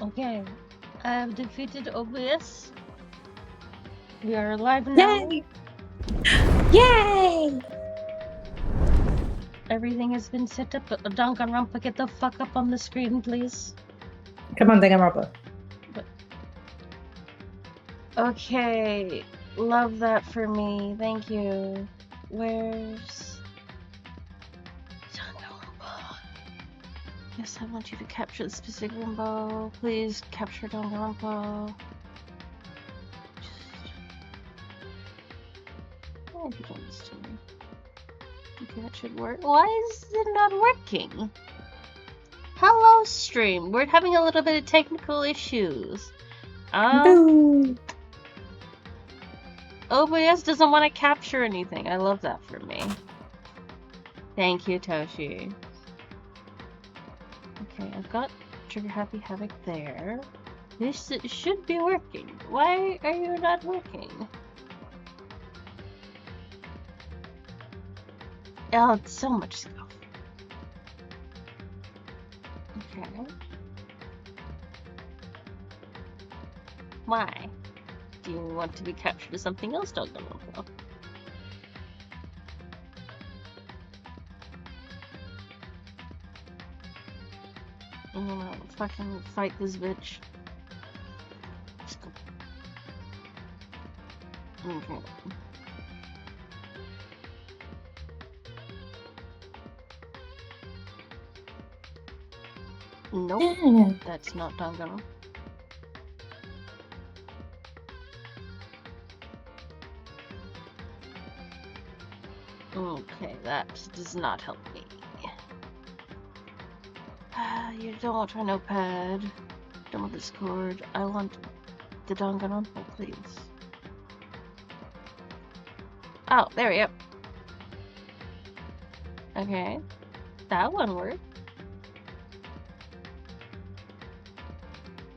Okay, I have defeated OBS. We are live now. Yay! Yay! Everything has been set up. Danganronpa, get the fuck up on the screen, please. Come on, Danganronpa. Okay, love that for me. Thank you. Where's Danganronpa? Yes, I want you to capture the specific rainbow. Please capture Danganronpa. Why have you done this to me? Okay, that should work. Why is it not working? Hello, stream. We're having a little bit of technical issues. Boo! OBS doesn't want to capture anything. I love that for me. Thank you, Toshi. Okay, I've got Trigger Happy Havoc there. This should be working. Why are you not working? Oh, it's so much stuff. Okay. Why? Do you want to be captured as something else, Danganronpa? I'm gonna fucking fight this bitch. Let's go. Okay. Nope, that's not Dangan. Okay, that does not help me. You don't want my notepad. Don't want Discord. I want the Danganronpa, please. Oh, there we go. Okay, that one worked.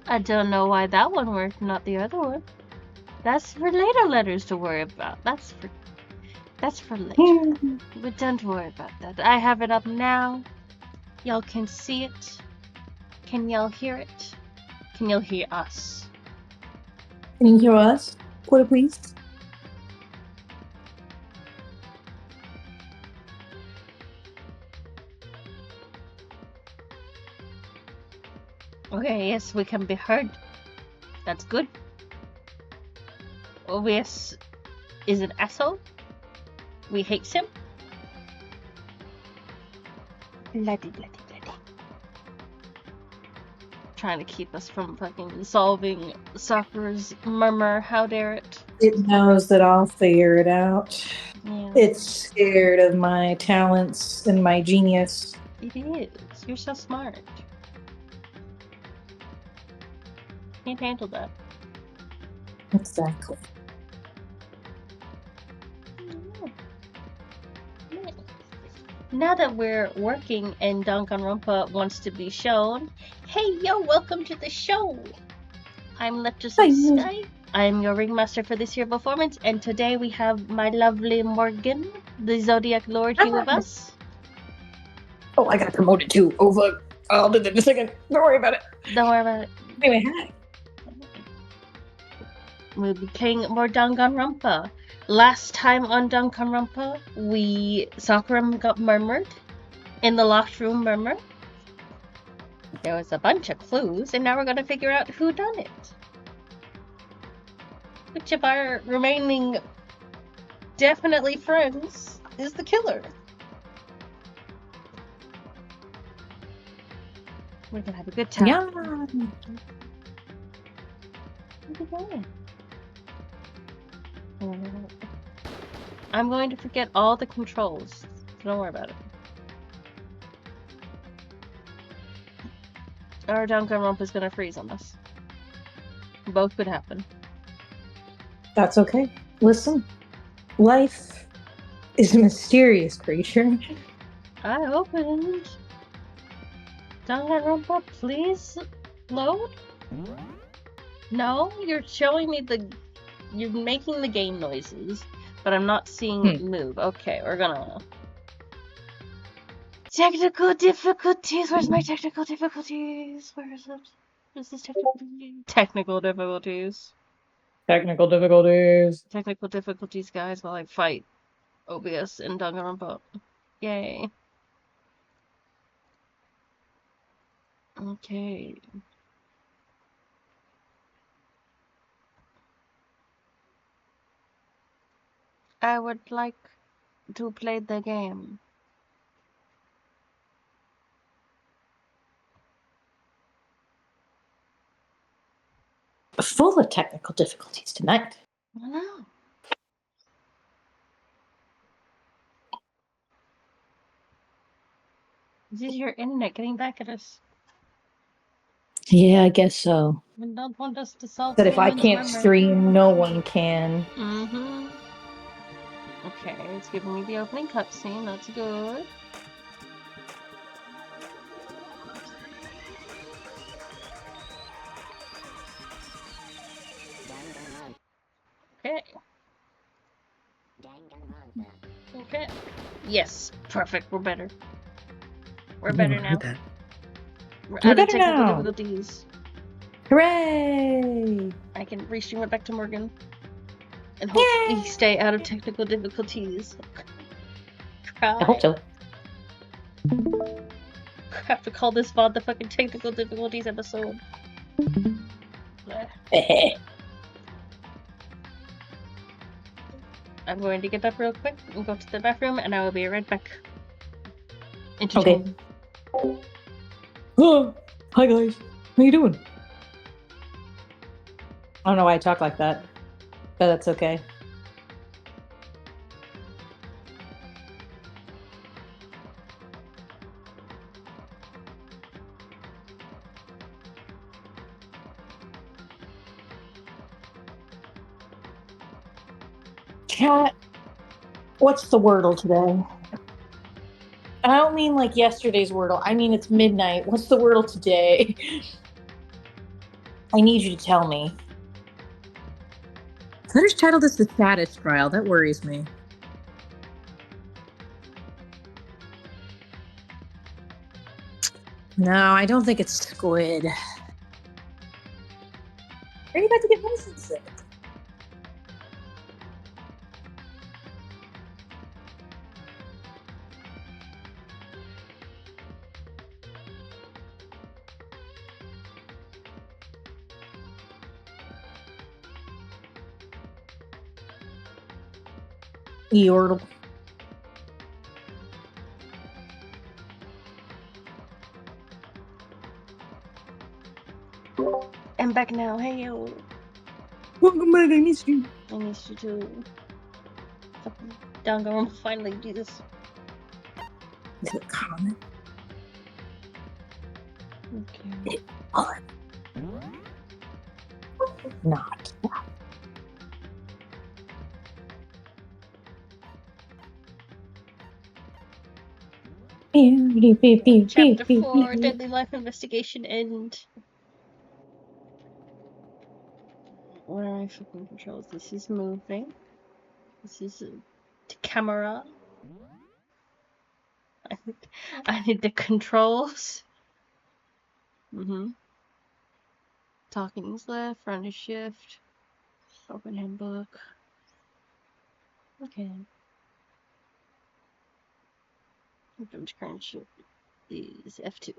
I don't know why that one worked, not the other one. That's for later letters to worry about. That's for later. But don't worry about that. I have it up now. Y'all can see it. Can y'all hear it? Can y'all hear us? Can you hear us? Quarter, please. Okay, yes, we can be heard. That's good. OBS is an asshole. We hate him. Bloody. Trying to keep us from fucking solving Sakura's murmur. How dare it? It knows that I'll figure it out. Yeah. It's scared of my talents and my genius. It is. You're so smart. Can't handle that. Exactly. Now that we're working and Danganronpa wants to be shown, hey yo, welcome to the show! I'm Lectress of Sky. I'm your ringmaster for this year's performance, and today we have my lovely Morgan, the TheZodiacLord, here with us. Oh, I got promoted too. Over. I'll do that in a second. Don't worry about it. Don't worry about it. Anyway, hi. We'll be playing more Danganronpa. Last time on Danganronpa, Sakura got murmured in the locked room murmur. There was a bunch of clues, and now we're gonna figure out who done it. Which of our remaining definitely friends is the killer? We're gonna have a good time. Yeah. Where are we going? I'm going to forget all the controls. So don't worry about it. Our Danganronpa is gonna freeze on us. Both could happen. That's okay. Listen, life is a mysterious creature. I hope it isn't. Danganronpa, please load? No, you're showing me you're making the game noises, but I'm not seeing it move. Okay, we're gonna... Technical difficulties! Where's my technical difficulties? Where is it? This is technical difficulties. Technical difficulties. Technical difficulties, guys, while I fight OBS and Dangan. Yay. Okay. I would like to play the game. Full of technical difficulties tonight. I know. This is your internet getting back at us. Yeah, I guess so. We don't want us to solve But if I someone's can't memory. stream, no one can. Mm-hmm. Okay, it's giving me the opening cutscene. That's good. Okay. Okay. Yes. Perfect. We're better. We're better now. We're out of technical difficulties. Hooray! I can restream it back to Morgan. And hopefully stay out of technical difficulties. Cry. I hope so. I have to call this VOD the fucking technical difficulties episode. I'm going to get up real quick and go to the bathroom, and I will be right back. Okay. Oh, hi guys. How you doing? I don't know why I talk like that, but that's okay. Chat, what's the Wordle today? I don't mean like yesterday's Wordle. I mean it's midnight. What's the Wordle today? I need you to tell me. Letter's titled as the saddest trial. That worries me. No, I don't think it's squid. Are you about to get motion sick? Yordle. I'm back now. Hey yo. Welcome back. I missed you. I missed you too. Dangan, finally do this. Is it common? Okay. Not. Chapter 4, Deadly Life Investigation End. Where are my fucking controls? This is moving. This is the camera. I need the controls. Talking's left, front is shift. Open handbook. Okay. Victim's current shift is F2.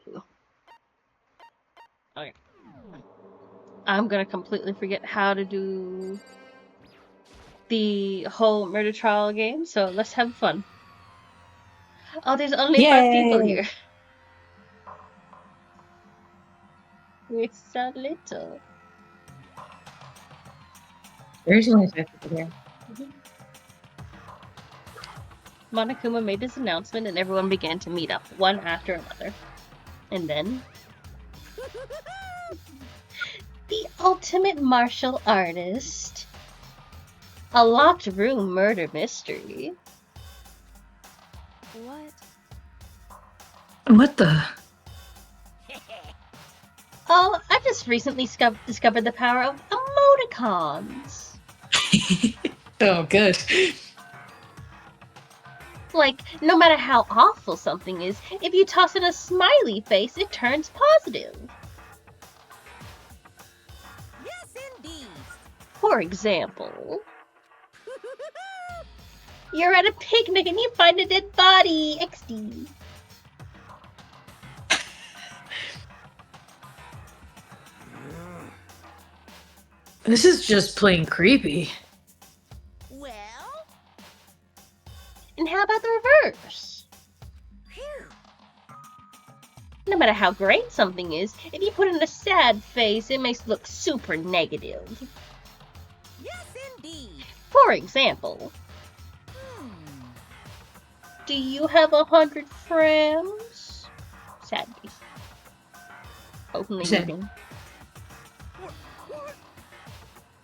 Okay. I'm gonna completely forget how to do the whole murder trial game, so let's have fun. Oh, there's only 5 people here. We're so little. There's only 5 people here. Monokuma made his announcement and everyone began to meet up, one after another. And then... the ultimate martial artist. A locked room murder mystery. What the? Oh, I just recently discovered the power of emoticons. Oh, good. Like, no matter how awful something is, if you toss in a smiley face, it turns positive. For example, you're at a picnic and you find a dead body. XD. This is just plain creepy. Well? And how about the reverse? Phew. No matter how great something is, if you put in a sad face, it makes it look super negative. Yes, indeed. For example, do you have 100 friends? Sad face. Openly moving.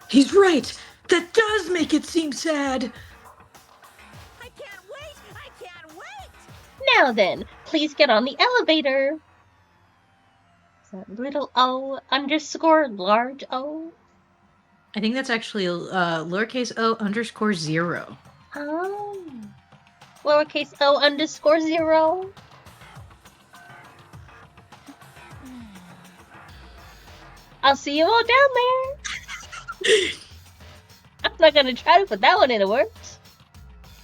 He's right! That does make it seem sad! I can't wait! I can't wait! Now then, please get on the elevator. Is that little o underscore large O? I think that's actually lowercase o underscore 0. Oh. Lowercase o underscore 0. I'll see you all down there. I'm not gonna try to put that one in the works.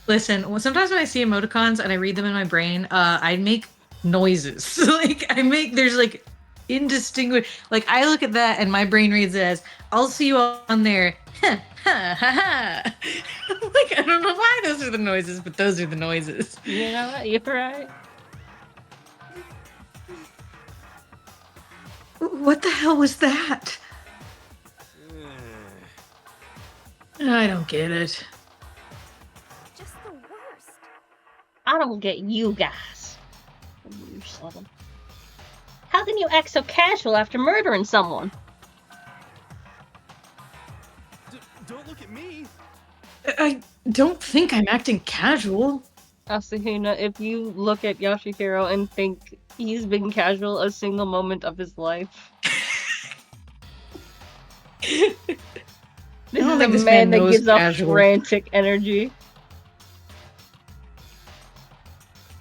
Listen, sometimes when I see emoticons and I read them in my brain, I make noises. There's like indistinguishable. Like I look at that and my brain reads it as, "I'll see you on there." Like I don't know why those are the noises, but those are the noises. You know what? You're right. What the hell was that? I don't get it. Just the worst. I don't get you guys. How can you act so casual after murdering someone? Don't look at me. I don't think I'm acting casual. Asahina, if you look at Yashihiro and think he's been casual a single moment of his life. This is a man that gives off frantic energy.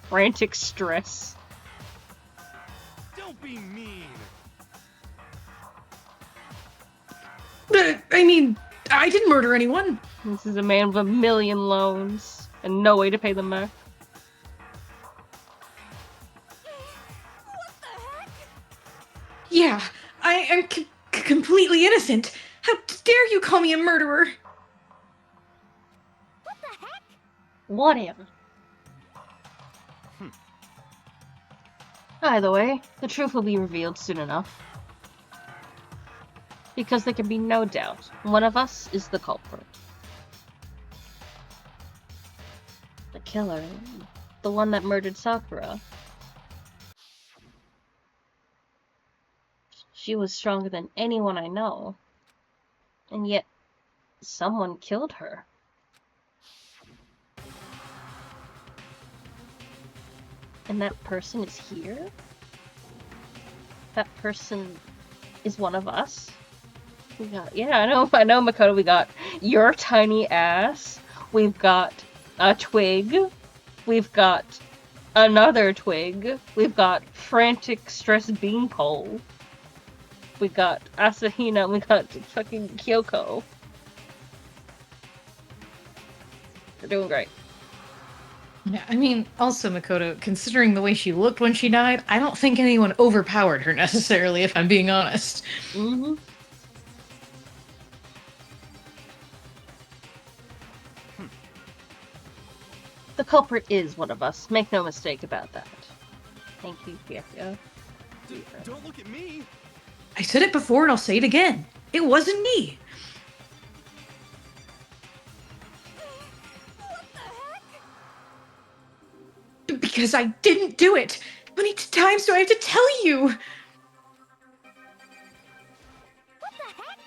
Frantic stress. Don't be mean. I mean, I didn't murder anyone. This is a man with 1 million loans and no way to pay them back. What the heck? Yeah, I am completely innocent. How dare you call me a murderer? What the heck? Whatever. Either way, the truth will be revealed soon enough. Because there can be no doubt, one of us is the culprit. The killer, the one that murdered Sakura. She was stronger than anyone I know. And yet, someone killed her. And that person is here? That person is one of us? We got, yeah, I know, Makoto, we got your tiny ass. We've got a twig. We've got another twig. We've got frantic stress beanpole. We got Asahina, we got fucking Kyoko. We're doing great. Yeah, I mean, also, Makoto, considering the way she looked when she died, I don't think anyone overpowered her necessarily, if I'm being honest. Mm-hmm. The culprit is one of us. Make no mistake about that. Thank you, Kyoko. Don't look at me. I said it before and I'll say it again. It wasn't me. What the heck? Because I didn't do it. How many times do I have to tell you? What the heck?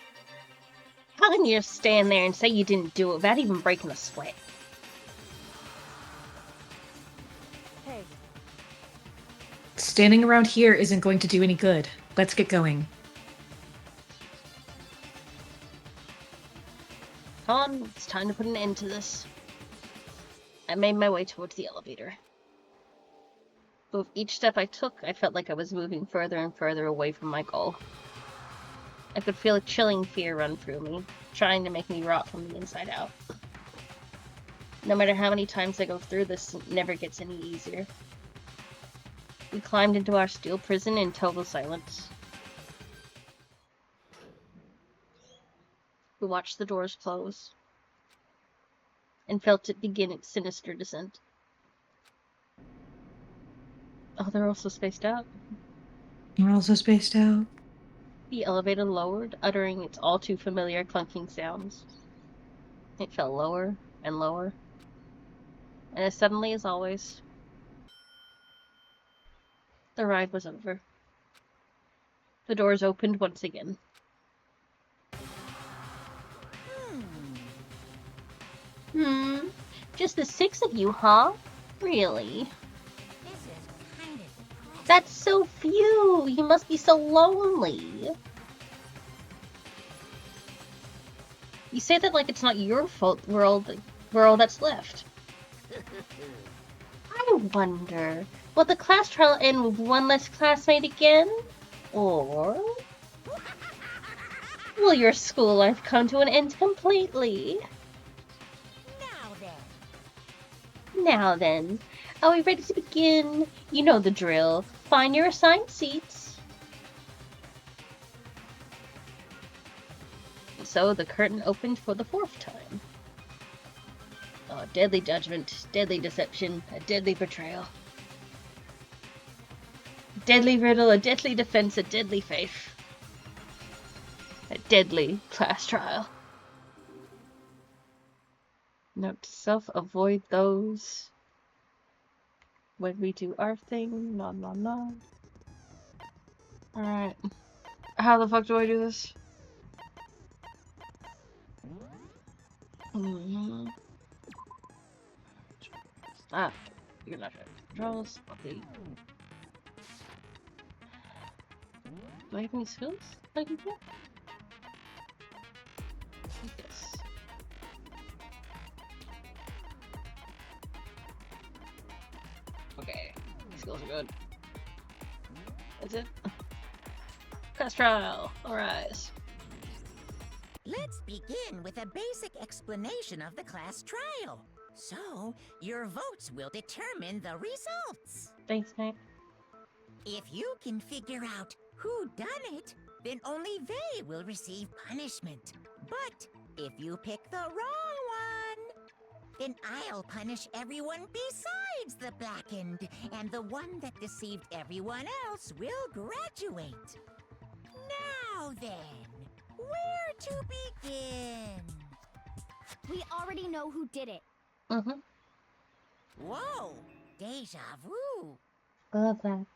How can you just stand there and say you didn't do it without even breaking a sweat? Hey. Standing around here isn't going to do any good. Let's get going. Come on, it's time to put an end to this. I made my way towards the elevator. But with each step I took, I felt like I was moving further and further away from my goal. I could feel a chilling fear run through me, trying to make me rot from the inside out. No matter how many times I go through this, it never gets any easier. We climbed into our steel prison in total silence. We watched the doors close and felt it begin its sinister descent. Oh, they're also spaced out. We're also spaced out. The elevator lowered, uttering its all too familiar clunking sounds. It fell lower and lower. And as suddenly as always, the ride was over. The doors opened once again. Just the 6 of you, huh? Really? This is kind of That's so few! You must be so lonely! You say that like it's not your fault we're all that's left. I wonder, will the class trial end with one less classmate again? Or will your school life come to an end completely? Now then, are we ready to begin? You know the drill. Find your assigned seats. So the curtain opened for the 4th time. Oh, deadly judgment, deadly deception, a deadly betrayal. Deadly riddle, a deadly defense, a deadly faith. A deadly class trial. Note to self, avoid those when we do our thing. No, no, no. Alright. How the fuck do I do this? Ah, you're not sure. Controls. Okay. Do I have any skills I can get? Yes. Okay. Skills are good. That's it. Class trial. Alright. Let's begin with a basic explanation of the class trial. So, your votes will determine the results. Thanks, Nate. If you can figure out who done it, then only they will receive punishment. But if you pick the wrong one, then I'll punish everyone besides the blackened, and the one that deceived everyone else will graduate. Now then, where to begin? We already know who did it. Whoa, deja vu. Love that.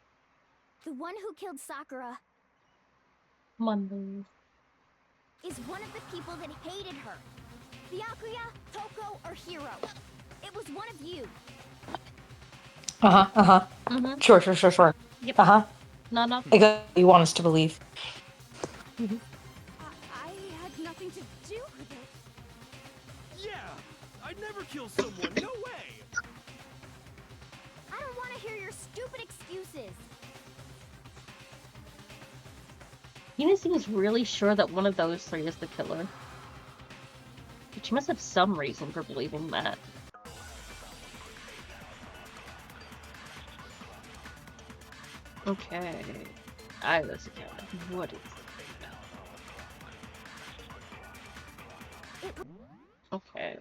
The one who killed Sakura Monday. is one of the people that hated her. Byakuya, Toko, or Hiro. It was one of you. Sure. Yep. No. I got what you want us to believe. I had nothing to do with it. Yeah! I'd never kill someone, no way! I don't want to hear your stupid excuses. Hina seems really sure that one of those 3 is the killer. But she must have some reason for believing that. Okay. I was account. What is it? Okay.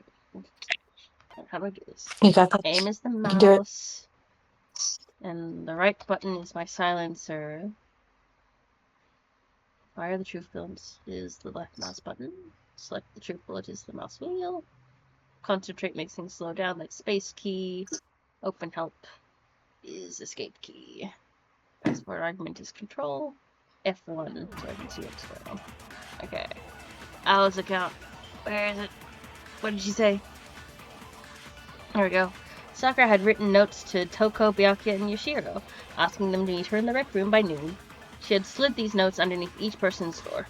How do I do this? You got that. Aim is the You can do it. mouse. And the right button is my silencer. Fire the truth bullets is the left mouse button. Select the truth bullet is the mouse wheel. Concentrate makes things slow down, like space key. Open help is escape key. Passport argument is control. F1 so I can see what's going on. Okay. Alice account. Where is it? What did she say? There we go. Sakura had written notes to Toko, Byakuya, and Yoshiro, asking them to meet her in the rec room by noon. She had slid these notes underneath each person's door.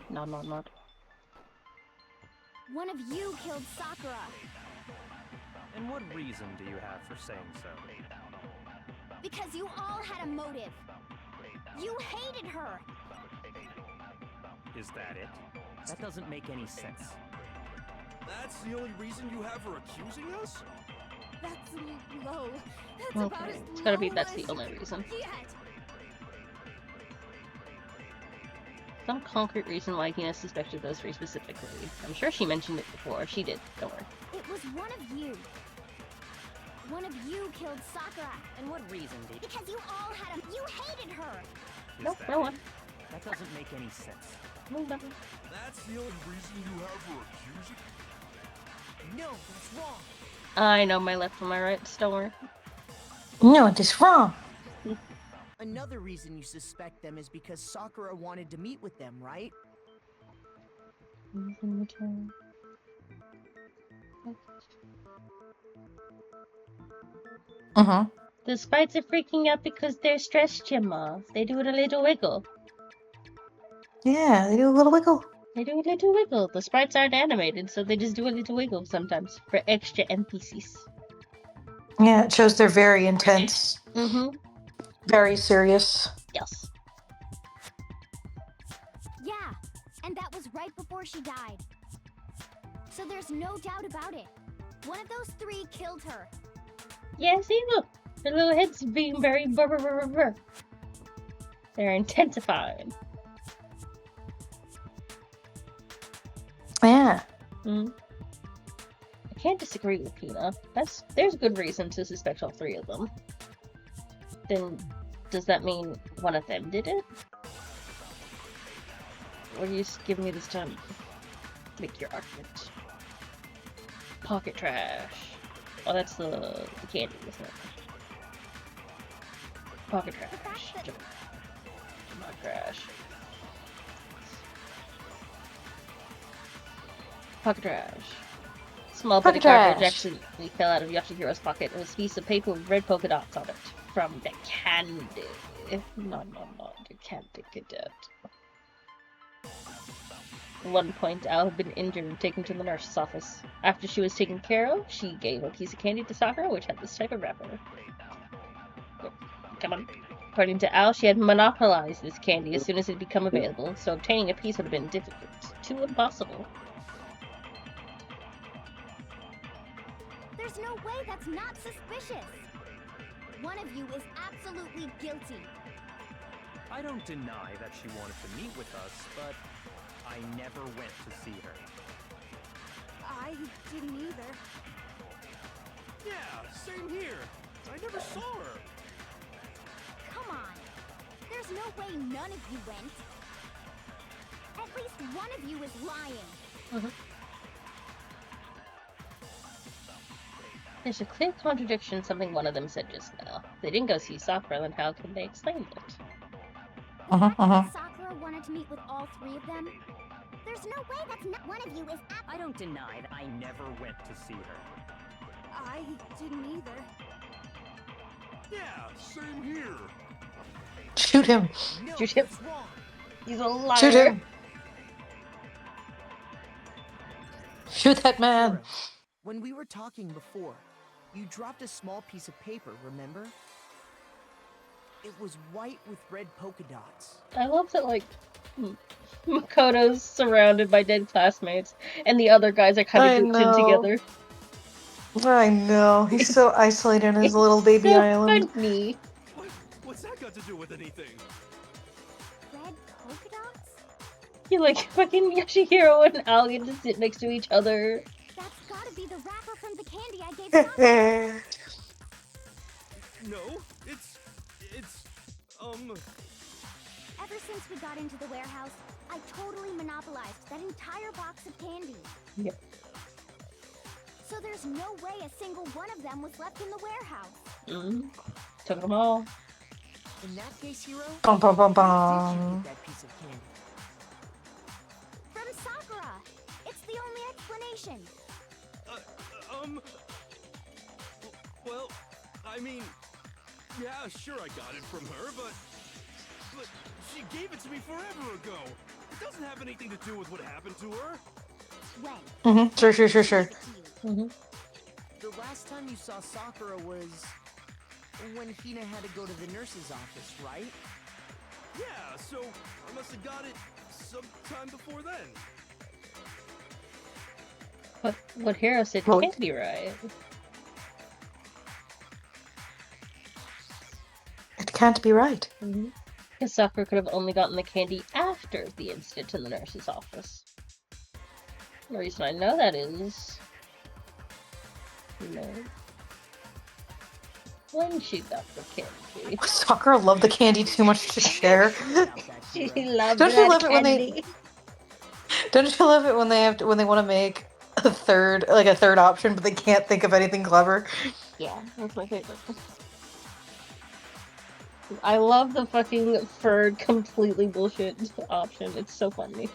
Nod. One of you killed Sakura. And what reason do you have for saying so? Because you all had a motive. You hated her. Is that it? That doesn't make any sense. That's the only reason you have her accusing us? That's low. That's about Okay, as it's gotta be low that's the as only you reason. can get. Some concrete reason why Hina suspected those three specifically. I'm sure she mentioned it before. She did. Don't worry. It was one of you. One of you killed Sakura. And what reason did Because you all had a... You hated her. Is Nope, that no it? one. That doesn't make any sense. No, nothing. That's the only reason you have her accusing? No, that's wrong. I know my left from my right. Just don't worry. No, it is wrong. Another reason you suspect them is because Sakura wanted to meet with them, right? Uh-huh. The sprites are freaking out because they're stressed, Gemma. They do it a little wiggle. Yeah, they do a little wiggle. They do a little wiggle. The sprites aren't animated, so they just do a little wiggle sometimes for extra NPCs. Yeah, it shows they're very intense, Mm-hmm. very serious. Yes. Yeah, and that was right before she died. So there's no doubt about it. One of those three killed her. Yeah, see, look. Their little heads being very brr. They're intensifying. Yeah. Mm. I can't disagree with Pina. There's good reason to suspect all three of them. Then, does that mean one of them did it? Or you just give me this time to make your argument? Pocket trash. Oh, that's the candy, isn't it? Pocket trash. Pocket trash. Pocket trash. Small bit Pocket of garbage trash. accidentally fell out of Yoshihiro's pocket. It was a piece of paper with red polka dots on it. From the candy. No, the candy cadet. At one point, Al had been injured and taken to the nurse's office. After she was taken care of, she gave a piece of candy to Sakura, which had this type of wrapper. Come on. According to Al, she had monopolized this candy as soon as it had become available, so obtaining a piece would have been difficult. Too impossible. There's no way that's not suspicious. One of you is absolutely guilty. I don't deny that she wanted to meet with us, but I never went to see her. I didn't either. Yeah, same here. I never saw her. Come on. There's no way none of you went. At least one of you is lying. There's a clear contradiction in something one of them said just now. If they didn't go see Sakura, then how can they explain it? The fact that Sakura wanted to meet with all three of them? There's no way that's not one of you is I don't deny that I never went to see her. I didn't either. Yeah, same here. Shoot him. No, Shoot him. that's wrong. He's a liar. Shoot him. Shoot that man. When we were talking before, you dropped a small piece of paper, remember? It was white with red polka dots. I love that, like, Makoto's surrounded by dead classmates, and the other guys are kind I of grouped in know. together. I know. He's so isolated in his It's little baby so island. funny. What's that got to do with anything? Red polka dots? You like fucking Yoshihiro and Al get to sit next to each other. That's gotta be the wrapper from the candy I gave Sakura. No, it's Ever since we got into the warehouse, I totally monopolized that entire box of candy. Yep. So there's no way a single one of them was left in the warehouse. Took them all. In that case, Hiro, Bum, bum, bum, where did you bum. get that piece of candy? From Sakura! It's the only explanation. well, I mean, yeah, sure I got it from her, but she gave it to me forever ago. It doesn't have anything to do with what happened to her. When? Sure. Give it to you. The last time you saw Sakura was when Hina had to go to the nurse's office, right? Yeah, so I must have got it sometime before then. But what Hero said Well, can't be right. it can't be right. Because Sakura could have only gotten the candy after the incident in the nurse's office. The reason I know that is... No. When she got the candy. Sakura loved the candy too much to share. She loved Don't you that love it when candy. Don't you love it when they want to make a third option, but they can't think of anything clever? Yeah, that's my favorite. I love the fucking furred completely bullshit option. It's so funny.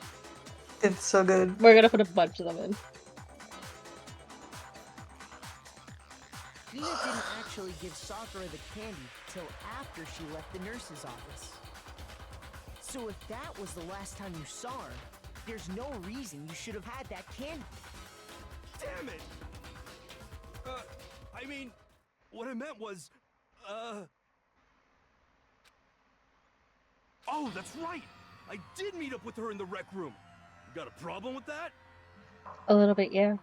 It's so good. We're gonna put a bunch of them in. Hina didn't actually give Sakura the candy till after she left the nurse's office. So if that was the last time you saw her, there's no reason you should have had that candy. Damn it! I mean, what I meant was, Oh, that's right! I did meet up with her in the rec room. You got a problem with that? A little bit, yeah.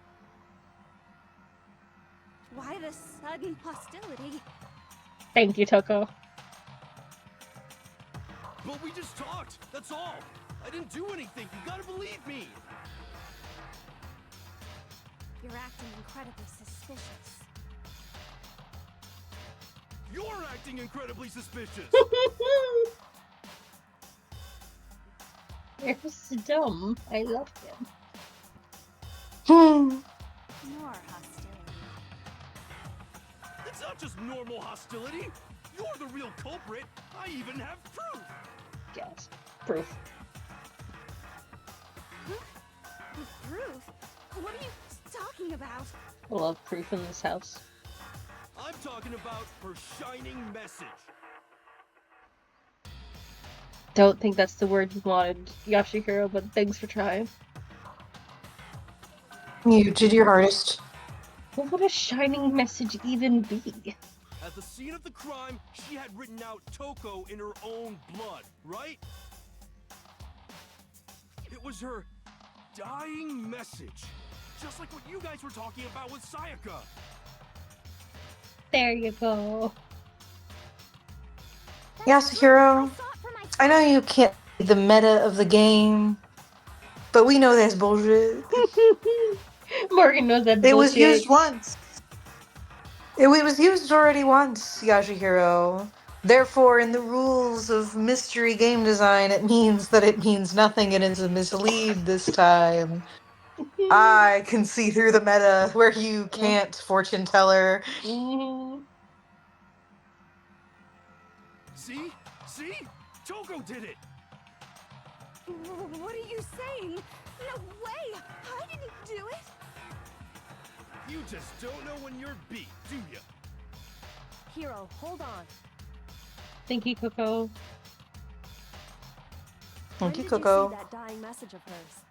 Why the sudden hostility? Thank you, Toko. But we just talked, that's all. I didn't do anything, you gotta believe me! You're acting incredibly suspicious. You're acting incredibly suspicious! You're so dumb. I love him. More hostility. It's not just normal hostility. You're the real culprit. I even have proof. Yes. Proof. Proof? What are you talking about? I love proof in this house. I'm talking about her shining message. Don't think that's the word you wanted, Yashihiro, but thanks for trying. You did your hardest. What would a shining message even be? At the scene of the crime, she had written out Toko in her own blood, right? It was her dying message. Just like what you guys were talking about with Sayaka. There you go. Yasuhiro, I know you can't see the meta of the game, but we know that's bullshit. Morgan knows that It bullshit. was used once. It was used already once, Yashihiro. Therefore, in the rules of mystery game design, it means nothing and is a mislead this time. I can see through the meta where you can't, fortune teller. See? See? Toko did it! What are you saying? No way! I didn't do it! You just don't know when you're beat, do ya? Hero, hold on. Thank you, Coco. Thank you, When did Coco. you see that dying message of hers?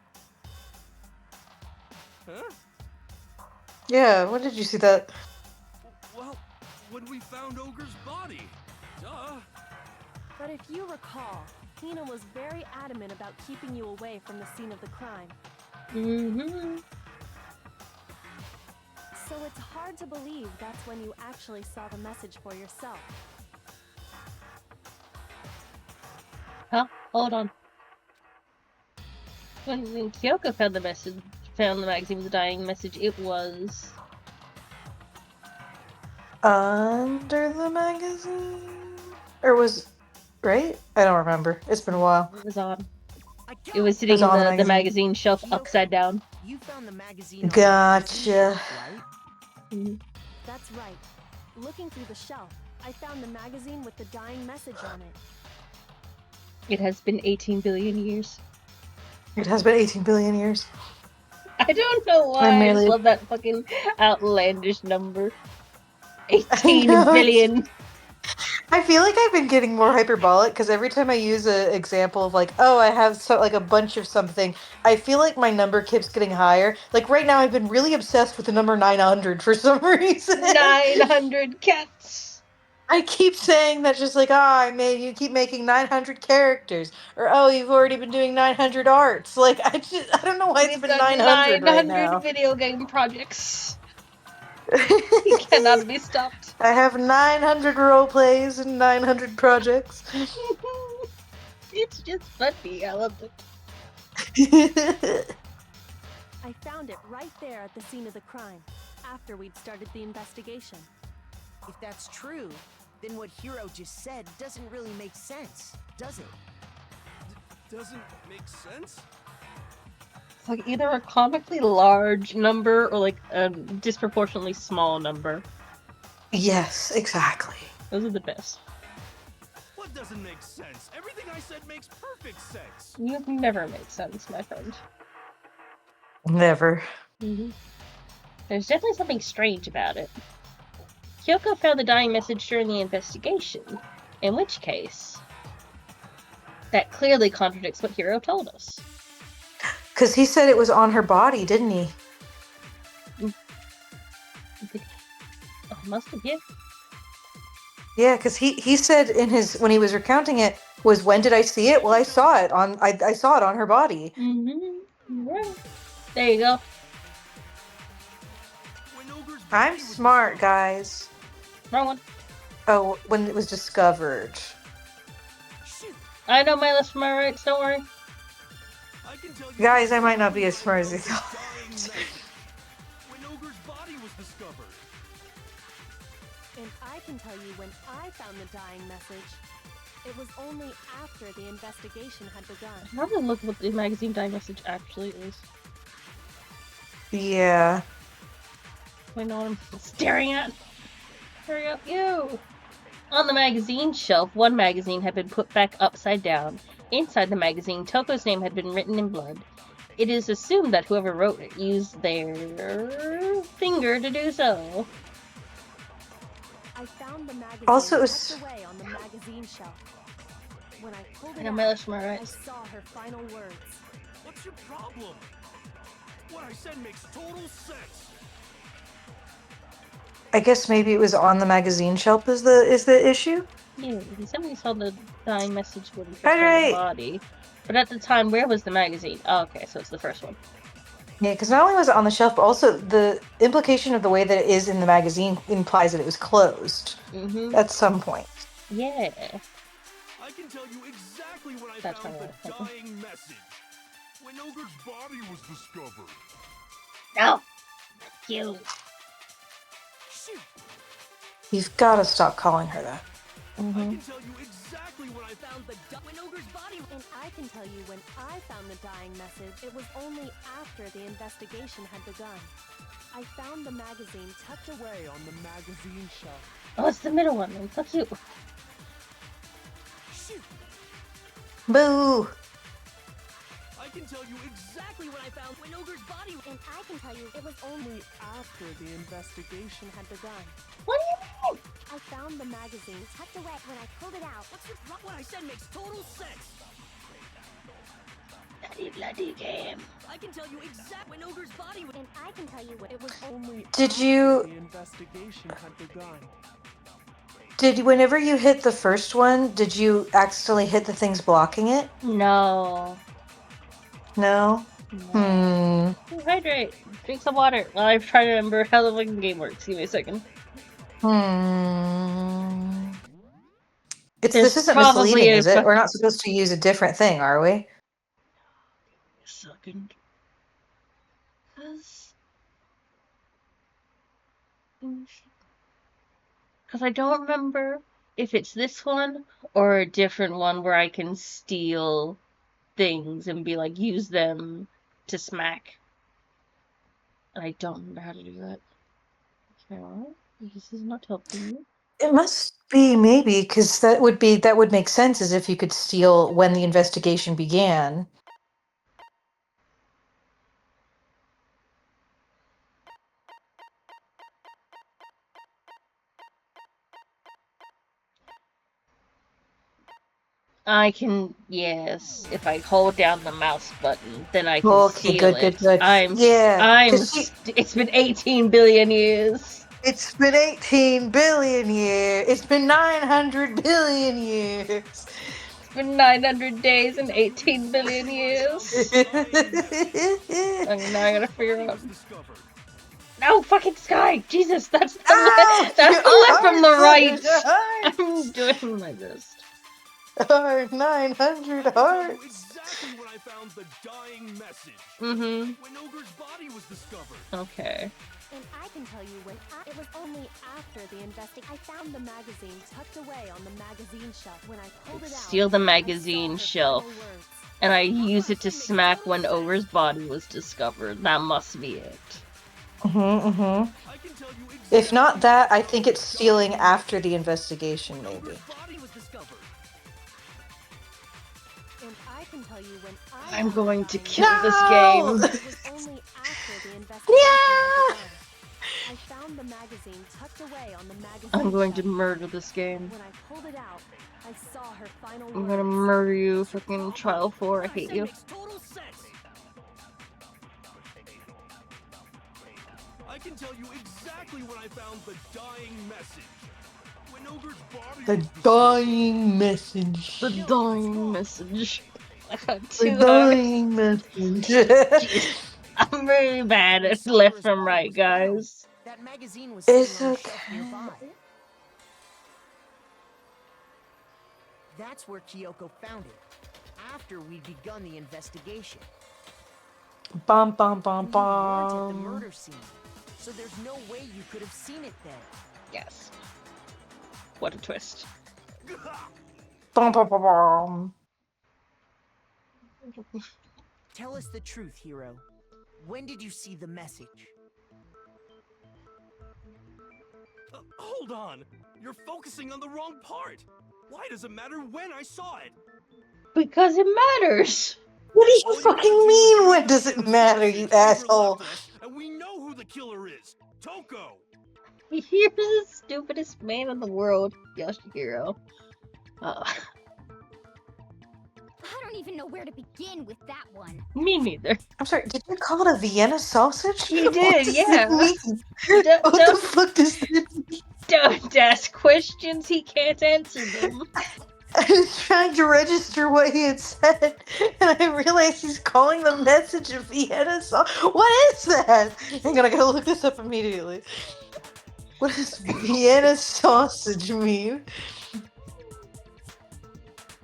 Huh? Yeah, when did you see that? Well, when we found Ogre's body. Duh. But if you recall, Hina was very adamant about keeping you away from the scene of the crime. Mm-hmm. So it's hard to believe that's when you actually saw the message for yourself. Huh? Hold on. When Kyoko found the magazine with the dying message, it was Under the magazine? Or was... Right? I don't remember. It's been a while. It was on. It was sitting on in the magazine shelf upside down. You found the magazine on the Gotcha. shelf, right? Mm-hmm. That's right. Looking through the shelf, I found the magazine with the dying message on it. It has been 18 billion years. It has been 18 billion years. I don't know why I just love that fucking outlandish number. 18 billion. I feel like I've been getting more hyperbolic because every time I use an example of like, oh, I have a bunch of something, I feel like my number keeps getting higher. Like right now, I've been really obsessed with the number 900 for some reason. 900 cats. I keep saying that just like, you keep making 900 characters. Or, oh, you've already been doing 900 arts. Like, I don't know why it's We've been got 900 right 900 now. video game projects. He cannot be stopped. I have 900 role plays and 900 projects. It's just funny. I love it. I found it right there at the scene of the crime, after we'd started the investigation. If that's true, then what Hiro just said doesn't really make sense, does it? Doesn't make sense? It's like either a comically large number or like a disproportionately small number. Yes, exactly. Those are the best. What doesn't make sense? Everything I said makes perfect sense. You've never made sense, my friend. Never. There's definitely something strange about it. Kyoko found the dying message during the investigation, in which case, that clearly contradicts what Hiro told us. Because he said it was on her body, didn't he? Oh, must have, yeah. Yeah, because he said in his when he was recounting it was, when did I see it? Well, I saw it on I saw it on her body. Right. There you go. I'm smart, guys. Wrong one. Oh, when it was discovered. I know my left from my right, don't worry. Guys, I might not be as smart as you thought. When Ogre's body was discovered. And I can tell you when I found the dying message. It was only after the investigation had begun. I have to look what the magazine dying message actually is. Yeah. I know what I'm staring at. Hurry up, you! On the magazine shelf, one magazine had been put back upside down. Inside the magazine, Toko's name had been written in blood. It is assumed that whoever wrote it used their finger to do so. I found the magazine Also, it was tucked away on the magazine shelf. When I pulled it And out, my left from my I right. saw her final words. What's your problem? What I said makes total sense. I guess maybe it was on the magazine shelf is the issue? Yeah, he said we saw the dying message when he Right, found right. the body. But at the time, where was the magazine? Oh, okay, so it's the first one. Yeah, because not only was it on the shelf, but also the implication of the way that it is in the magazine implies that it was closed at some point. Yeah. I can tell you exactly when I That's found right. the dying message. When Ogre's body was discovered. No! You. Shoot! You've got to stop calling her that. I can tell you exactly when I found when Ogre's body. And I can tell you when I found the dying message, it was only after the investigation had begun. I found the magazine tucked away on the magazine shelf. Oh, it's the middle one. It's so cute. Shoot! Boo! I can tell you exactly when I found when Ogre's body. And I can tell you it was only after the investigation had begun. What do you mean? I found the magazine tucked away when I pulled it out. What's your what I said makes total sense. Bloody game. I can tell you exactly when Ogre's body. And I can tell you it was only Did you... the investigation had begun. Whenever you hit the first one, did you accidentally hit the things blocking it? No. No? Hydrate. Drink some water. Well, I'm trying to remember how the fucking game works. Give me a second. This isn't misleading, is it? We're not supposed to use a different thing, are we? Second. Because I don't remember if it's this one or a different one where I can steal things and be like, use them to smack. And I don't remember how to do that. Okay, this is not helping me. It must be, maybe, because that would make sense as if you could steal when the investigation began. I can, yes, if I hold down the mouse button, then I can steal it. Good. It's been 18 billion years. It's been 18 billion years. It's been 900 billion years. It's been 900 days and 18 billion years. And now I gotta figure out. No, fucking Sky! Jesus, that's the left. That's the left from the right. I'm doing my best. Our 900 hearts. Exactly when I found the dying message. Mm-hmm. When Ogre's body was discovered. Okay. And I can tell you it was only after the I found the magazine tucked away on the magazine shelf. When I pulled it out, Steal the magazine shelf. And I use it to smack when Ogre's body was discovered. That must be it. If not that, I think it's stealing after the investigation, maybe. And I can tell you when I'm going to kill this game. It was only after the investigation had begun. I found the magazine tucked away on the magazine. I'm going to murder this game. When I pulled it out, I saw her final I'm gonna murder you, fucking Trial 4. I hate you. I can tell you exactly when I found the dying message. When Ogre's body The dying message. The dying message. I got The two dying message. I'm really bad at left from right, guys. That magazine was It's sitting on a shelf okay. nearby. That's where Kyoko found it, after we'd begun the investigation. Bum bum bum And you weren't at the bum. murder scene, so there's no way you could have seen it then. Yes. What a twist. Bum bum bum bum. Tell us the truth, hero. When did you see the message? Hold on! You're focusing on the wrong part! Why does it matter when I saw it? Because it matters! What do you fucking mean, when does it matter, you asshole? And we know who the killer is! Toko! You're the stupidest man in the world, Yoshihiro. I don't even know where to begin with that one. Me neither. I'm sorry, did you call it a Vienna sausage? You did, What does yeah. it mean? What the fuck does it mean? Don't ask questions, he can't answer them. I was trying to register what he had said, and I realized he's calling the message a Vienna sausage. What is that? Hang on, I gotta look this up immediately. What does Vienna sausage mean?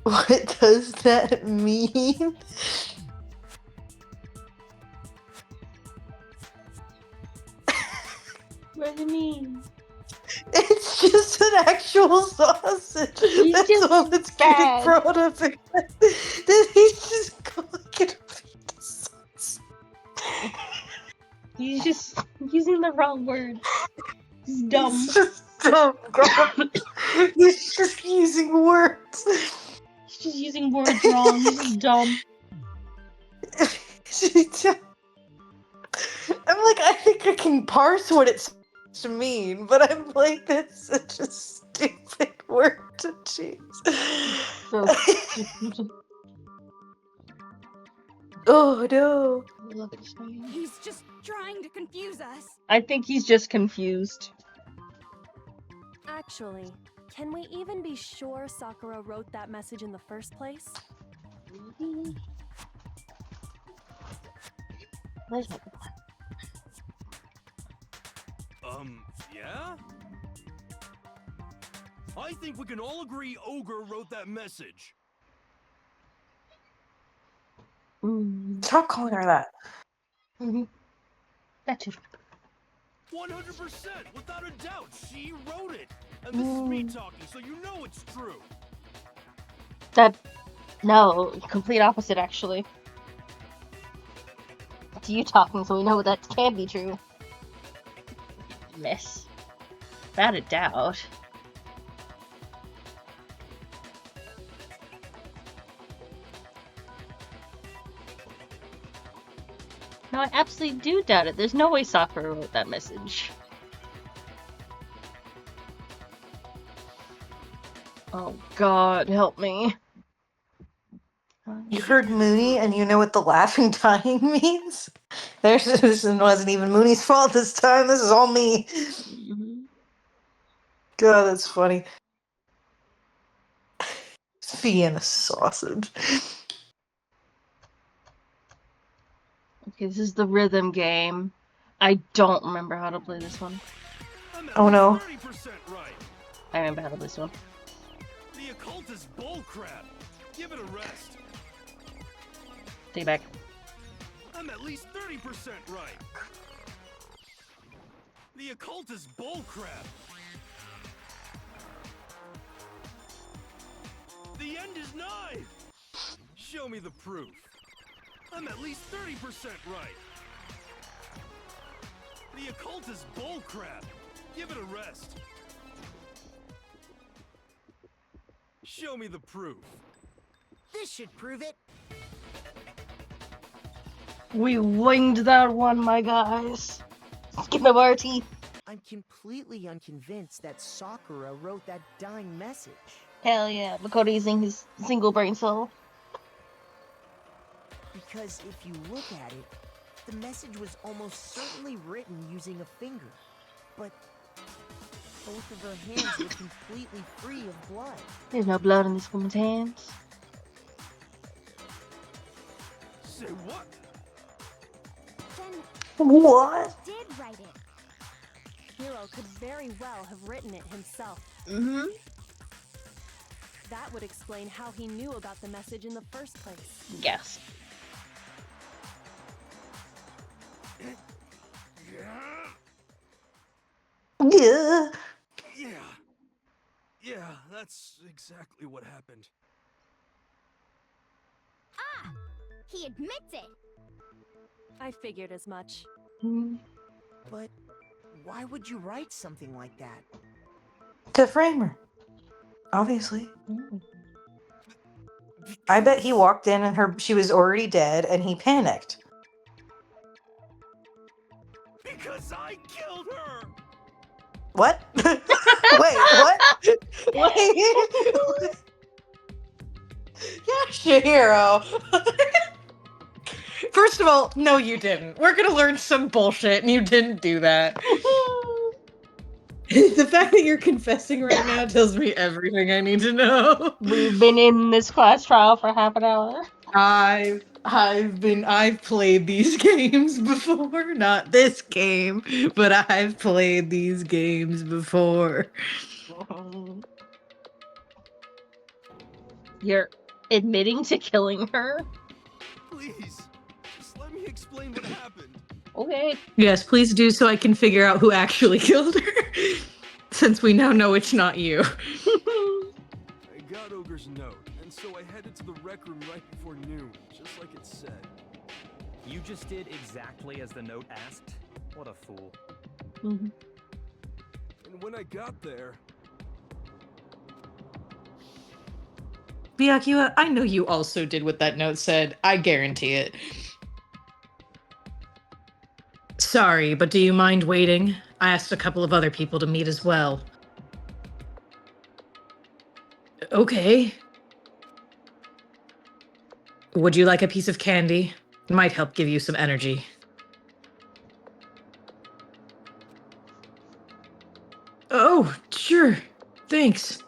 What does that mean? What do you mean? It's just an actual sausage. He's That's just all that's bad. getting brought up. He's just calling it a Vienna sausage. He's just using the wrong word. He's dumb. He's just dumb, God. He's just using words. He's just using words wrong. He's just dumb. I'm like, I think I can parse what it's to mean, but I'm like, that's such a stupid word to choose. So Oh no. He's just trying to confuse us. I think he's just confused. Actually, can we even be sure Sakura wrote that message in the first place? Where's my Yeah? I think we can all agree Ogre wrote that message. Stop calling her that. That too. 100%, without a doubt, she wrote it. And this is me talking, so you know it's true. No, complete opposite actually. It's you talking, so we know that can be true. Miss. Without a doubt. No, I absolutely do doubt it. There's no way Sakura wrote that message. Oh God, help me. You heard Mooney and you know what the laughing dying means? This wasn't even Mooney's fault this time. This is all me. God, that's funny. Vienna sausage. Okay, this is the rhythm game. I don't remember how to play this one. Oh no. 30% right. I remember how to play this one. The occult is bullcrap. Give it a rest. Take it back. I'm at least 30% right. The occult is bullcrap. The end is nigh. Show me the proof. I'm at least 30% right. The occult is bullcrap. Give it a rest. Show me the proof. This should prove it. We winged that one, my guys. Skin of our teeth. I'm completely unconvinced that Sakura wrote that dying message. Hell yeah. Makoto using his single brain cell. Because if you look at it, the message was almost certainly written using a finger. But both of her hands were completely free of blood. There's no blood in this woman's hands. Say what? Then What? he did write it. Hiro could very well have written it himself. Mm-hmm. That would explain how he knew about the message in the first place. Yes. Yeah. Yeah, that's exactly what happened. Ah! He admits it! I figured as much. But why would you write something like that? To frame her. Obviously. I bet he walked in and she was already dead and he panicked. Because I killed her! What? Wait, what? Wait. Yashihiro. First of all, no, you didn't. We're gonna learn some bullshit, and you didn't do that. The fact that you're confessing right now tells me everything I need to know. We've been in this class trial for half an hour. I've played these games before. Not this game, but I've played these games before. You're admitting to killing her? Please, just let me explain what happened. Okay. Yes, please do so I can figure out who actually killed her. Since we now know it's not you. I got Ogre's note, and so I headed to the rec room right before noon, just like it said. You just did exactly as the note asked? What a fool. Mm-hmm. And when I got there... Byakuya, I know you also did what that note said. I guarantee it. Sorry, but do you mind waiting? I asked a couple of other people to meet as well. Okay. Would you like a piece of candy? It might help give you some energy. Oh, sure. Thanks.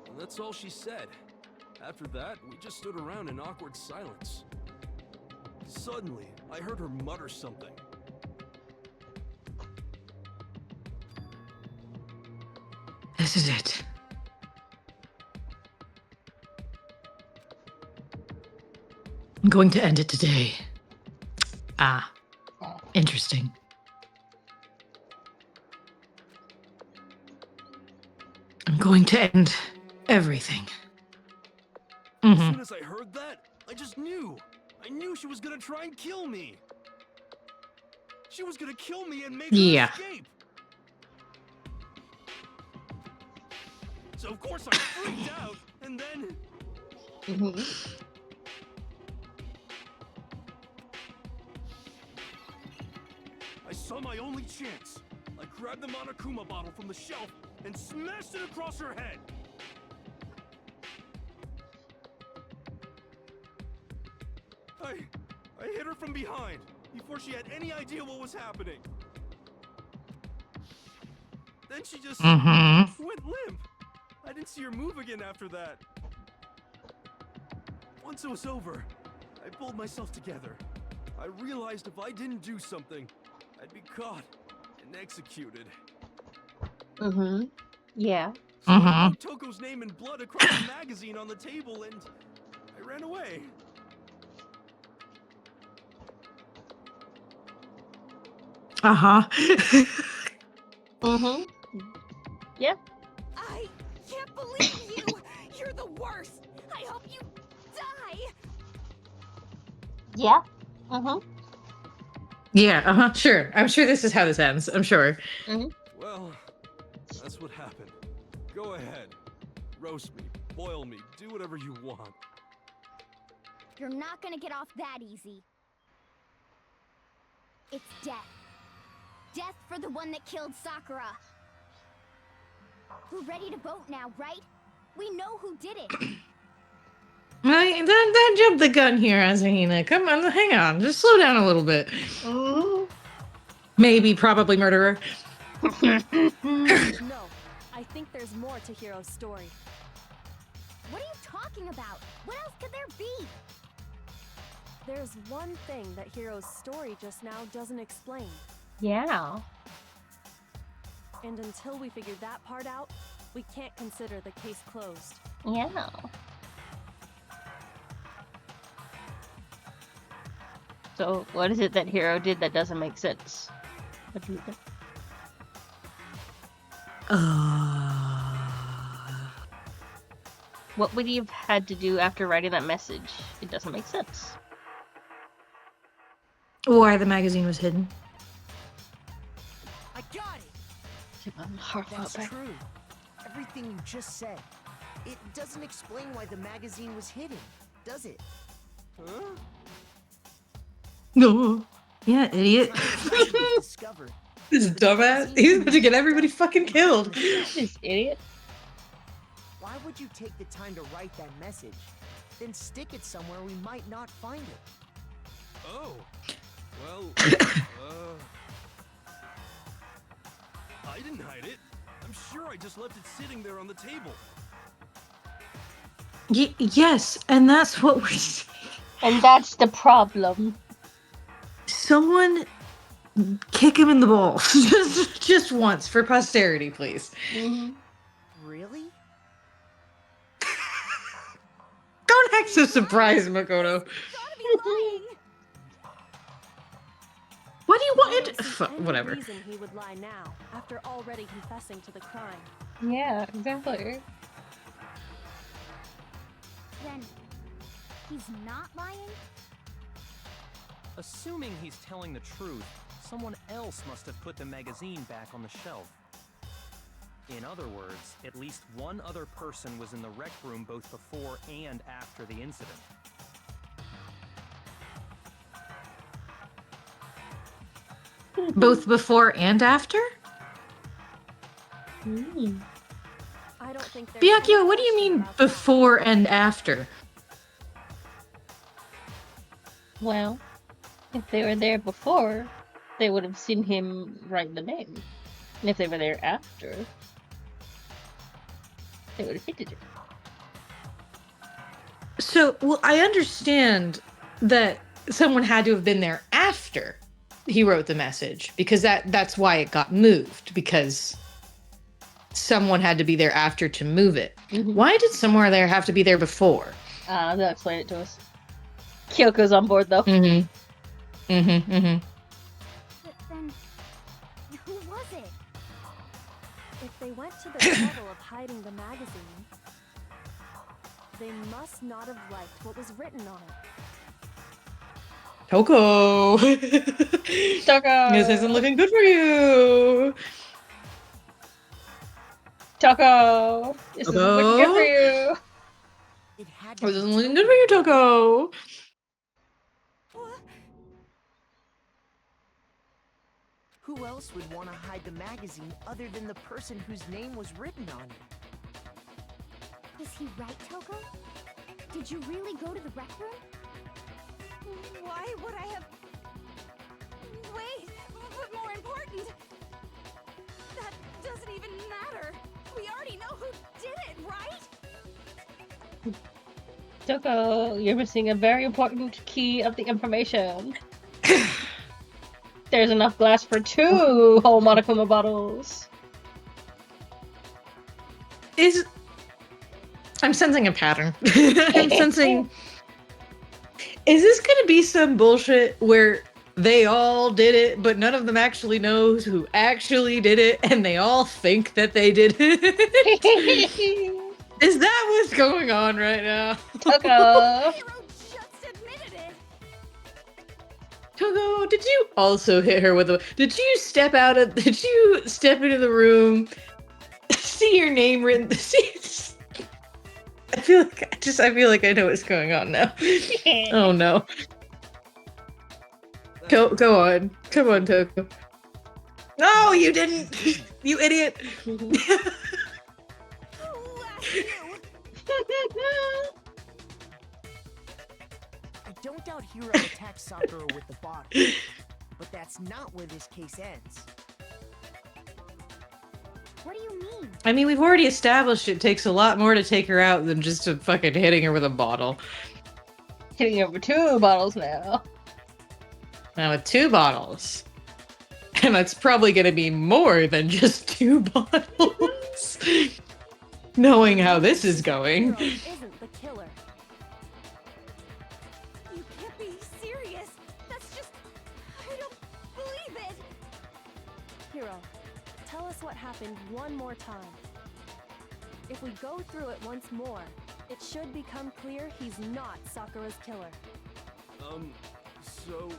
And that's all she said. After that, we just stood around in awkward silence. Suddenly, I heard her mutter something. This is it. I'm going to end it today. Ah, interesting. I'm going to end everything. As soon as I heard that, I just knew. I knew she was gonna try and kill me. She was gonna kill me and make her escape. So of course I freaked out, and then... I saw my only chance. I grabbed the Monokuma bottle from the shelf and smashed it across her head. I hit her from behind before she had any idea what was happening. Then she just Mm-hmm. went limp. I didn't see her move again after that. Once it was over, I pulled myself together. I realized if I didn't do something, I'd be caught and executed. Mm-hmm. Yeah. So I Mm-hmm. wrote Toko's name in blood across the magazine on the table and I ran away. Uh-huh. Mm-hmm. Yeah. I can't believe you! You're the worst! I hope you die! Yeah. Mm-hmm. Yeah, uh-huh, sure. I'm sure this is how this ends. I'm sure. Mm-hmm. Well, that's what happened. Go ahead. Roast me, boil me, do whatever you want. You're not gonna get off that easy. It's death. Death for the one that killed Sakura. We're ready to vote now, right? We know who did it. Don't jump the gun here, Azahina. Come on, hang on. Just slow down a little bit. Mm-hmm. Maybe, probably murderer. No, I think there's more to Hiro's story. What are you talking about? What else could there be? There's one thing that Hiro's story just now doesn't explain. Yeah. And until we figure that part out, we can't consider the case closed. Yeah. So, what is it that Hiro did that doesn't make sense? What do you think? What would he have had to do after writing that message? It doesn't make sense. Why the magazine was hidden. I got it! That's true. Everything you just said. It doesn't explain why the magazine was hidden, does it? Huh? No. Yeah, idiot. Discovered. This dumbass. He's about to get everybody fucking killed. This idiot. Why would you take the time to write that message? Then stick it somewhere we might not find it. Oh. Well, I didn't hide it. I'm sure I just left it sitting there on the table. Yes, and that's what we're saying. And that's the problem. Someone kick him in the balls. just once, for posterity, please. Mm-hmm. Really? Don't act so surprised, Makoto. Gotta be lying! What do you I want? don't see any Whatever. reason he would lie now, after already confessing to the crime. Yeah, exactly. Then, he's not lying? Assuming he's telling the truth, someone else must have put the magazine back on the shelf. In other words, at least one other person was in the rec room both before and after the incident. Both before and after? Mm. I don't think there's Byakuya, any what do you question mean about that. before and after? Well, if they were there before, they would have seen him write the name. And if they were there after, they would have fitted it. So, well, I understand that someone had to have been there after he wrote the message, because that's why it got moved, because someone had to be there after to move it. Mm-hmm. Why did someone there have to be there before? They'll explain it to us. Kyoko's on board, though. Mm-hmm. Mm-hmm. Mm-hmm. But then, who was it? If they went to the trouble of hiding the magazine, they must not have liked what was written on it. Toko! Toko! This isn't looking good for you! Toko! This isn't looking good for you! It had to This be isn't looking good for you, Toko! Who else would want to hide the magazine other than the person whose name was written on it? Was he right, Toko? Did you really go to the rec room? Why would I have... Wait, but more important... That doesn't even Kyoko, you're missing a very important key of the information. There's enough glass for 2 whole Monokuma bottles. I'm sensing a pattern. I'm sensing... Is this gonna be some bullshit where they all did it, but none of them actually knows who actually did it, and they all think that they did it? Is that what's going on right now? Kyoko. Hero just admitted it. Togo, did you also hit her with a... Did you step into the room, see your name written... I feel like I know what's going on now. Oh no. Go on. Come on, Togo. No, you didn't! You idiot! I don't doubt Hero attacked Sakura with the bottle, but that's not where this case ends. What do you mean? I mean, we've already established it takes a lot more to take her out than just to fucking hitting her with a bottle. Hitting her with 2 bottles now. Now with 2 bottles. And that's probably gonna be more than just 2 bottles. Knowing how this is going. Hero isn't the killer. You can't be serious. That's just... I don't believe it. Hero, tell us what happened one more time. If we go through it once more, it should become clear he's not Sakura's killer. So,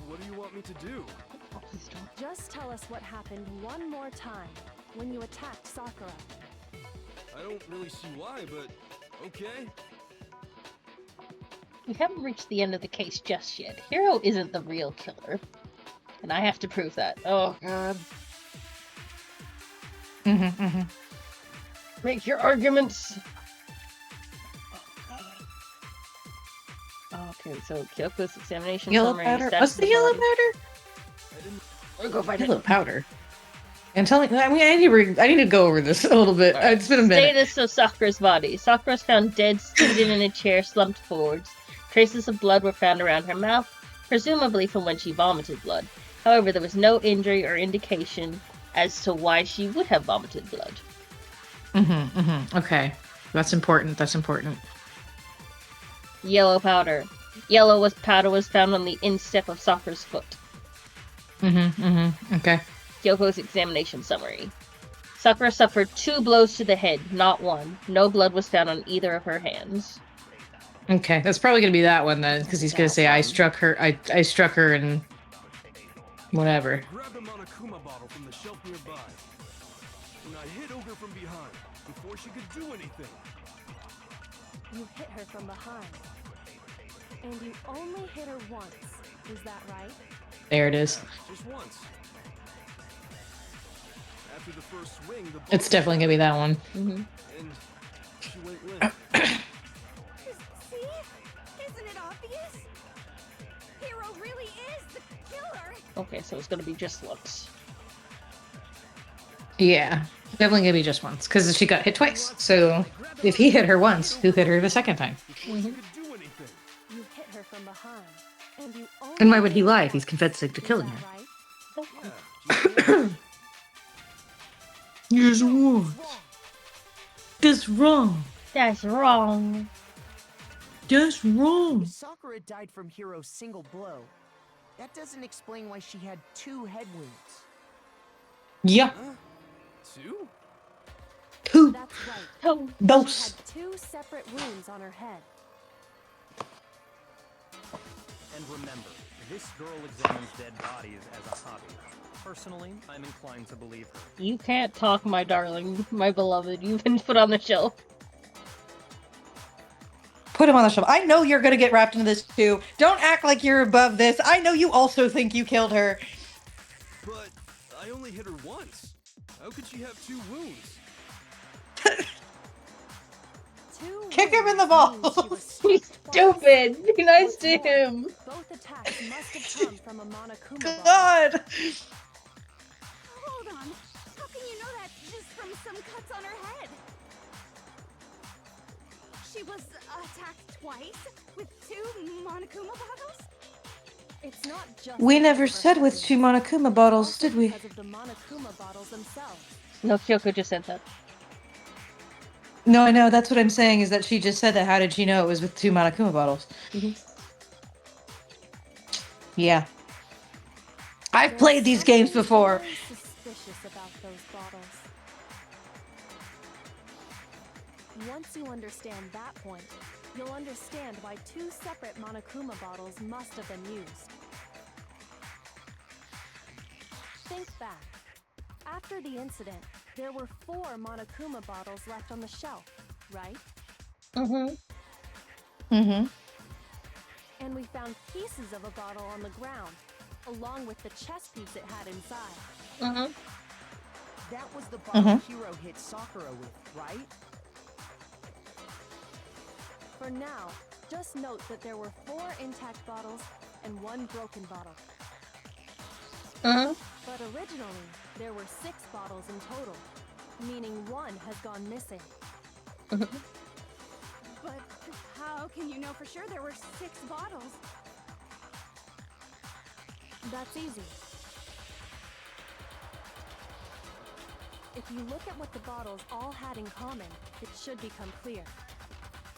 what do you want me to do? Oh, please don't. Just tell us what happened one more time when you attacked Sakura. I don't really see why, but okay. We haven't reached the end of the case just yet. Hero isn't the real killer. And I have to prove that. Oh, God. Make your arguments. Okay, so Kyoko's examination Yellow summary. powder? Status What's of the yellow body. powder? We'll go find Yellow it. powder. And I need to go over this a little bit. Right. It's been a minute. Status of Sakura's body. Sakura was found dead, seated in a chair, slumped forwards. Traces of blood were found around her mouth, presumably from when she vomited blood. However, there was no injury or indication as to why she would have vomited blood. Okay. That's important. Yellow powder. Powder was found on the instep of Sakura's foot. Okay. Kyoko's examination summary. Sakura suffered 2 blows to the head, not 1. No blood was found on either of her hands. Okay, that's probably gonna be that one then, because he's gonna say I struck her and whatever. Grabbed a Monokuma bottle from the shelf nearby, and I hit Ogre from behind before she could do anything. You hit her from behind. And you only hit her once. Is that right? There it is. Just once. After the first swing, the It's definitely gonna be that one. and she went limp. See? Isn't it obvious? Hero really is the killer. Okay, so it's gonna be just once. Yeah, definitely gonna be just once, because she got hit twice. So if he hit her once, who hit her the second time? Before she could do anything. You hit her from behind. And you only And why would he hit lie her if he's once. confessing to Is killing that her? right? Yeah, Yes, what? That's wrong. That's wrong. That's wrong. If Sakura died from Hero's single blow, that doesn't explain why she had 2 head wounds. Yeah. Huh? 2? Who? That's right. Oh, She Those. had 2 separate wounds on her head. And remember, this girl examines dead bodies as a hobby. Personally, I'm inclined to believe her. you can't talk, my darling, my beloved. You've been put on the shelf. Put him on the shelf. I know you're gonna get wrapped into this too. Don't act like you're above this. I know you also think you killed her. But I only hit her once. How could she have 2 wounds? 2 Kick him in the wounds means she balls. was He's struck twice. stupid. Be nice What's to more, him. Both attacks must have come from a Monokuma ball. God. Hold on. How can you know that just from some cuts on her head? She was attacked twice. It's not just We because never of her said with heaviness, 2 Monokuma it's bottles, also did we? because of the Monokuma bottles themselves. No, Kyoko just said that. No, I know. That's what I'm saying, is that she just said that. How did she know it was with 2 Monokuma bottles? Mhm. Yeah. I've There's played these games something before. very suspicious about those bottles. Once you understand that point, you'll understand why 2 separate Monokuma bottles must have been used. Think back. After the incident, there were 4 Monokuma bottles left on the shelf, right? Mm-hmm. Mm-hmm. And we found pieces of a bottle on the ground, along with the chess piece it had inside. Mm-hmm. That was the bottle Hiro hit Sakura with, right? For now, just note that there were 4 intact bottles and 1 broken bottle. Mm-hmm. But originally, there were 6 bottles in total, meaning 1 has gone missing. But how can you know for sure there were 6 bottles? That's easy. If you look at what the bottles all had in common, it should become clear.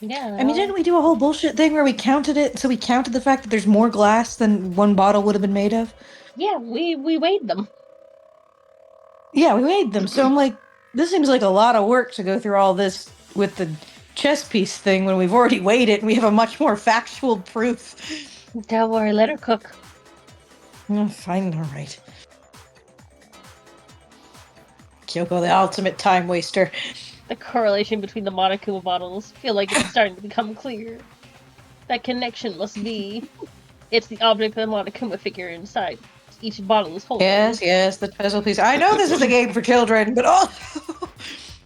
Yeah. I mean, didn't we do a whole bullshit thing where we counted it? So we counted the fact that there's more glass than 1 bottle would have been made of? Yeah, we weighed them. Yeah, we weighed them. So I'm like, this seems like a lot of work to go through all this with the chess piece thing when we've already weighed it and we have a much more factual proof. Don't worry, let her cook. Fine, alright. Kyoko, the ultimate time waster. The correlation between the Monokuma bottles feel like it's starting to become clear. That connection must be... It's the object of the Monokuma figure inside each bottle is holding. Yes, the puzzle piece. I know this is a game for children, but oh!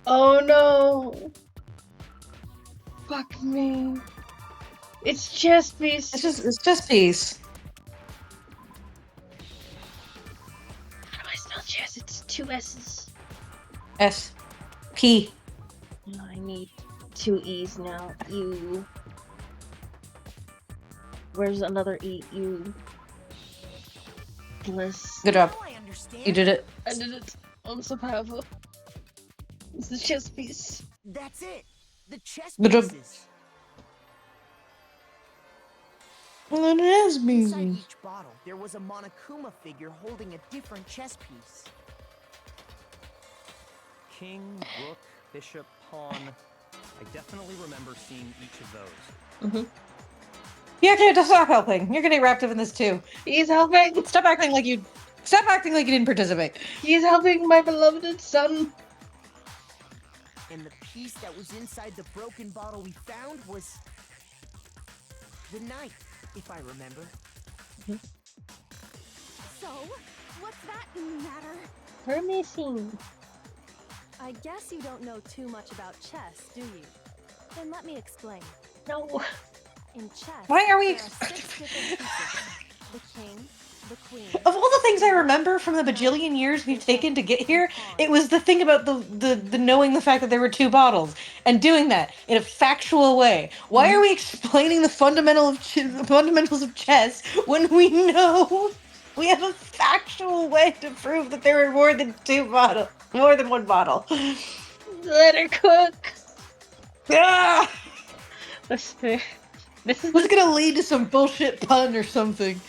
Oh no! Fuck me. It's chess piece. It's just piece. How do I spell chess? It's 2 S's. S. P. I need 2 E's now. U. Where's another E? U. Bliss. Good job. Now I understand. You did it. I did it. I'm so powerful. It's the chess piece. That's it. The chess Good job. pieces. Well, it is Inside amazing. each bottle, there was a Monokuma figure holding a different chess piece. King, rook, bishop, pawn. I definitely remember seeing each of those. Yeah, okay, just stop helping. You're getting wrapped up in this too. He's helping. Stop acting like you didn't participate. He's helping my beloved son. And the piece that was inside the broken bottle we found was the knife, if I remember. So, what's that matter? We're missing. I guess you don't know too much about chess, do you? Then let me explain. No. In chess, Why are we there are 6 different pieces. The king, the queen... Of all the things I remember from the bajillion years we've taken to get here, it was the thing about the knowing the fact that there were 2 bottles and doing that in a factual way. Why are we explaining the fundamentals of chess when we know we have a factual way to prove that there are more than 1 bottle? Let her cook. Ah! This is This is gonna lead to some bullshit pun or something.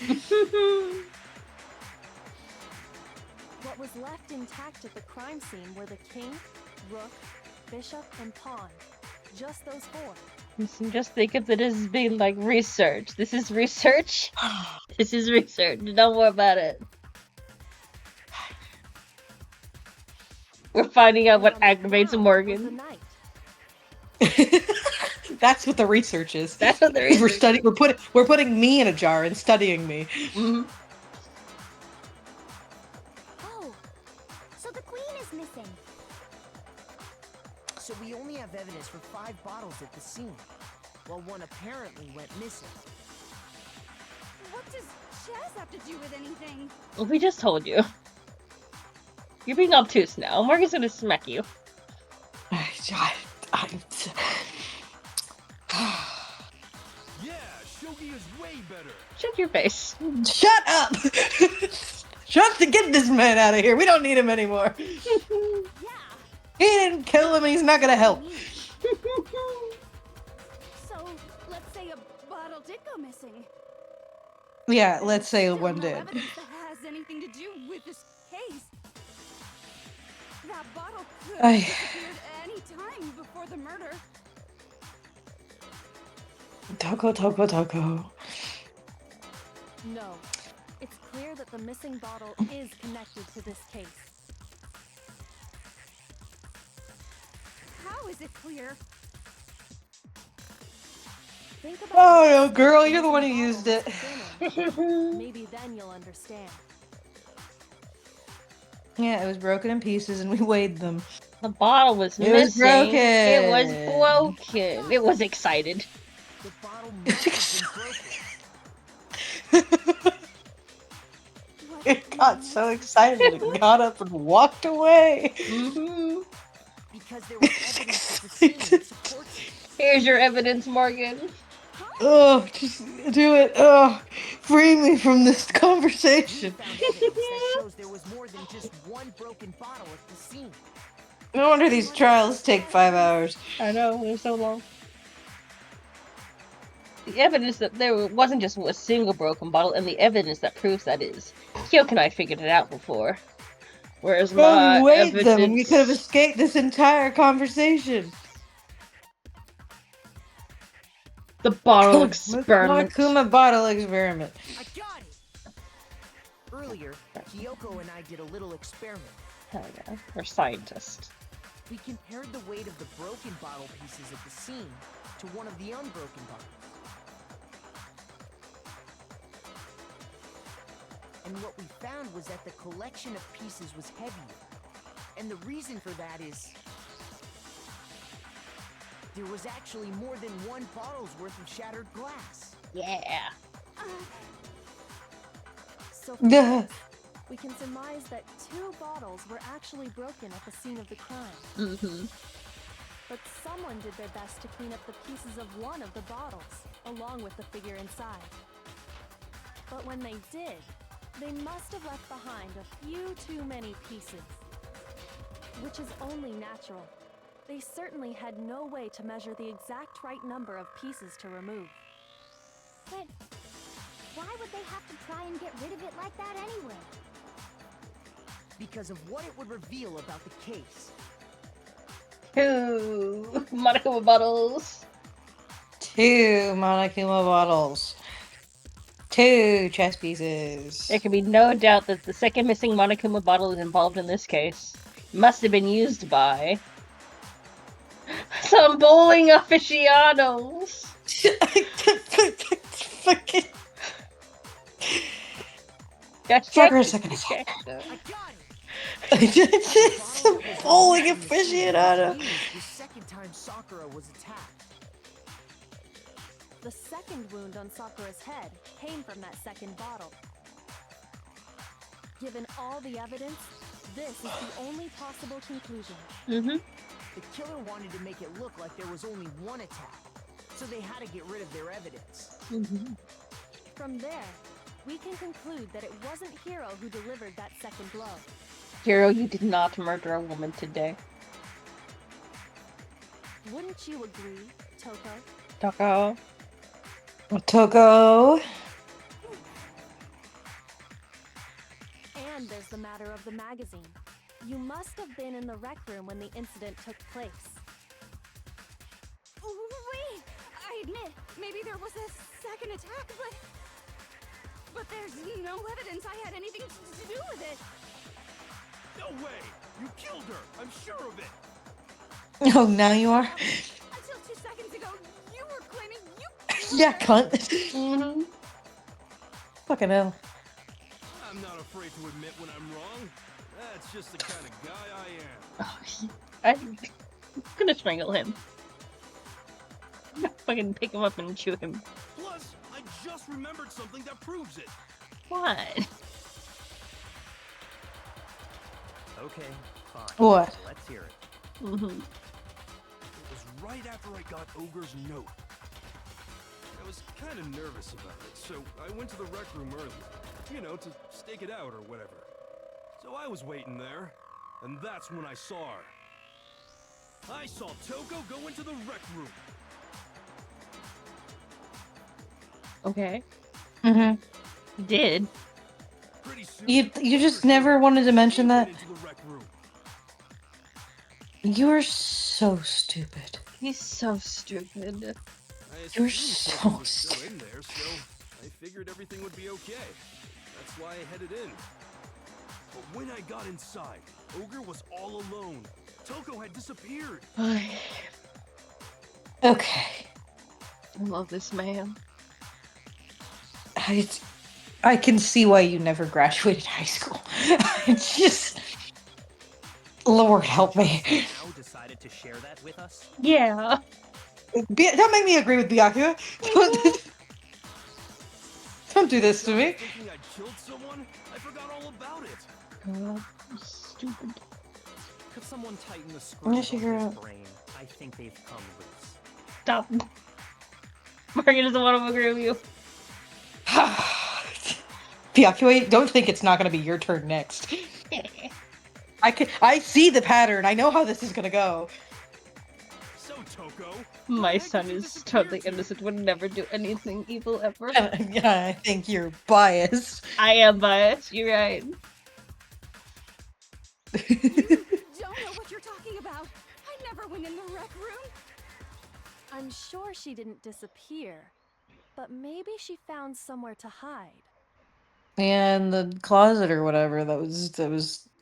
What was left intact at the crime scene were the king, rook, bishop, and pawn. Just those 4. Listen, just think of it as being like research. This is research. This is research. Don't worry about it. We're finding out what And on the aggravates ground was the Morgan. knight. That's what the research is. That's what the research. We're putting me in a jar and studying me. Mhm. Oh, so the queen is missing. So we only have evidence for 5 bottles at the scene, while 1 apparently went missing. What does chess have to do with anything? Well, we just told you. You're being obtuse now. Morgan's gonna smack you. Yeah, Shogi is way better. Shut your face. Shut up! Shut to get this man out of here. We don't need him anymore. Yeah. He didn't kill him and he's not gonna help. So, let's say a bottle did go missing. Yeah, There's let's say still one no did. evidence that has anything to do with this case. That bottle could have disappeared any time before the murder. Taco. No. It's clear that the missing bottle is connected to this case. How is it clear? Think about Oh what no, state girl, the you're the one who missing used bottle it. must have been in. Maybe then you'll understand. Yeah, it was broken in pieces and we weighed them. The bottle was It was missing. broken. It was broken. It was excited. The bottle must have been broken. It got so excited it got up and walked away. Mm-hmm. Because there was evidence at the scene that supports it. Here's your evidence, Morgan. Oh, just do it. Oh, free me from this We conversation. found evidence that shows there was more than just one broken bottle at the scene. No wonder these trials take 5 hours. I know, they're so long. The evidence that there wasn't just a single broken bottle, and the evidence that proves that is. Kyoko and I figured it out before. Whereas Well, my we weighed evidence... them. We could have escaped this entire conversation. The bottle experiment. Kuma bottle experiment. I got it! Earlier, Kyoko and I did a little experiment. Hell yeah, we're scientists. We compared the weight of the broken bottle pieces at the scene to one of the unbroken bottles. And what we found was that the collection of pieces was heavier. And the reason for that is... there was actually more than one bottle's worth of shattered glass. Yeah. So Duh. we can surmise that 2 bottles were actually broken at the scene of the crime. Mm-hmm. But someone did their best to clean up the pieces of one of the bottles, along with the figure inside. But when they did, they must have left behind a few too many pieces. Which is only natural. They certainly had no way to measure the exact right number of pieces to remove. But why would they have to try and get rid of it like that anyway? Because of what it would reveal about the case. 2 Monokuma bottles. 2 Monokuma bottles. 2 chess pieces. There can be no doubt that the second missing Monokuma bottle is involved in this case. It must have been used by... some bowling aficionados. Fucking. Just Fuck her a checking. second. I got it! Some bowling aficionado. The second time Sakura was attacked. The second wound on Sakura's head came from that second bottle. Given all the evidence, this is the only possible conclusion. Mm-hmm. The killer wanted to make it look like there was only one attack, so they had to get rid of their evidence. Mm-hmm. From there, we can conclude that it wasn't Hiro who delivered that second blow. Hiro, you did not murder a woman today. Wouldn't you agree, Toko? Toko. Toko. And there's the matter of the magazine. You must have been in the rec room when the incident took place. Wait! I admit, maybe there was a second attack, but there's no evidence I had anything to do with it. No way! You killed her! I'm sure of it! Oh, now you are? Until 2 seconds ago, you were claiming you killed Yeah, her. cunt. Mm-hmm. Fucking hell. I'm not afraid to admit when I'm wrong. That's just the kind of guy I am. Oh, I'm gonna strangle him. I'm gonna fucking pick him up and chew him. Plus, I just remembered something that proves it. What? Okay, fine. What? Let's hear it. Mm-hmm. It was right after I got Ogre's note. I was kind of nervous about it, so I went to the rec room early. You know, to stake it out or whatever. So I was waiting there, and that's when I saw her. I saw Toko go into the rec room. Okay. Mm-hmm. You did. Pretty soon, You just never wanted to mention that? into the rec room. You're so stupid. He's so stupid. I You're assumed so Toko was still in there, so I figured everything would be okay. That's why I headed in. But when I got inside, Ogre was all alone. Toko had disappeared. Okay. I love this man. I can see why you never graduated high school. It's just... Lord help me. Now decided to share that with us? Yeah. Don't make me agree with Byakuya. Don't do this to me. Thinking I killed someone? I forgot all about it. God, stupid. Could someone tighten the I'm screws gonna on figure his out. brain? I think they've come loose. Stop. Margaret doesn't want to agree with you. Byakuya, don't think it's not going to be your turn next. I see the pattern. I know how this is going to go. So, Toko, My son is totally innocent, would never do anything evil ever. Yeah, I think you're biased. I am biased, you're right. You don't know what you're talking about. I never went in the rec room. I'm sure she didn't disappear, but maybe she found somewhere to hide. And the closet or whatever, that was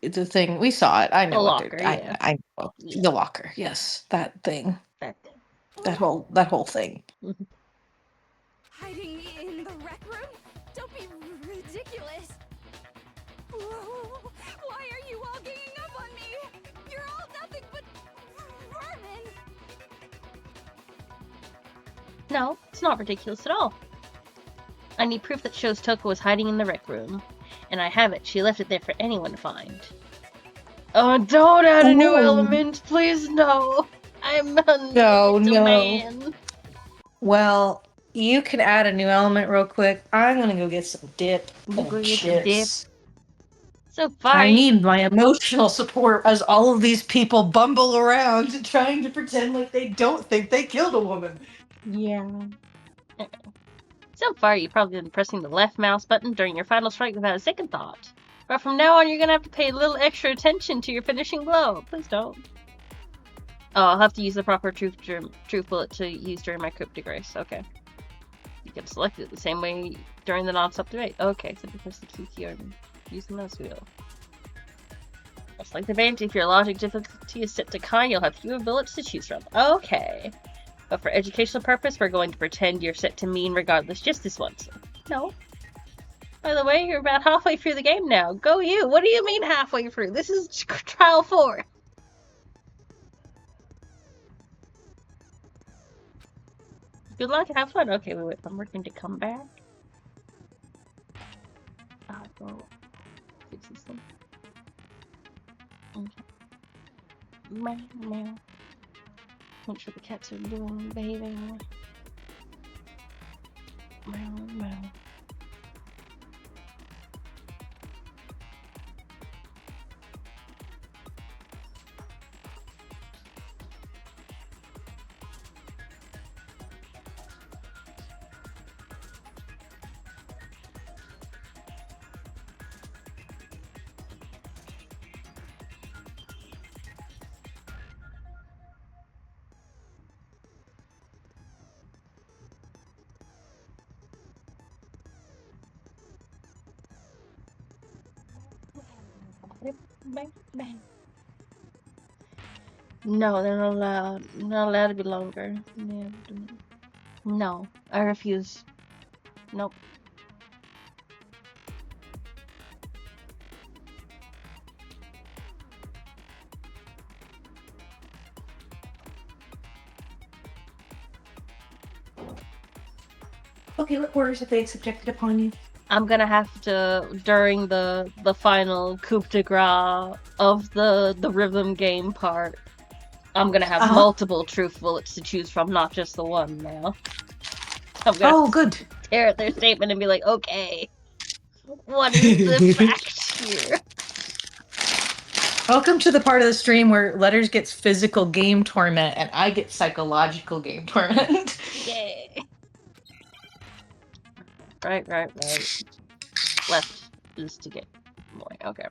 it's a thing. We saw it. I know The what locker, they're yeah. I know. Yeah. The locker, yes. That thing. That That whole thing. Hiding in the rec room? Don't be ridiculous. Whoa, why are you all ganging up on me? You're all nothing but vermin. No, it's not ridiculous at all. I need proof that shows Toko was hiding in the rec room. And I have it. She left it there for anyone to find. Oh, don't add a new element, please, no. I'm a No. man. Well, you can add a new element real quick. I'm gonna go get some dip. You and go get some dip. chips. So far, I need my emotional support as all of these people bumble around trying to pretend like they don't think they killed a woman. Yeah. So far, you've probably been pressing the left mouse button during your final strike without a second thought. But from now on, you're gonna have to pay a little extra attention to your finishing blow. Please don't. Oh, I'll have to use the proper truth bullet to use during my cryptic race. Okay. You can select it the same way during the non-stop debate. Okay, so press the Q key on using the mouse wheel. Just like the debate, if your logic difficulty is set to kind, you'll have fewer bullets to choose from. Okay. But for educational purpose, we're going to pretend you're set to mean regardless just this once. No. By the way, you're about halfway through the game now. Go you! What do you mean halfway through? This is trial 4. Good luck, have fun. Okay, wait, I'm working to come back. I'll go fix this thing. Okay. Meow. Make sure the cats are behaving. Meow. Bang. No, they're not allowed. Not allowed to be longer. No, I refuse. Nope. Okay, what orders have they subjected upon you? I'm gonna have to, during the final coup de grace of the rhythm game part, I'm gonna have multiple truth bullets to choose from, not just the one now. I'm gonna Oh, good. stare at their statement and be like, okay, what is the fact here? Welcome to the part of the stream where Letters gets physical game torment and I get psychological game torment. Yay. Right. Left is to get more. Okay.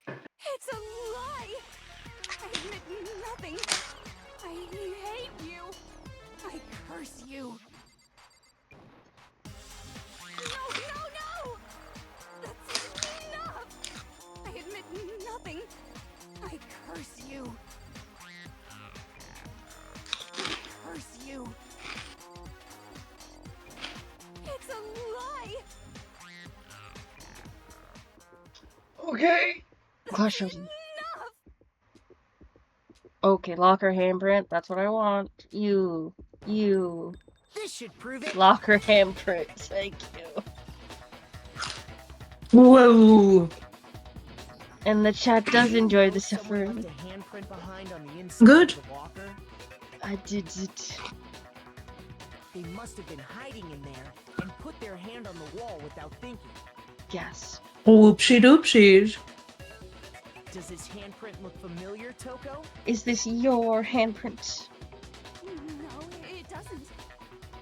It's a lie! I admit nothing. I hate you. I curse you. No! That's enough! I admit nothing. I curse you. I curse you. It's a lie! Okay. Questions. Enough! Okay, locker handprint. That's what I want. You. This should prove it. Locker handprint. Thank you. Whoa. And the chat does enjoy the Someone suffering. left a handprint behind on the inside Good. of the locker. I did it. They must have been hiding in there and put their hand on the wall without thinking. Yes. Oopsie doopsies. Does this handprint look familiar, Toko? Is this your handprint? No, it doesn't.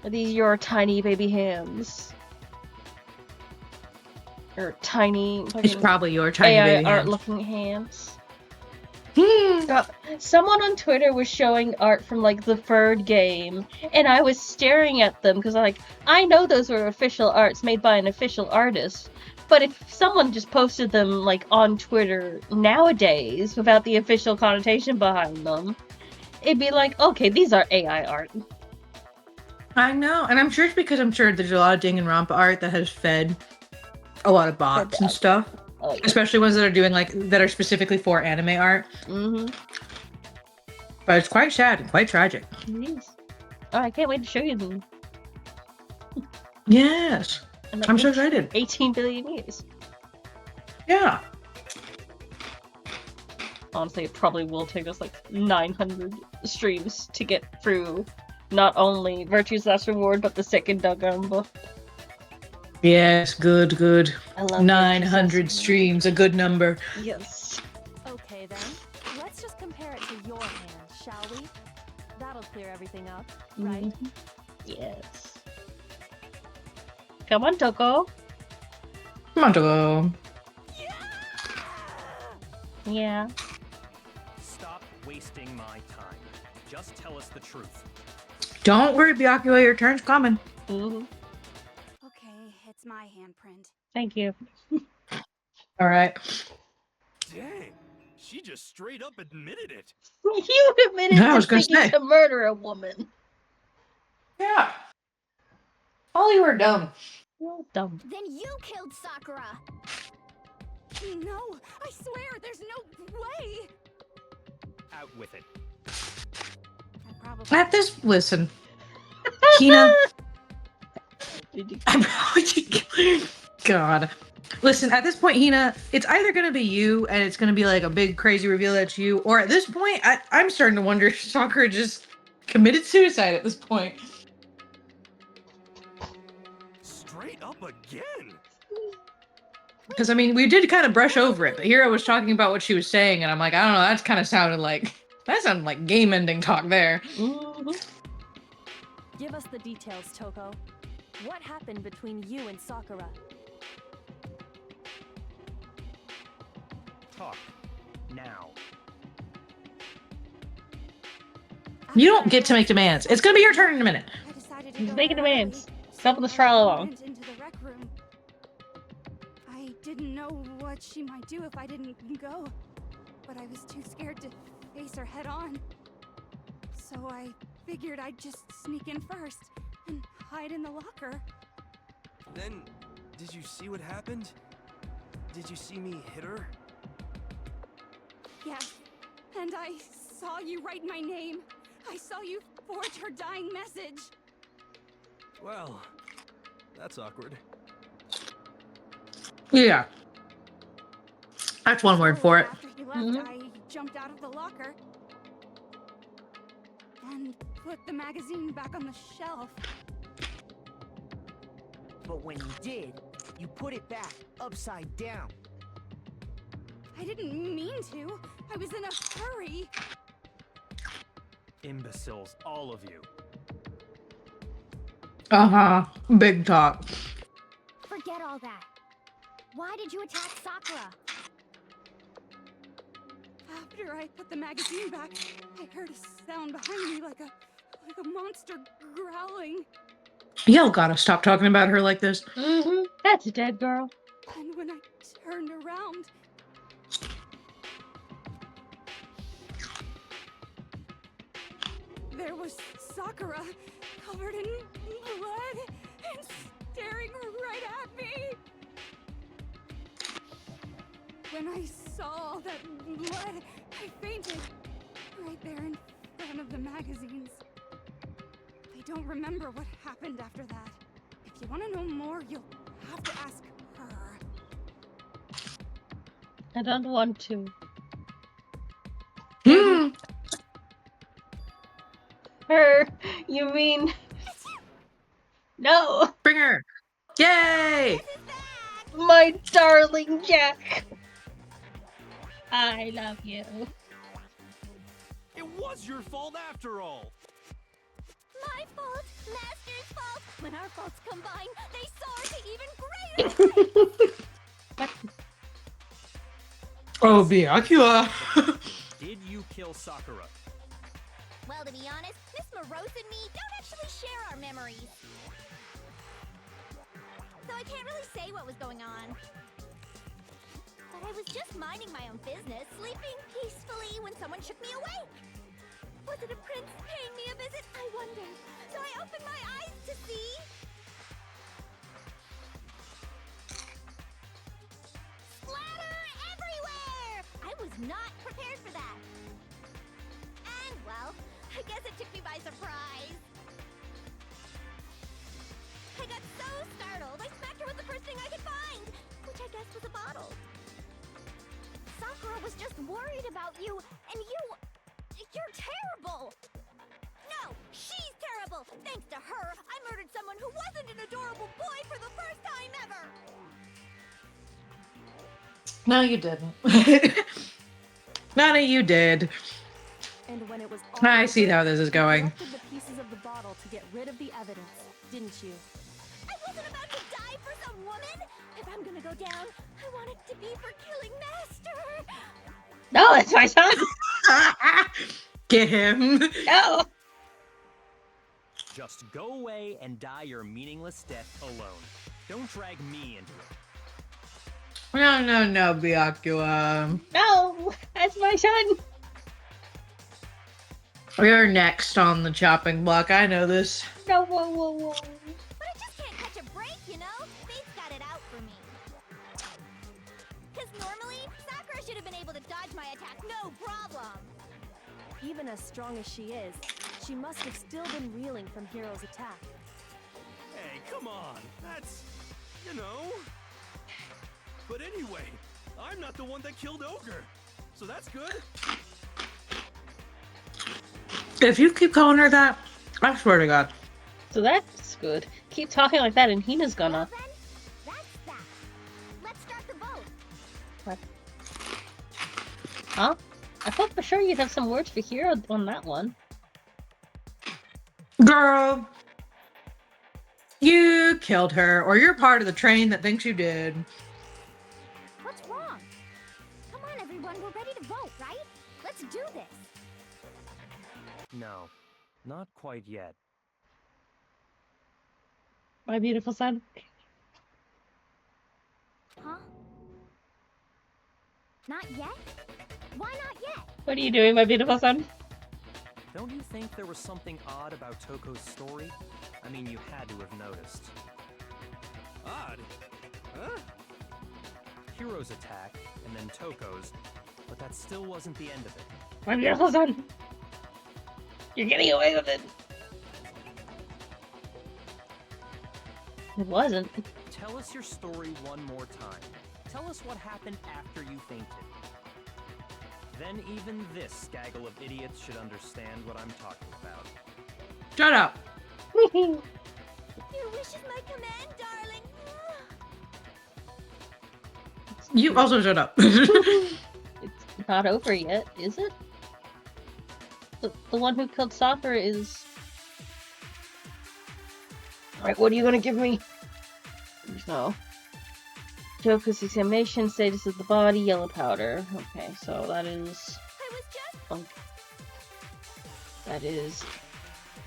Are these your tiny baby hands? Or tiny It's fucking probably your tiny AI baby art hand. looking hands? Hmm. Someone on Twitter was showing art from like the third game, and I was staring at them because I know those were official arts made by an official artist. But if someone just posted them like on Twitter nowadays without the official connotation behind them, it'd be like, okay, these are AI art. I know, and I'm sure it's because there's a lot of Dangan Ronpa art that has fed a lot of bots and stuff. Oh, yeah. Especially ones that are doing that are specifically for anime art. Mm-hmm. But it's quite sad and quite tragic. It is. Oh, I can't wait to show you them. Yes. And I'm so excited. 18 billion years. Yeah. Honestly, it probably will take us like 900 streams to get through not only Virtue's Last Reward, but the second Dangan book. Yes, good. I love 900 streams, a good number. Yes. Okay then, let's just compare it to your hand, shall we? That'll clear everything up, right? Mhm. Yes. Come on, Toko. Come on, Toko. Yeah. Stop wasting my time. Just tell us the truth. Don't worry, Byakuya, your turn's coming. Mhm. Okay, it's my handprint. Thank you. All right. Dang, she just straight up admitted it. You admitted I was to gonna thinking say. to murder a woman. Yeah. All you were dumb. Well, dumb. Then you killed Sakura! No, I swear, there's no way! Out with it. I probably... At this, listen. Hina. Did you- I'm probably God. Listen, at this point, Hina, it's either going to be you and it's going to be like a big crazy reveal that's you, or at this point, I'm starting to wonder if Sakura just committed suicide at this point. Straight up again. Because, I mean, we did kind of brush over it, but Hiro was talking about what she was saying, and I'm like, I don't know, that kind of sounded like game-ending talk there. Mhm. Give us the details, Toko. What happened between you and Sakura? Talk. Now. You don't get to make demands. It's going to be your turn in a minute. I decided to He's go making there demands. early, Helping us so trial I along. went into the rec room. I didn't know what she might do if I didn't go, but I was too scared to face her head on. So I figured I'd just sneak in first and hide in the locker. Then, did you see what happened? Did you see me hit her? Yeah, and I saw you write my name. I saw you forge her dying message. Well, that's awkward. Yeah. That's one word So for it. after you left, Mhm. I jumped out of the locker. and put the magazine back on the shelf. But when you did, you put it back upside down. I didn't mean to. I was in a hurry. Imbeciles, all of you. Big talk. Forget all that. Why did you attack Sakura? After I put the magazine back, I heard a sound behind me like a monster growling. Yo, gotta stop talking about her like this. That's a dead girl. And when I turned around, there was Sakura, covered in blood and staring right at me. When I saw all that blood, I fainted right there in front of the magazines. I don't remember what happened after that. If you want to know more, you'll have to ask her. I don't want to. Her? You mean... No! Bring her! Yay! My darling Jack! I love you. It was your fault after all. My fault, Master's fault. When our faults combine, they soar to even greater heights. Oh, Byakuya. Did you kill Sakura? Well, to be honest, Miss Morose and me don't actually share our memories. So I can't really say what was going on. But I was just minding my own business, sleeping peacefully when someone shook me awake. Was it a prince paying me a visit? I wondered. So I opened my eyes to see... splatter everywhere! I was not prepared for that. And, well, I guess it took me by surprise. I got so startled, I smacked her with the first thing I could find, which I guess was a bottle. Sakura was just worried about you, and you're terrible! No, she's terrible! Thanks to her, I murdered someone who wasn't an adorable boy for the first time ever! No, you didn't. None of you did. And when it was I see how this is going. You collected the pieces of the bottle to get rid of the evidence, didn't you? I wasn't about to die for some woman! If I'm gonna go down, I want it to be for killing Master! No, it's my son! Get him. No! Just go away and die your meaningless death alone. Don't drag me into it. No, Byakuya. No! That's my son! You're next on the chopping block. I know this. No, whoa. But I just can't catch a break, you know? Fate's got it out for me. Because normally, Sakura should have been able to dodge my attack, no problem. Even as strong as she is, she must have still been reeling from Hiro's attack. Hey, come on. That's, you know. But anyway, I'm not the one that killed Ogre. So that's good. If you keep calling her that, I swear to God. So that's good. Keep talking like that and Hina's gonna... Well then, that's that. Let's start the vote. What? Huh? I thought for sure you'd have some words for Hiro on that one. Girl, you killed her, or you're part of the train that thinks you did. What's wrong? Come on, everyone, we're ready to vote, right? Let's do this. No, not quite yet. My beautiful son. Huh? Not yet? Why not yet? What are you doing, my beautiful son? Don't you think there was something odd about Toko's story? I mean, you had to have noticed. Odd? Huh? Hiro's attack, and then Toko's, but that still wasn't the end of it. My beautiful son. You're getting away with it. It wasn't. Tell us your story one more time. Tell us what happened after you fainted. Then even this gaggle of idiots should understand what I'm talking about. Shut up. Your wish is my command, darling. You also shut up. It's not over yet, is it? The one who killed Sakura is... Alright, what are you gonna give me? No. Joker's examination, status of the body, yellow powder. Okay, so that is... That is...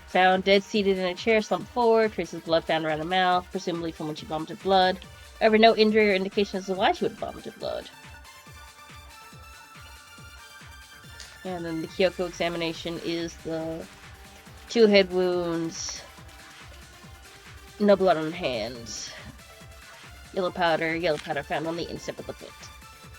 Found dead seated in a chair, slumped forward, traces of blood found around her mouth, presumably from when she vomited blood. However, no injury or indication as to why she would have vomited blood. And then the Kyoko examination is the 2 head wounds, no blood on hands. Yellow powder found on the inside of the foot.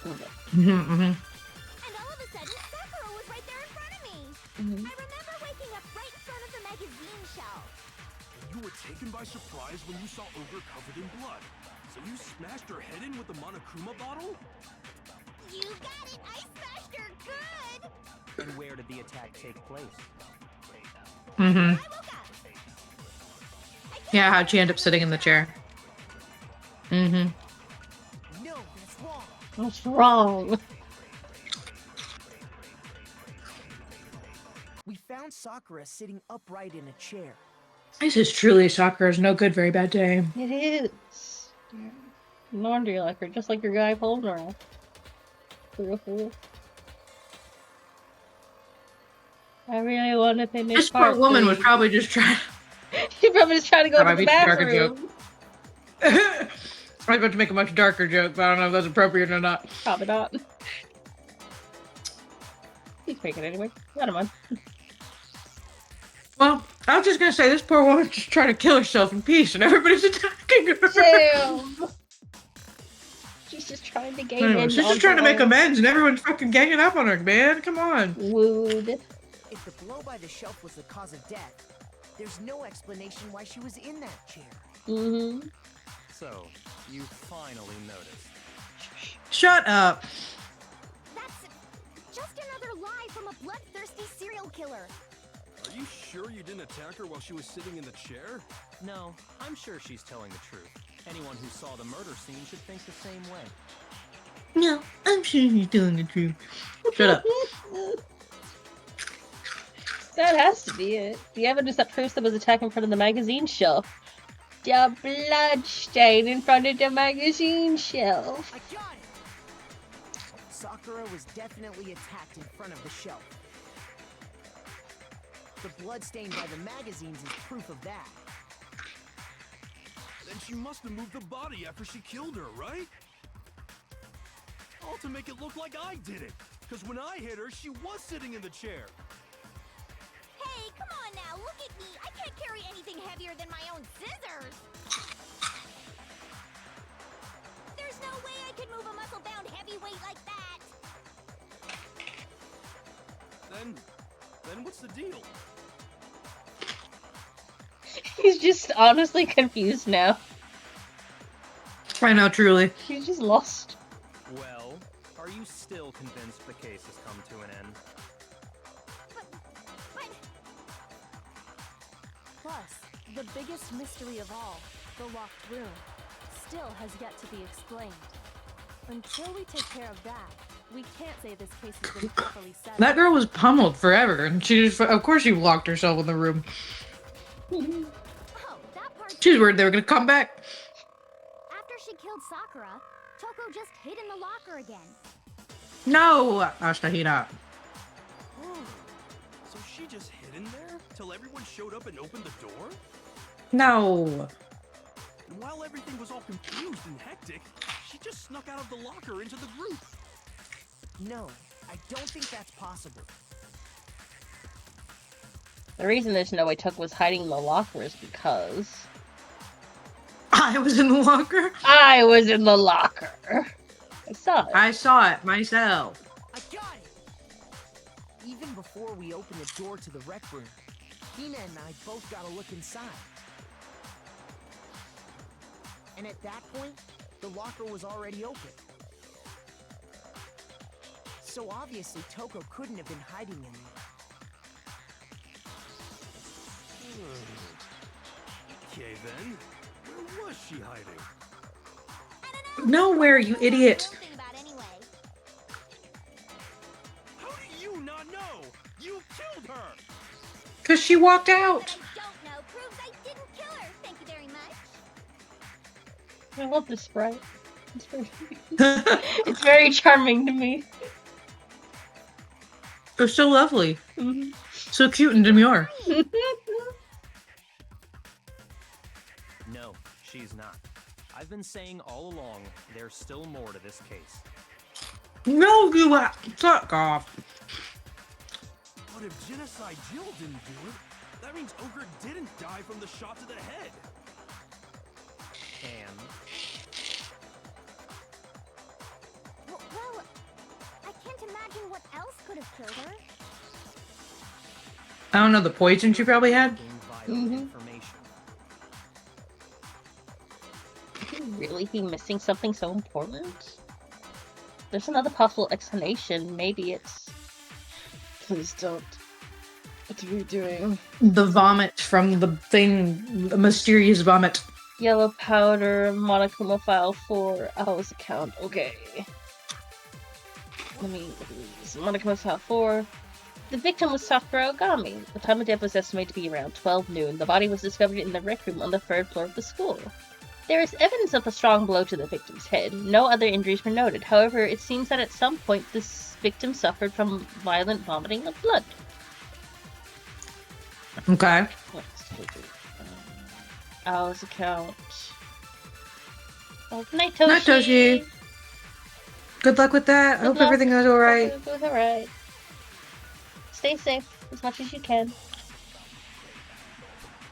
Okay. And all of a sudden, Sakura was right there in front of me. I remember waking up right in front of the magazine shelf. You were taken by surprise when you saw Ogre covered in blood. So you smashed her head in with the Monokuma bottle? You got it! I smashed her good! And where did the attack take place? I woke up. Yeah, how'd she end up sitting in the chair? No, that's wrong. What's wrong? We found Sakura sitting upright in a chair. This is truly Sakura's no good, very bad day. It is. Laundry like her, just like your guy holding her. For real. I really want to finish. This poor woman was probably just trying. She probably just trying to go to the darker bathroom. joke. I was about to make a much darker joke, but I don't know if that's appropriate or not. Probably not. He's faking it anyway. Not a mind. Well, I was just gonna say this poor woman just trying to kill herself in peace, and everybody's attacking her. Damn. She's just trying to gain Anyway, she's just trying to make amends, and everyone's fucking ganging up on her, man. Come on. Wooed. If the blow by the shelf was the cause of death, there's no explanation why she was in that chair. So, you finally noticed. Shut up. That's just another lie from a bloodthirsty serial killer. Are you sure you didn't attack her while she was sitting in the chair? No, I'm sure she's telling the truth. Anyone who saw the murder scene should think the same way. No, I'm sure he's telling the truth. Shut up. That has to be it. The evidence that proves that was attacked in front of the magazine shelf. The blood stain in front of the magazine shelf. I got it! Sakura was definitely attacked in front of the shelf. The blood stain by the magazines is proof of that. Then she must have moved the body after she killed her, right? All to make it look like I did it. Because when I hit her, she was sitting in the chair. Hey, come on now, look at me. I can't carry anything heavier than my own scissors. There's no way I could move a muscle-bound heavyweight like that. Then what's the deal? He's just honestly confused now. I know, truly. He's just lost. Well, are you still convinced the case has come to an end? But... Plus, the biggest mystery of all, the locked room, still has yet to be explained. Until we take care of that, we can't say this case has been properly settled. That girl was pummeled forever, and she just, of course she locked herself in the room. Oh, that part... She's worried they were gonna come back. After she killed Sakura, Toko just hid in the locker again. No! Ashitahira. So she just hid in there till everyone showed up and opened the door? No. And while everything was all confused and hectic, she just snuck out of the locker into the group. No, I don't think that's possible. The reason there's no way Tuck was hiding in the locker is because... I was in the locker? I was in the locker. I saw it. I saw it myself. I got it! Even before we opened the door to the rec room, Hina and I both got a look inside. And at that point, the locker was already open. So obviously Toko couldn't have been hiding in there. Okay then, where was she hiding? Nowhere, you idiot. Whole thing about anyway. How do you not know? You killed her! Because she walked out. That I don't know proves I didn't kill her. Thank you very much. I love this sprite. It's very, it's very charming to me. They're so lovely. Mhm. So cute and demure. No, she's not. I've been saying all along, there's still more to this case. No, you fuck off. But if Genocide Jill didn't do it, that means Ogre didn't die from the shot to the head. And Well, I can't imagine what else could have killed her. I don't know, the poison she probably had? gain vital Mhm. information. Could he really be missing something so important? There's another possible explanation. Maybe it's... Please don't. What are you doing? The vomit from the thing, the mysterious vomit. Yellow powder, Monokuma file 4, Owl's account. Okay. Let me use Monokuma file 4. The victim was Sakura Ogami. The time of death was estimated to be around 12 noon. The body was discovered in the rec room on the 3rd floor of the school. There is evidence of a strong blow to the victim's head. No other injuries were noted. However, it seems that at some point this victim suffered from violent vomiting of blood. Okay. Let's take it. Owl's account. Oh, good night, Toshi. Night, Toshi. Good luck with that. I Good hope luck. everything goes alright. Hope it goes alright. Stay safe as much as you can.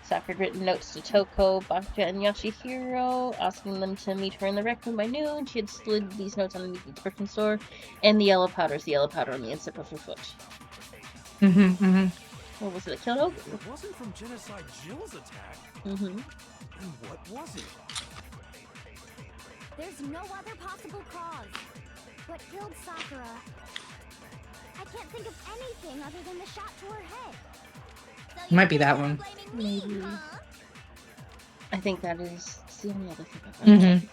Sakura had written notes to Toko, Bakuja, and Yashihiro, asking them to meet her in the rec room by noon. She had slid these notes underneath each person's door, and the yellow powder is the yellow powder on the inside of her foot. What was it that killed Ogre? It wasn't from Genocide Jill's attack. Mm-hmm. Then what was it? There's no other possible cause. What killed Sakura? I can't think of anything other than the shot to her head. So Might be you're that blaming one. me, Maybe. huh? I think that is the only other thing I've done.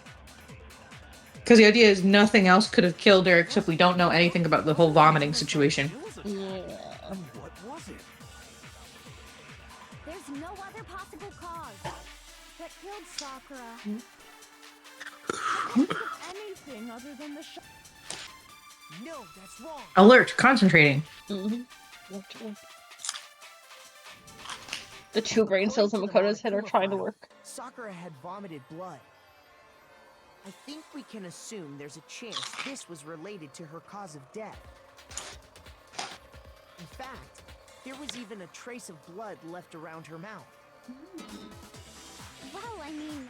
Because the idea is nothing else could have killed her except we don't know anything about the whole vomiting situation. Jill's attack. Yeah. Then what was it? There's no other possible cause. What killed Sakura? I can't think of anything other than the shot. No, that's wrong. Alert, concentrating. Mm-hmm. The two brain cells in Makoto's head are trying to work. Sakura had vomited blood. I think we can assume there's a chance this was related to her cause of death. In fact, there was even a trace of blood left around her mouth. Well, I mean,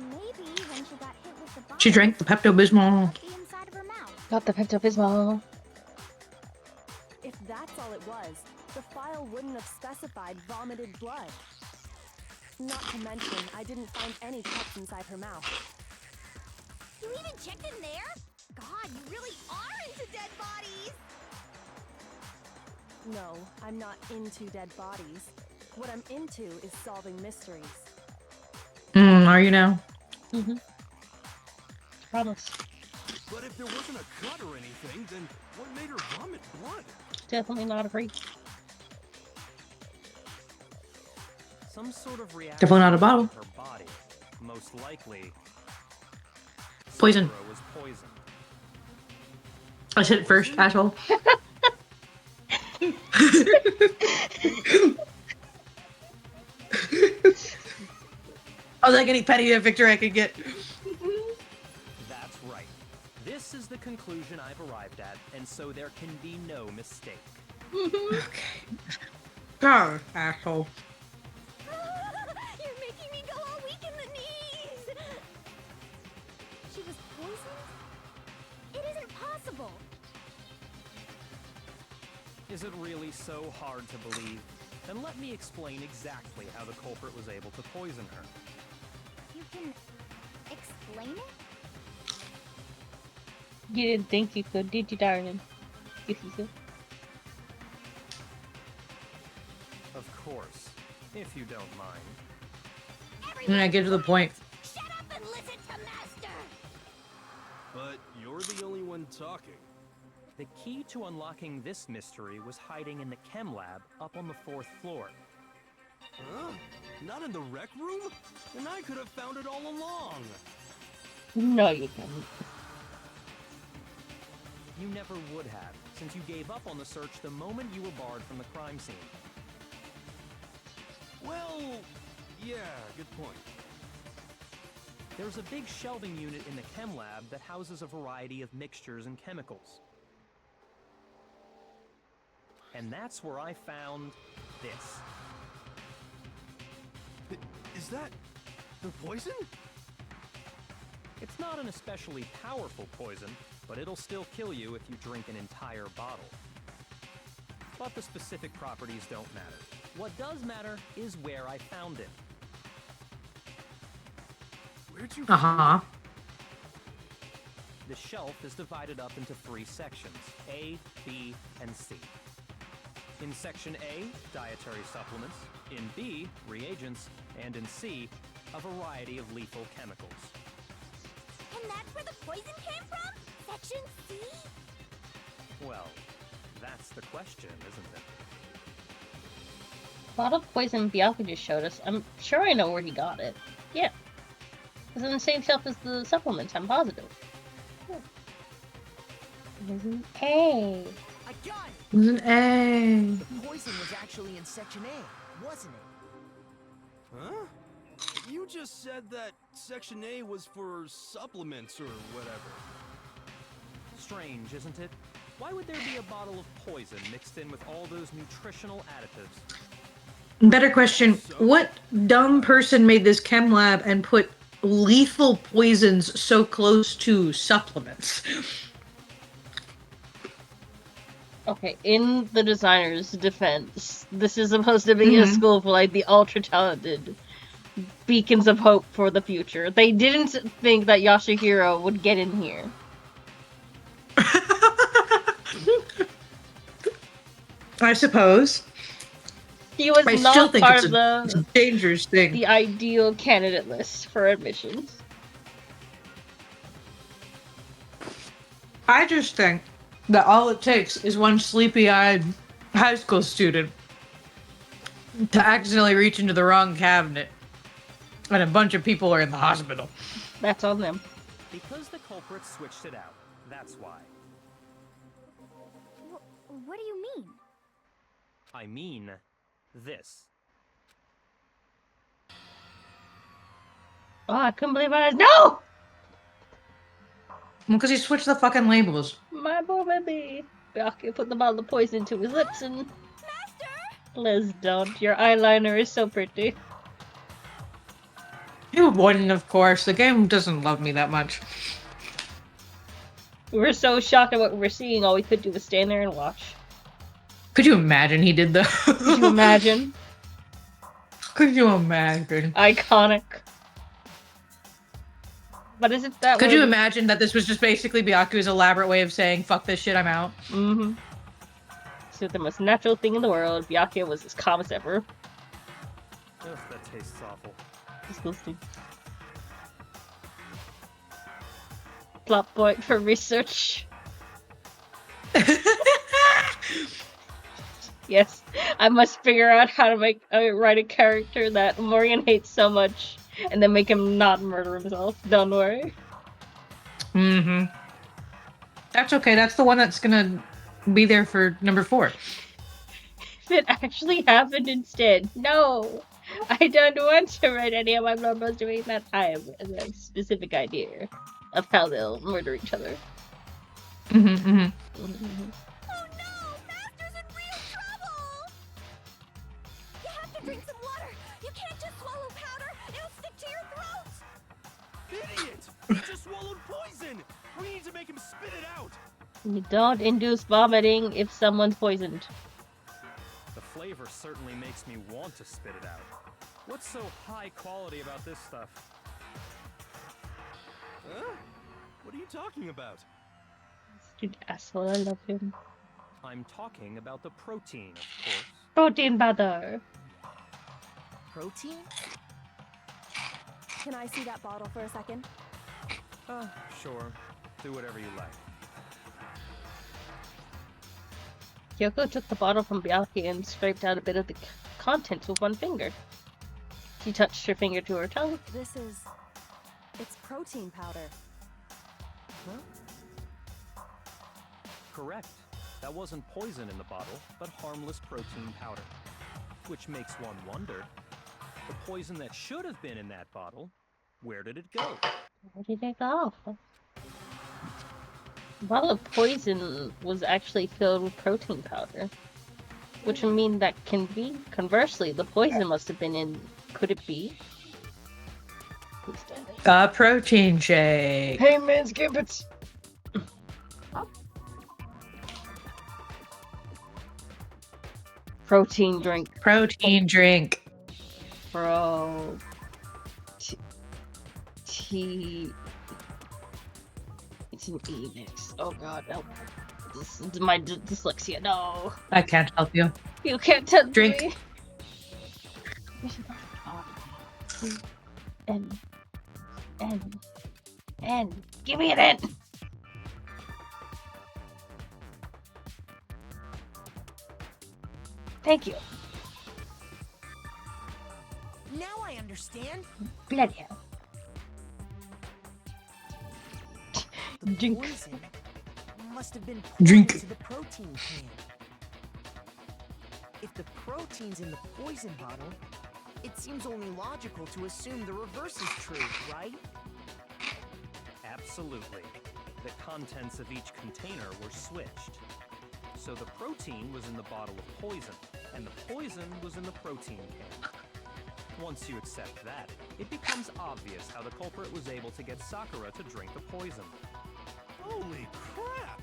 maybe when she got hit with the bottle, She drank the Pepto-Bismol. the inside of her mouth. Got the Pepto-Bismol. If that's all it was, the file wouldn't have specified vomited blood. Not to mention, I didn't find any cuts inside her mouth. You even checked in there? God, you really are into dead bodies! No, I'm not into dead bodies. What I'm into is solving mysteries. Are you now? Mm-hmm. Promise. But if there wasn't a cut or anything, then what made her vomit blood? Definitely not a freak. Some sort of reaction Definitely not a bottle. in her body. Most likely, Poison. Sakura was poisoned. I said it first, asshole. I was like any petty victor I could get. That's right. This is the conclusion I've arrived at, and so there can be no mistake. Okay. Oh, asshole. You're making me go all weak in the knees! She was poisoned? It isn't possible! Is it really so hard to believe? Then let me explain exactly how the culprit was able to poison her. You can explain it? You didn't think you could, did you, darling? If you could. Of course. if you don't mind. And I get to the point. Shut up and listen to Master! But you're the only one talking. The key to unlocking this mystery was hiding in the chem lab up on the 4th floor. Huh? Not in the rec room? And I could have found it all along. No, you didn't. You never would have, since you gave up on the search the moment you were barred from the crime scene. Well, yeah, good point. There's a big shelving unit in the chem lab that houses a variety of mixtures and chemicals. And that's where I found this. Is that the poison? It's not an especially powerful poison, but it'll still kill you if you drink an entire bottle. But the specific properties don't matter. What does matter is where I found it. Where'd you Uh-huh. The shelf is divided up into 3 sections, A, B, and C. In Section A, dietary supplements. In B, reagents. And in C, a variety of lethal chemicals. And that's where the poison came from? Section C? Well, that's the question, isn't it? Bottle of poison Bianca just showed us. I'm sure I know where he got it. Yeah. It's on the same shelf as the supplements, I'm positive. Yeah. Poison A. I got it! It was an A. The poison was actually in Section A, wasn't it? Huh? You just said that Section A was for supplements or whatever. Strange, isn't it? Why would there be a bottle of poison mixed in with all those nutritional additives? Better question. What dumb person made this chem lab and put lethal poisons so close to supplements? Okay, in the designer's defense, this is supposed to be a school for like the ultra-talented beacons of hope for the future. They didn't think that Yashihiro would get in here. I suppose. He was I not still think part it's of a dangerous thing. the ideal candidate list for admissions. I just think that all it takes is one sleepy-eyed high school student to accidentally reach into the wrong cabinet, and a bunch of people are in the hospital. That's on them. Because the culprits switched it out. That's why. What do you mean? I mean, this. Oh, I couldn't believe I was— No! Because he switched the fucking labels. My poor baby. Byakuya put the bottle of poison to his lips and— Liz, don't. Your eyeliner is so pretty. You wouldn't, of course. The game doesn't love me that much. We were so shocked at what we were seeing, all we could do was stand there and watch. Could you imagine he did that? Could you imagine? Could you imagine? Iconic. But is it that Could way? you imagine that this was just basically Byakuya's elaborate way of saying, fuck this shit, I'm out? Mm-hmm. So the most natural thing in the world, Byakuya was as calm as ever. Ugh, that tastes awful. Disgusting. Plot point for research. Yes, I must figure out how to write a character that Morgan hates so much, and then make him not murder himself. Don't worry. Mm-hmm. That's okay. That's the one that's gonna be there for number 4. If it actually happened instead, no! I don't want to write any of my members doing that. I have a specific idea of how they'll murder each other. Mm-hmm, mm-hmm. Mm-hmm. Oh no! Master's in real trouble! You have to drink some water! You can't just swallow powder! It'll stick to your throat! Idiot! He just swallowed poison! We need to make him spit it out! You don't induce vomiting if someone's poisoned. The flavor certainly makes me want to spit it out. What's so high quality about this stuff? Huh? What are you talking about? Dude, asshole, I love him. I'm talking about the protein, of course. Protein butter. protein? Can I see that bottle for a second? Sure. Do whatever you like. Kyoko took the bottle from Byakuya and scraped out a bit of the contents with one finger. She touched her finger to her tongue. This is... it's protein powder. Huh? Correct. That wasn't poison in the bottle, but harmless protein powder. Which makes one wonder, the poison that should have been in that bottle, where did it go? Where did it go? The bottle of poison was actually filled with protein powder. Which would mean that can be. Conversely, the poison must have been in... Could it be? A protein shake. Hey man, skip it! Protein drink. Protein drink. Bro. It's an E mix. Oh god, no. This is my dyslexia. No. I can't help you. You can't tell Drink. me. N. Give me an N. Thank you. Now I understand. Bloody hell. The Drink. poison must have been Drink. poured into the protein can. If the protein's in the poison bottle, it seems only logical to assume the reverse is true, right? Absolutely. The contents of each container were switched. So the protein was in the bottle of poison, and the poison was in the protein can. Once you accept that, it becomes obvious how the culprit was able to get Sakura to drink the poison. Holy crap!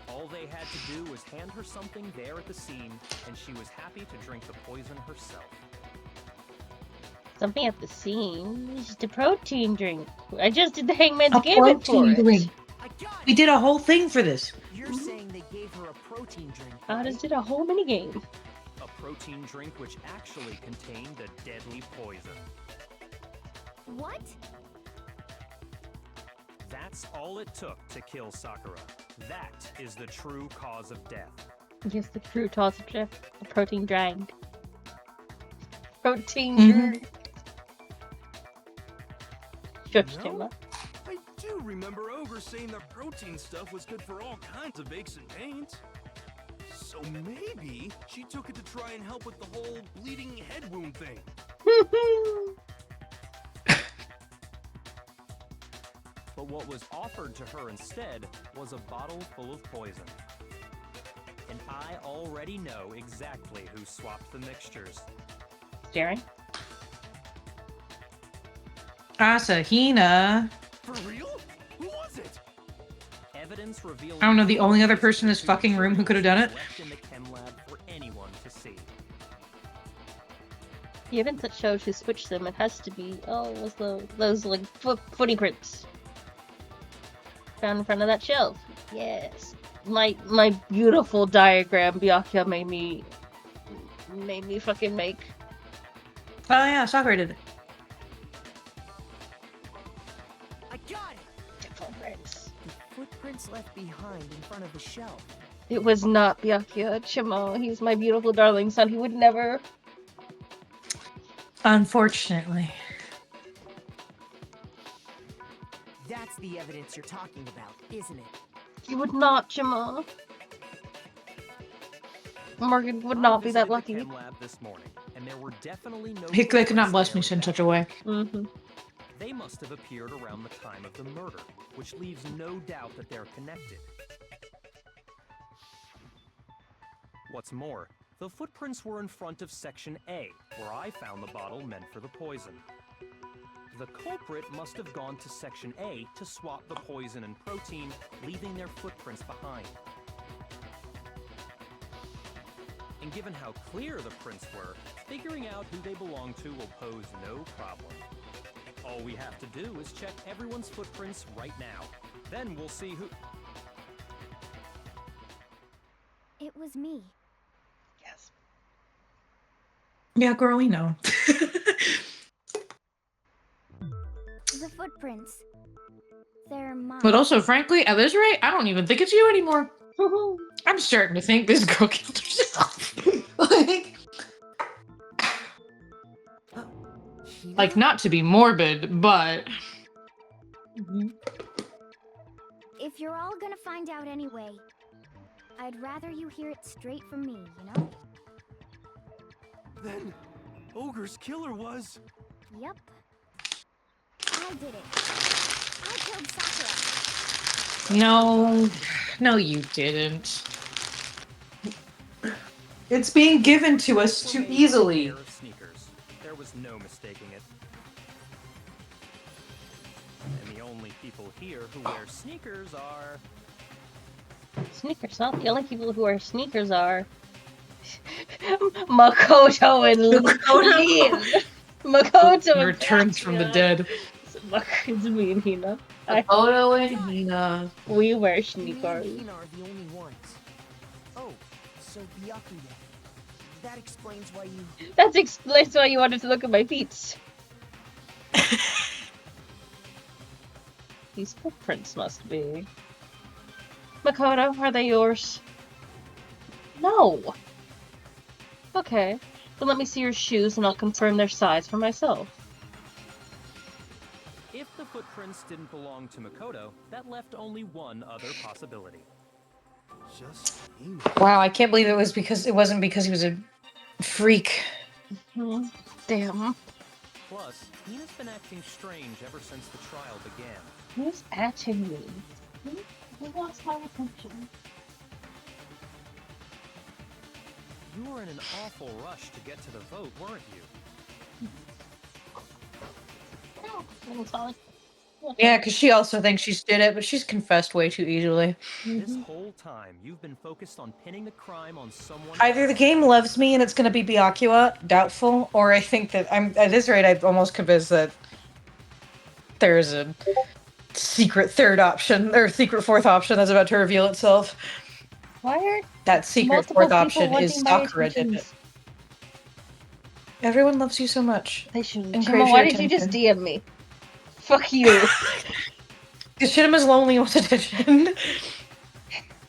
All they had to do was hand her something there at the scene, and she was happy to drink the poison herself. Something at the scene. It's just a protein drink. I just did the Hangman's A Gambit for protein it. drink. I got We it! did a whole thing for this. You're saying they gave her a protein drink, I just right? did a whole mini game. A protein drink which actually contained a deadly poison. What? That's all it took to kill Sakura. That is the true cause of death. Yes, the true toss of Jeff. A protein drink. Protein Mhm. drink. Shush, You know, Timma. I do remember Ogre saying that protein stuff was good for all kinds of aches and pains. So maybe she took it to try and help with the whole bleeding head wound thing. But what was offered to her instead was a bottle full of poison. And I already know exactly who swapped the mixtures. Staring. Asahina. For real? Who was it? Evidence revealing I don't know, the only other person in this fucking room who could have done it. left in the chem lab for anyone to see. The evidence that shows who switched them, it has to be, was those like footy prints found in front of that shelf. Yes, my beautiful diagram Byakuya made me fucking make. Oh yeah, Sakura did it. I got it! Footprints. The footprints left behind in front of the shelf. It was not Byakuya. Chimo, he's my beautiful darling son. He would never. Unfortunately. That's the evidence you're talking about, isn't it? He would not, Chimo. Morgan would I not be that visited the lucky. chem lab this morning, and there were definitely no. They could not bless me footprints in there such a way. Mm-hmm. They must have appeared around the time of the murder, which leaves no doubt that they're connected. What's more, the footprints were in front of Section A, where I found the bottle meant for the poison. The culprit must have gone to Section A to swap the poison and protein, leaving their footprints behind. And given how clear the prints were, figuring out who they belong to will pose no problem. All we have to do is check everyone's footprints right now. Then we'll see who... It was me. Yes. Yeah, girl, we know. The footprints. They're mine. But also, frankly, at this rate, I don't even think it's you anymore. I'm starting to think this girl killed herself. like, not to be morbid, but If you're all gonna find out anyway, I'd rather you hear it straight from me, you know? Then, Ogre's killer was... Yep. I did it. I killed Sakura. no, you didn't. It's being given to us too easily. Pair of sneakers. There was no mistaking it. And the only people here who wear sneakers are... Sneakers, huh? The only people who wear sneakers are Makoto and Lean. Makoto returns from the dead. It's me and Hina. Makoto and Hina. We wear Me and sneakers. Hina are the only ones. Oh, so Byakuya. That explains why you... That explains why you wanted to look at my feet. These footprints must be. Makoto, are they yours? No. Okay. Then let me see your shoes and I'll confirm their size for myself. If the footprints didn't belong to Makoto, that left only one other possibility. Just Hina. Wow, I can't believe it wasn't because he was a freak. Damn. Plus, Hina's been acting strange ever since the trial began. Who's atting me? Who lost my attention? You were in an awful rush to get to the vote, weren't you? Yeah, because she also thinks she's did it, but she's confessed way too easily. This whole time, you've been focused on pinning the crime on someone Either the else. game loves me and it's going to be Byakuya, doubtful, or I think that at this rate, I'm almost convinced that there's a secret third option, or secret fourth option that's about to reveal itself. Why are That secret multiple fourth people option is wanting my Sakura did it. attentions? Everyone loves you so much. They should. And Chima, craves why your did you just attention. DM me? Fuck you. Because Shinima's lonely with attention.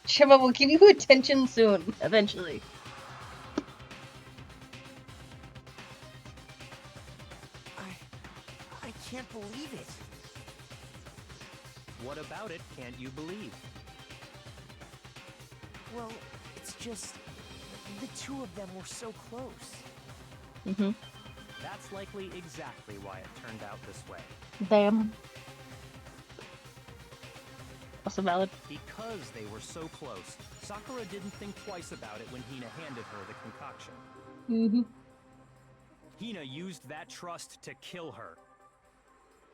Chima will give you attention soon, eventually. I can't believe it. What about it can't you believe? Well, it's just... the two of them were so close. That's likely exactly why it turned out this way. Damn. Also valid. Because they were so close, Sakura didn't think twice about it when Hina handed her the concoction. Hina used that trust to kill her.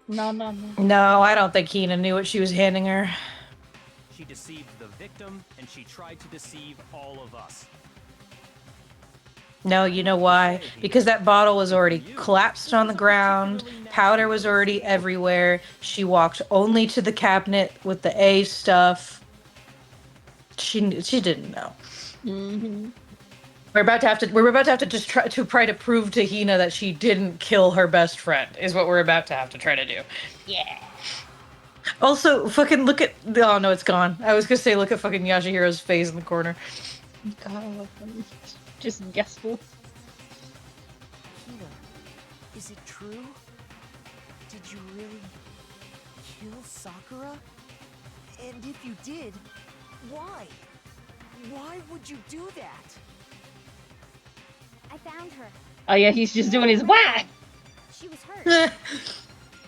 No. No, I don't think Hina knew what she was handing her. She deceived the victim, and she tried to deceive all of us. No, you know why? Because that bottle was already collapsed on the ground, powder was already everywhere, she walked only to the cabinet with the A stuff. She didn't know. We're about to have to just try to prove to Hina that she didn't kill her best friend, is what we're about to have to try to do. Yeah. Also, fucking look at... Oh, no, it's gone. I was gonna say look at fucking Yashihiro's face in the corner. God, just guessful. Hina, is it true? Did you really kill Sakura? And if you did, why? Why would you do that? I found her. Oh yeah, he's just doing his whack. She was hurt.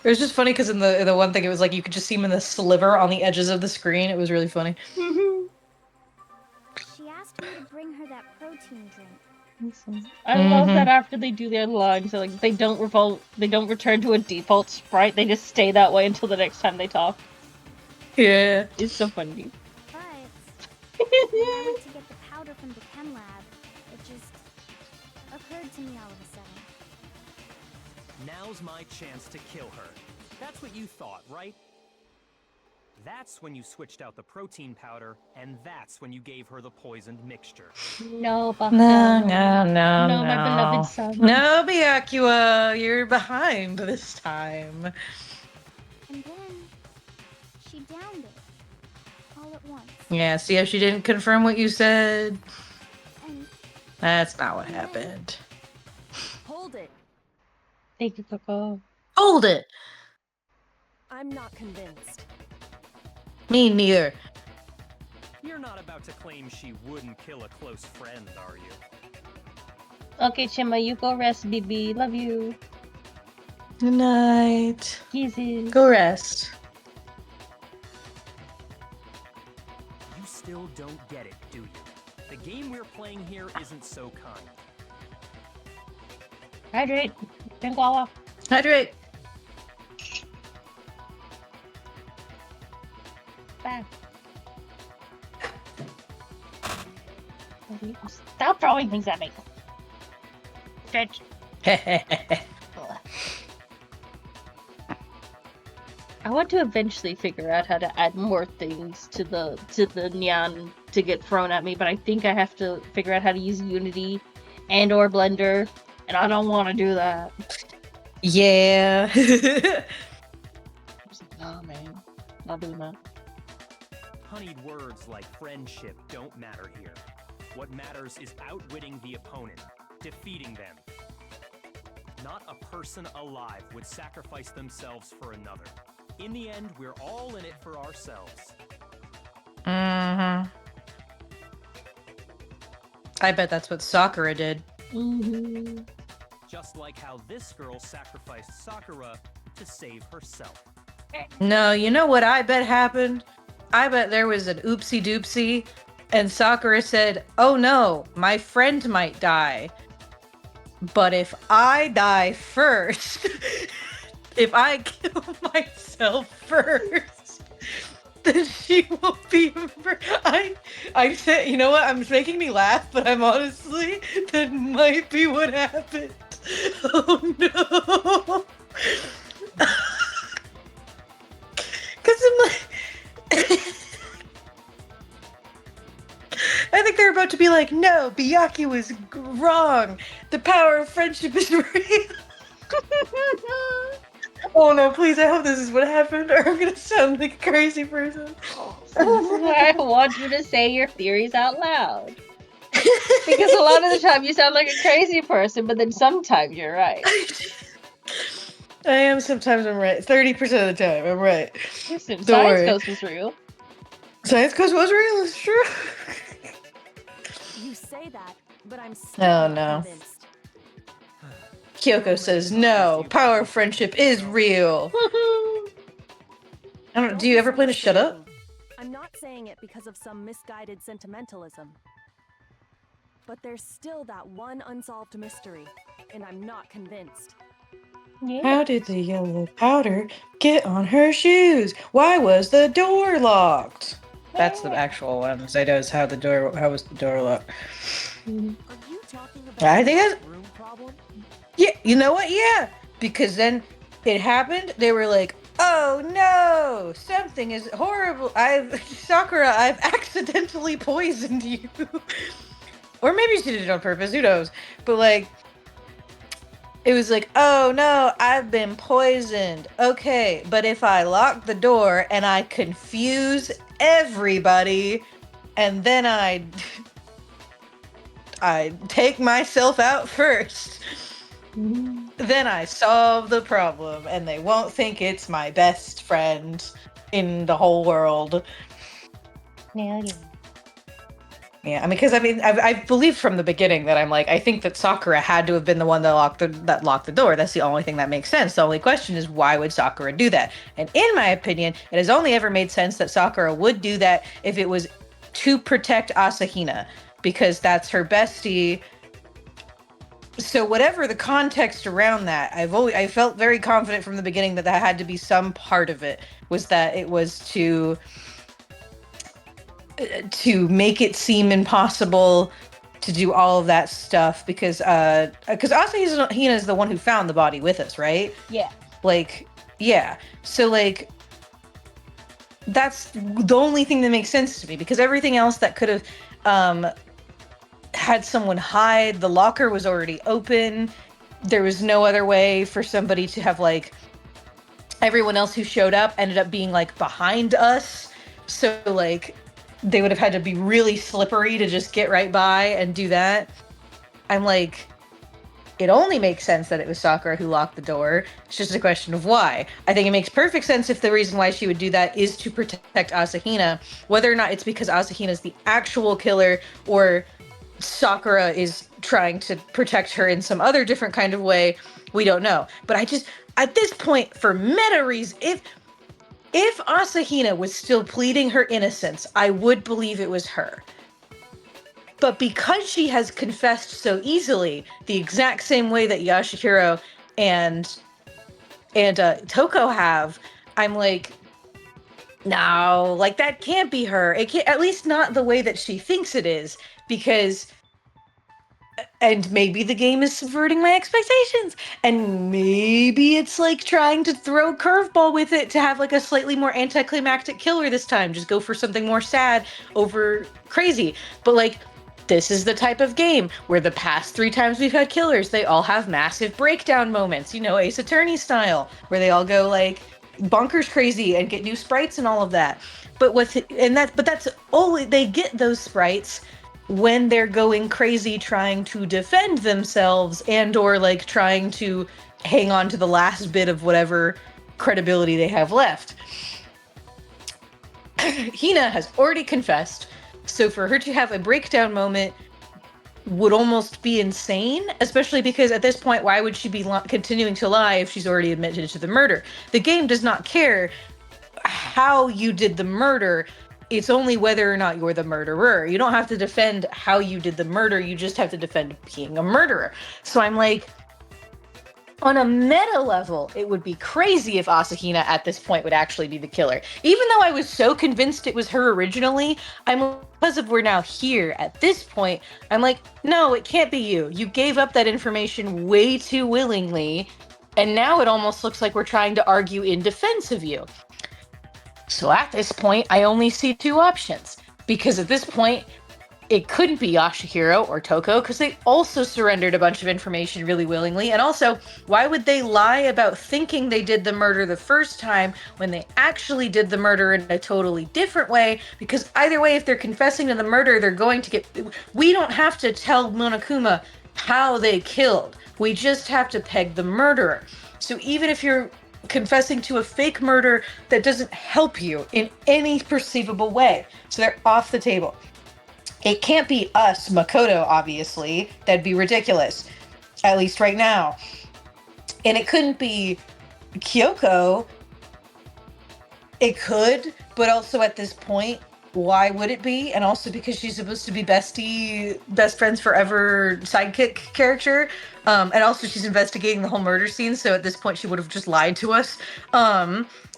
It was just funny because in the one thing, it was like you could just see him in the sliver on the edges of the screen. It was really funny. She asked me to bring her that protein drink. I love that after they do their lines, like they don't return to a default sprite. They just stay that way until the next time they talk. Yeah. It's so funny. But when I went to get the powder from the chem lab, it just occurred to me all of a sudden. Now's my chance to kill her. That's what you thought, right? That's when you switched out the protein powder, and that's when you gave her the poisoned mixture. No, Bakugo. No, No, my beloved son. No, Byakuya, you're behind this time. And then she downed it all at once. Yeah, see how she didn't confirm what you said? And That's not what happened. Hold it. Thank you, Coco. Hold it! I'm not convinced. Me neither. You're not about to claim she wouldn't kill a close friend, are you? Okay, Chima, you go rest, BB. Love you. Good night. Kisses. Go rest. You still don't get it, do you? The game we're playing here isn't so kind. Hydrate. Drink water. Hydrate. Back. Stop throwing things at me. Stretch. I want to eventually figure out how to add more things to the Nyan to get thrown at me, but I think I have to figure out how to use Unity and or Blender, and I don't want to do that. Yeah. Oh man, I'll do that. Honeyed words like friendship don't matter here. What matters is outwitting the opponent, defeating them. Not a person alive would sacrifice themselves for another. In the end, we're all in it for ourselves. Mm-hmm. I bet that's what Sakura did. Mm-hmm. Just like how this girl sacrificed Sakura to save herself. No, you know what I bet happened? I bet there was an oopsie doopsie, and Sakura said, "Oh no, my friend might die. But if I die first, if I kill myself first, then she will be." I said, you know what? I'm making me laugh, but I'm honestly, that might be what happened. Oh no. Because I'm like, I think they're about to be like, no, Byakuya was wrong. The power of friendship is real. Oh no, please, I hope this is what happened, or I'm gonna sound like a crazy person. I want you to say your theories out loud. Because a lot of the time you sound like a crazy person, but then sometimes you're right. I am, sometimes I'm right. 30% of the time, I'm right. Listen, Don't Science worry. Ghost was real. Science Ghost was real, it's true. You say that, but I'm still Oh, not no. convinced. Kyoko says, no, power of friendship is real. I don't, do you ever plan to shut up? I'm not saying it because of some misguided sentimentalism. But there's still that one unsolved mystery, and I'm not convinced. Yeah. How did the yellow powder get on her shoes? Why was the door locked? That's the actual one. Zaydo's how was the door locked? Are you talking about I think the that's, room problem? yeah, you know what? Yeah, because then it happened. They were like, "Oh no, something is horrible. Sakura, I've accidentally poisoned you." Or maybe she did it on purpose. Who knows? But like, it was like, "Oh no, I've been poisoned." Okay, but if I lock the door and I confuse everybody, and then I take myself out first, then I solve the problem, and they won't think it's my best friend in the whole world. Yeah. Yeah, I mean, because I've believed from the beginning that I'm like, I think that Sakura had to have been the one that locked the door. That's the only thing that makes sense. The only question is, why would Sakura do that? And in my opinion, it has only ever made sense that Sakura would do that if it was to protect Asahina, because that's her bestie. So whatever the context around that, I felt very confident from the beginning that had to be some part of it, was that it was to make it seem impossible to do all of that stuff, because Asahina is the one who found the body with us, right? Yeah. Like, yeah. So like, that's the only thing that makes sense to me, because everything else that could have had someone hide, the locker was already open. There was no other way for somebody to have, like, everyone else who showed up ended up being, like, behind us. So, like, they would have had to be really slippery to just get right by and do that. I'm like, it only makes sense that it was Sakura who locked the door. It's just a question of why. I think it makes perfect sense if the reason why she would do that is to protect Asahina. Whether or not it's because Asahina is the actual killer or Sakura is trying to protect her in some other different kind of way, we don't know. But I just, at this point, for meta reasons, if Asahina was still pleading her innocence, I would believe it was her. But because she has confessed so easily, the exact same way that Yashihiro and Toko have, I'm like, no, like, that can't be her. It can't, at least not the way that she thinks it is, because, and maybe the game is subverting my expectations, and maybe it's like trying to throw curveball with it to have like a slightly more anticlimactic killer this time. Just go for something more sad over crazy. But like, this is the type of game where the past 3 times we've had killers, they all have massive breakdown moments, you know, Ace Attorney style, where they all go like bonkers crazy and get new sprites and all of that. But that's only, they get those sprites when they're going crazy trying to defend themselves and or like trying to hang on to the last bit of whatever credibility they have left. Hina has already confessed, so for her to have a breakdown moment would almost be insane, especially because at this point, why would she be continuing to lie if she's already admitted to the murder? The game does not care how you did the murder. It's only whether or not you're the murderer. You don't have to defend how you did the murder. You just have to defend being a murderer. So I'm like, on a meta level, it would be crazy if Asahina at this point would actually be the killer. Even though I was so convinced it was her originally, because of we're now here at this point, I'm like, no, it can't be you. You gave up that information way too willingly, and now it almost looks like we're trying to argue in defense of you. So at this point, I only see 2 options, because at this point, it couldn't be Yashihiro or Toko, because they also surrendered a bunch of information really willingly. And also, why would they lie about thinking they did the murder the first time when they actually did the murder in a totally different way? Because either way, if they're confessing to the murder, they're going to get... We don't have to tell Monokuma how they killed. We just have to peg the murderer. So even if you're confessing to a fake murder, that doesn't help you in any perceivable way. So they're off the table. It can't be us, Makoto, obviously. That'd be ridiculous. At least right now. And it couldn't be Kyoko. It could, but also at this point, why would it be? And also because she's supposed to be best friends forever sidekick character. And also she's investigating the whole murder scene, so at this point she would have just lied to us.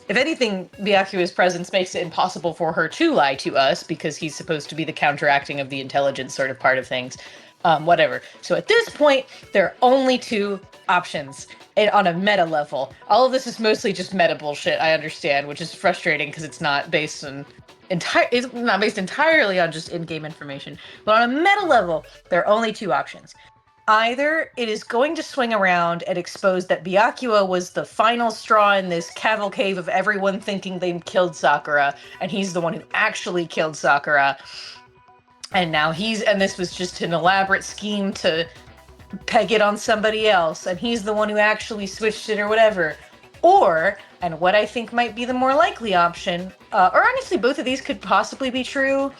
If anything, Byakuya's presence makes it impossible for her to lie to us, because he's supposed to be the counteracting of the intelligence sort of part of things. Whatever. So at this point, there are only 2 options. And on a meta level. All of this is mostly just meta bullshit, I understand, which is frustrating because it's not based on it's not based entirely on just in-game information. But on a meta level, there are only 2 options. Either it is going to swing around and expose that Byakuya was the final straw in this cavalcade of everyone thinking they killed Sakura, and he's the one who actually killed Sakura. And now and this was just an elaborate scheme to peg it on somebody else, and he's the one who actually switched it or whatever. Or, and what I think might be the more likely option, or honestly both of these could possibly be true,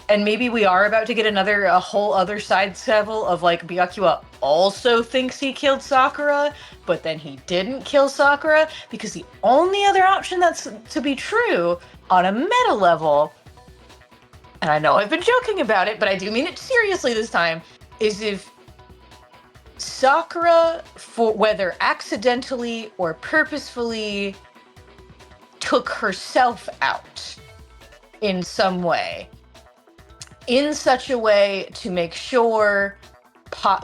and maybe we are about to get a whole other side level of like Byakuya also thinks he killed Sakura, but then he didn't kill Sakura, because the only other option that's to be true on a meta level, and I know I've been joking about it, but I do mean it seriously this time, is if Sakura, for whether accidentally or purposefully, took herself out in some way. In such a way to make sure,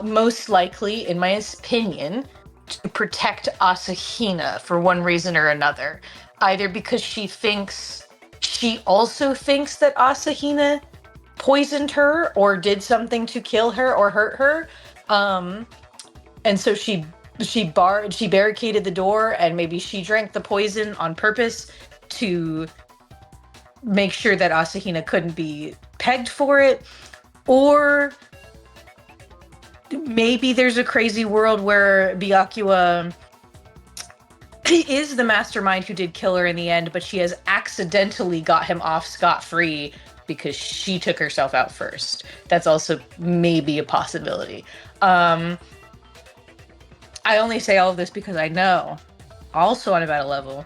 most likely, in my opinion, to protect Asahina for one reason or another. Either because she thinks she also thinks that Asahina poisoned her or did something to kill her or hurt her. And so she barricaded the door, and maybe she drank the poison on purpose to make sure that Asahina couldn't be pegged for it. Or maybe there's a crazy world where Byakuya is the mastermind who did kill her in the end, but she has accidentally got him off scot-free because she took herself out first. That's also maybe a possibility. I only say all of this because I know, also on about a level,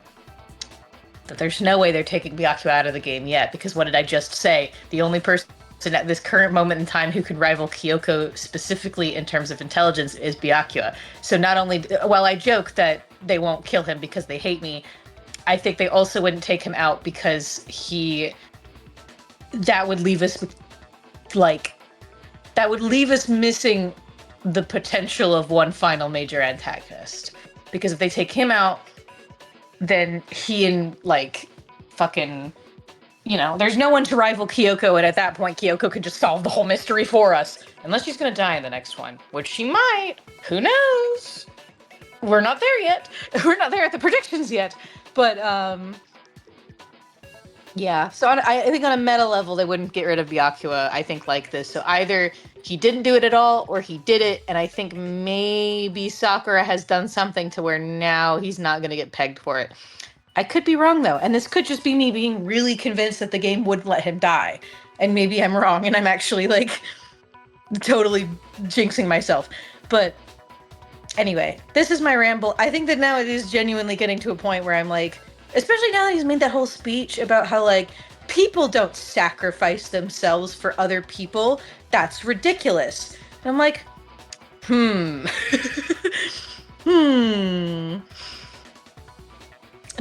that there's no way they're taking Byakuya out of the game yet, because what did I just say? The only person at this current moment in time who can rival Kyoko specifically in terms of intelligence is Byakuya. So not only, while I joke that they won't kill him because they hate me, I think they also wouldn't take him out because that would leave us missing the potential of one final major antagonist. Because if they take him out, then he and fucking, there's no one to rival Kyoko, and at that point Kyoko could just solve the whole mystery for us. Unless she's gonna die in the next one, which she might. Who knows? We're not there yet. We're not there at the predictions yet. But yeah, so I think on a meta level they wouldn't get rid of Byakuya, I think, like this. So either he didn't do it at all, or he did it, and I think maybe Sakura has done something to where now he's not going to get pegged for it. I could be wrong, though, and this could just be me being really convinced that the game wouldn't let him die. And maybe I'm wrong, and I'm actually, totally jinxing myself. But anyway, this is my ramble. I think that now it is genuinely getting to a point where I'm especially now that he's made that whole speech about how, people don't sacrifice themselves for other people. That's ridiculous. And I'm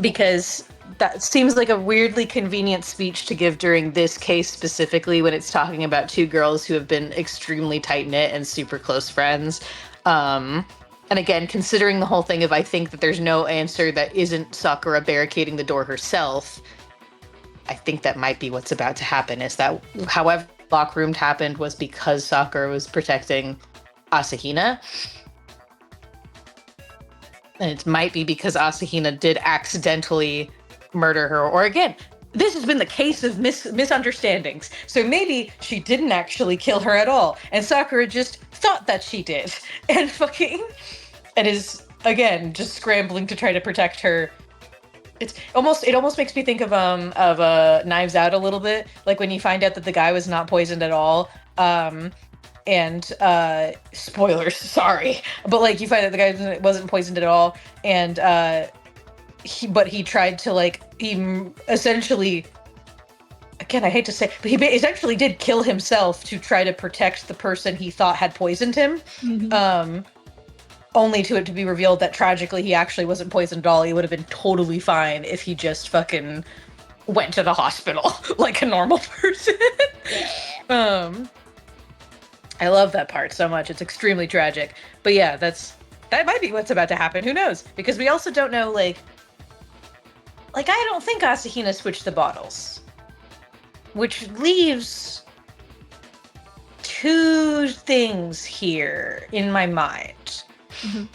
because that seems like a weirdly convenient speech to give during this case specifically, when it's talking about two girls who have been extremely tight-knit and super close friends. And again, considering the whole thing of I think that there's no answer that isn't Sakura barricading the door herself, I think that might be what's about to happen, is that however lock-roomed happened was because Sakura was protecting Asahina. And it might be because Asahina did accidentally murder her. Or again, this has been the case of misunderstandings. So maybe she didn't actually kill her at all, and Sakura just thought that she did. And is, again, just scrambling to try to protect her. It almost makes me think of Knives Out a little bit. Like when you find out that the guy was not poisoned at all. And spoilers, sorry, but you find out the guy wasn't poisoned at all, and he tried to he essentially, again, I hate to say, but he essentially did kill himself to try to protect the person he thought had poisoned him. Mm-hmm. Only to it to be revealed that tragically he actually wasn't poisoned at all. He would have been totally fine if he just fucking went to the hospital like a normal person. I love that part so much. It's extremely tragic. But yeah, that might be what's about to happen. Who knows? Because we also don't know, I don't think Asahina switched the bottles. Which leaves two things here in my mind. Mm-hmm.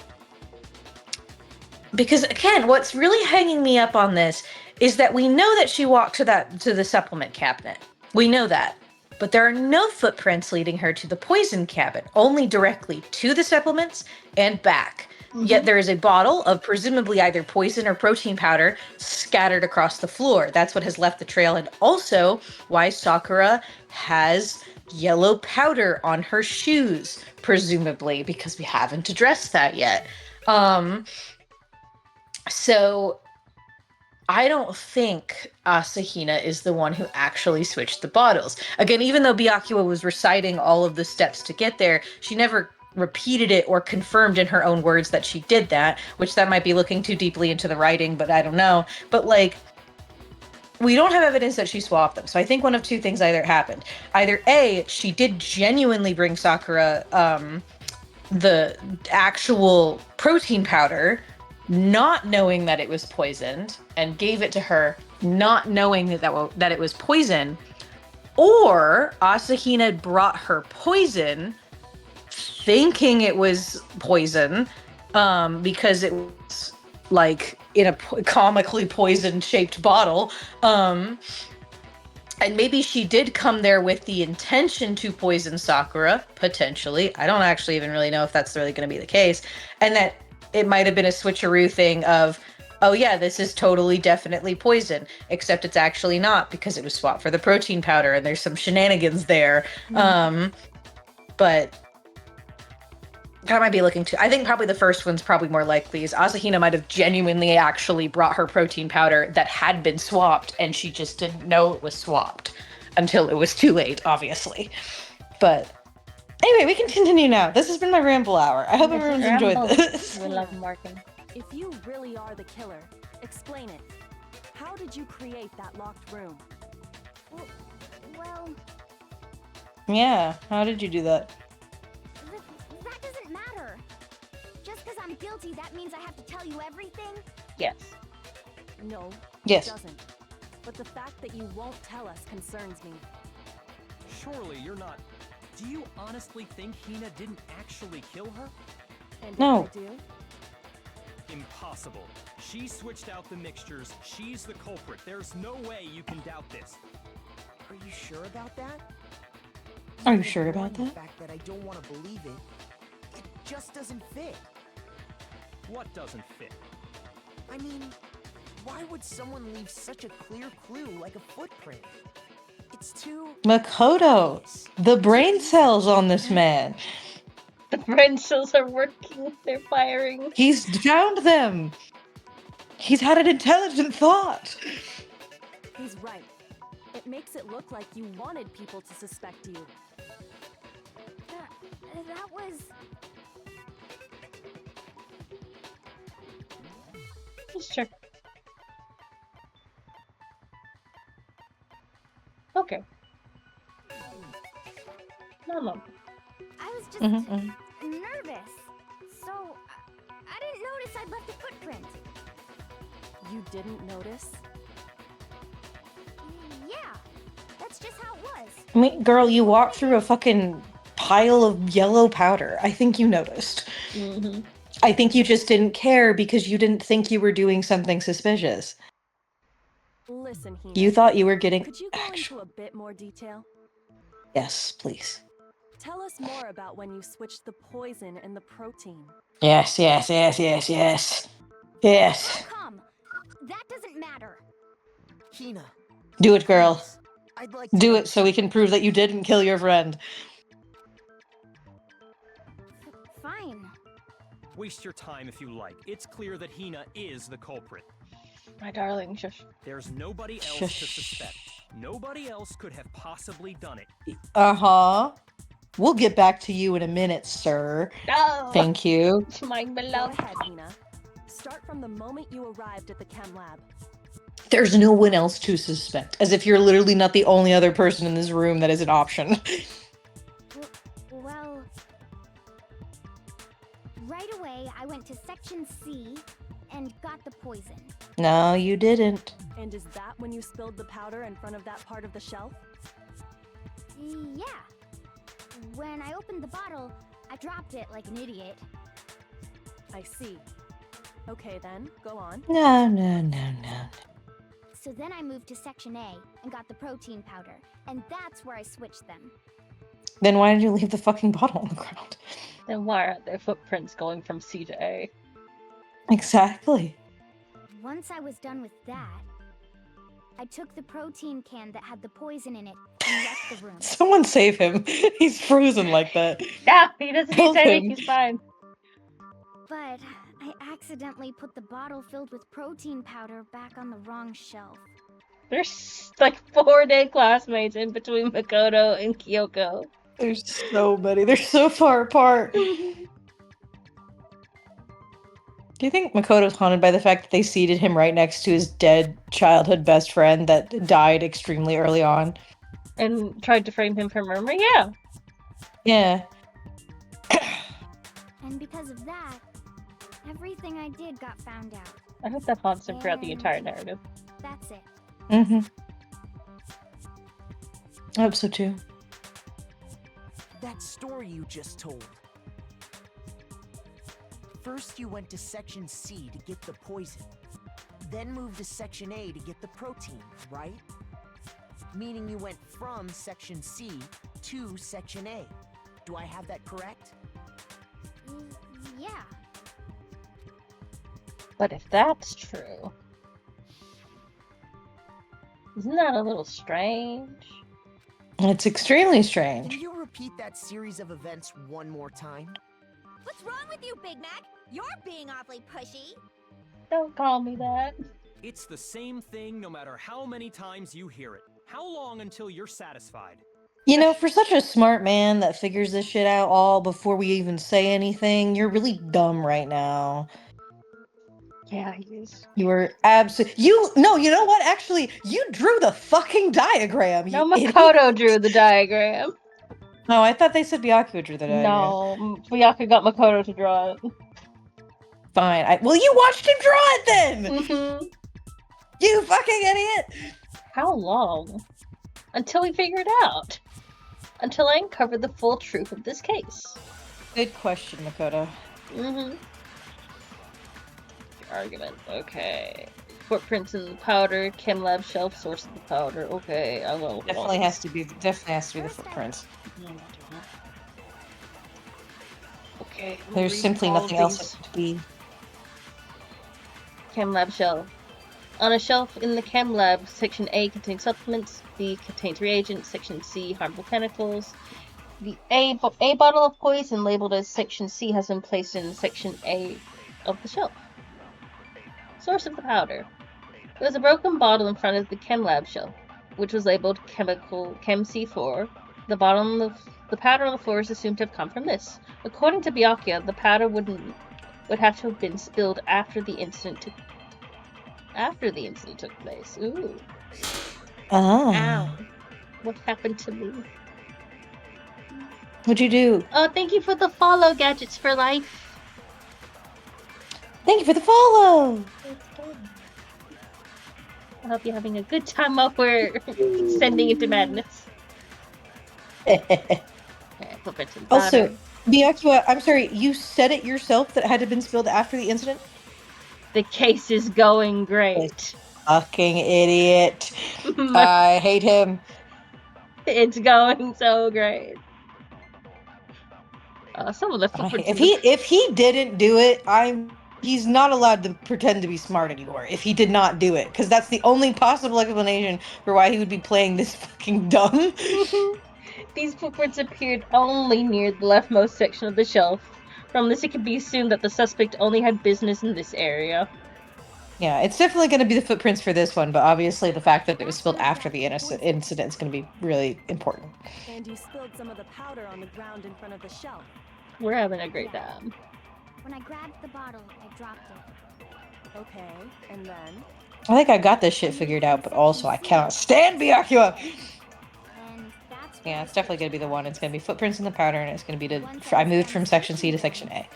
Because again, what's really hanging me up on this is that we know that she walked to the supplement cabinet. We know that. But there are no footprints leading her to the poison cabin, only directly to the supplements and back. Mm-hmm. Yet there is a bottle of presumably either poison or protein powder scattered across the floor. That's what has left the trail, and also why Sakura has yellow powder on her shoes, presumably, because we haven't addressed that yet. So I don't think Asahina is the one who actually switched the bottles. Again, even though Byakuya was reciting all of the steps to get there, she never repeated it or confirmed in her own words that she did that, which that might be looking too deeply into the writing, but I don't know. But we don't have evidence that she swapped them. So I think one of two things either happened. Either A, she did genuinely bring Sakura the actual protein powder, not knowing that it was poisoned, and gave it to her not knowing that it was poison, or Asahina brought her poison thinking it was poison, because it was like in a comically poison shaped bottle, and maybe she did come there with the intention to poison Sakura, potentially. I don't actually even really know if that's really going to be the case. And that it might have been a switcheroo thing of, oh yeah, this is totally definitely poison, except it's actually not because it was swapped for the protein powder and there's some shenanigans there. But that might be looking too. I think probably the first one's probably more likely. Is Asahina might have genuinely actually brought her protein powder that had been swapped, and she just didn't know it was swapped until it was too late, obviously. But anyway, we can continue now. This has been my ramble hour. I hope everyone's enjoyed this. We love marking. If you really are the killer, explain it. How did you create that locked room? Well, Yeah, how did you do that? that doesn't matter. Just because I'm guilty, that means I have to tell you everything? Yes. No, Yes. it doesn't. But the fact that you won't tell us concerns me. Surely you're not... Do you honestly think Hina didn't actually kill her? And No. if I do? Impossible. She switched out the mixtures. She's the culprit. There's no way you can doubt this. Are you sure about that? Are you Even sure about ignoring that? The fact that I don't want to believe it, it just doesn't fit. What doesn't fit? I mean, why would someone leave such a clear clue like a footprint? It's too... Makoto, obvious. the brain cells on this man. The brain cells are working. They're firing. He's found them. He's had an intelligent thought. He's right. It makes it look like you wanted people to suspect you. That was... Just check. Okay. No. I was just Mhm. nervous. So, I didn't notice I'd left a footprint. You didn't notice? Yeah, that's just how it was. I mean, girl, you walked through a fucking pile of yellow powder. I think you noticed. Mm-hmm. I think you just didn't care because you didn't think you were doing something suspicious. Listen, Hina. You thought you were getting Could you go actual. into a bit more detail? Yes, please. Tell us more about when you switched the poison and the protein. Yes. Yes. Come, that doesn't matter. Hina, Do it, girl. please, I'd like to Do it so we can prove that you didn't kill your friend. Fine. Waste your time if you like. It's clear that Hina is the culprit. My darling, shush. There's nobody else Shush. to suspect. Nobody else could have possibly done it. Uh-huh. We'll get back to you in a minute, sir. No! Thank you. My Go beloved. ahead, Hina. Start from the moment you arrived at the chem lab. There's no one else to suspect. As if you're literally not the only other person in this room that is an option. Well, right away I went to section C and got the poison. No, you didn't. And is that when you spilled the powder in front of that part of the shelf? Yeah. When I opened the bottle, I dropped it like an idiot. I see. Okay then, go on. No. So then I moved to section A and got the protein powder, and that's where I switched them. Then why did you leave the fucking bottle on the ground? Then why aren't there footprints going from C to A? Exactly. Once I was done with that, I took the protein can that had the poison in it and left the room. Someone save him. He's frozen like that. Yeah, he doesn't need Help saving. him. He's fine. But I accidentally put the bottle filled with protein powder back on the wrong shelf. There's like 4 dead classmates in between Makoto and Kyoko. There's so many. They're so far apart. Do you think Makoto's haunted by the fact that they seated him right next to his dead childhood best friend that died extremely early on? And tried to frame him for murder? Yeah. Yeah. And because of that, everything I did got found out. I hope that haunts him throughout the entire narrative. That's it. Mm-hmm. I hope so too. That story you just told. First you went to Section C to get the poison, then moved to Section A to get the protein, right? Meaning you went from Section C to Section A. Do I have that correct? Yeah. But if that's true, isn't that a little strange? It's extremely Can strange. you repeat that series of events one more time? What's wrong with you, Big Mac? You're being awfully pushy. Don't call me that. It's the same thing no matter how many times you hear it. How long until you're satisfied? You know, for such a smart man that figures this shit out all before we even say anything, you're really dumb right now. Yeah, he is. You were you know what? Actually, you drew the fucking diagram, No, you idiot. Makoto drew the diagram. No, I thought they said Byakuya drew the diagram. No, Byakuya got Makoto to draw it. Fine. Well, you watched him draw it then! Mm-hmm. You fucking idiot! How long? Until we figure it out. Until I uncover the full truth of this case. Good question, Makoto. Mm-hmm. Argument. Okay. Footprints in the powder. Chem lab shelf. Source of the powder. Okay, I will. Definitely has to be the footprints. Okay. There's simply nothing else to be. Chem lab shelf. On a shelf in the chem lab, section A contains supplements, B contains reagents, section C harmful chemicals. The A bottle of poison labeled as section C has been placed in section A of the shelf. Source of the powder. There was a broken bottle in front of the chem lab shelf, which was labeled Chem C4. The powder on the floor is assumed to have come from this. According to Byakuya, the powder would have to have been spilled after the incident took place. Ooh. Oh. Ow. What happened to me? What'd you do? Oh, thank you for the follow, Gadgets for Life. Thank you for the follow! I hope you're having a good time while we're descending into madness. Okay, footprints in the powder. Also, Byakuya, I'm sorry, you said it yourself that it had to have been spilled after the incident? The case is going great. Fucking idiot. I hate him. It's going so great. Some of the footprints. If he didn't do it, he's not allowed to pretend to be smart anymore. If he did not do it, because that's the only possible explanation for why he would be playing this fucking dumb. These footprints appeared only near the leftmost section of the shelf. From this, it can be assumed that the suspect only had business in this area. Yeah, it's definitely going to be the footprints for this one, but obviously the fact that it was spilled after the incident is going to be really important. And you spilled some of the powder on the ground in front of the shelf. We're having a great time. When I grabbed the bottle, I dropped it. Okay, and then? I think I got this shit figured out, but also I cannot stand Byakuya! And that's Yeah, it's definitely going to be the one. It's going to be footprints in the powder, and it's going to be I moved from section C to section A.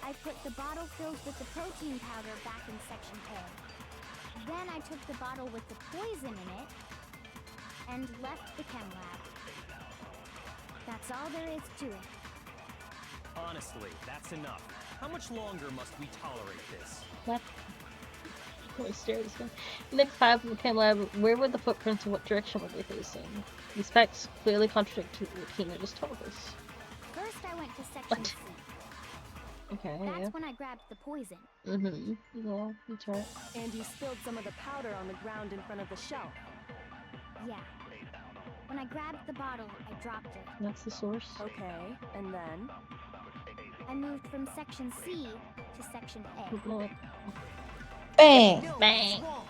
I put the bottle filled with the protein powder back in section A. Then I took the bottle with the poison in it and left the chem lab. That's all there is to it. Honestly, that's enough. How much longer must we tolerate this? What? Next 5 of the chem lab, where were the footprints and what direction were they facing? These facts clearly contradict what Tina just told us. First I went to section C. Okay, That's when I grabbed the poison. Mm-hmm. Yeah, that's right. And you spilled some of the powder on the ground in front of the shelf. Yeah. When I grabbed the bottle, I dropped it. That's the source. Okay, and then? I moved from section C to section A. Bang! No, Bang. it's wrong.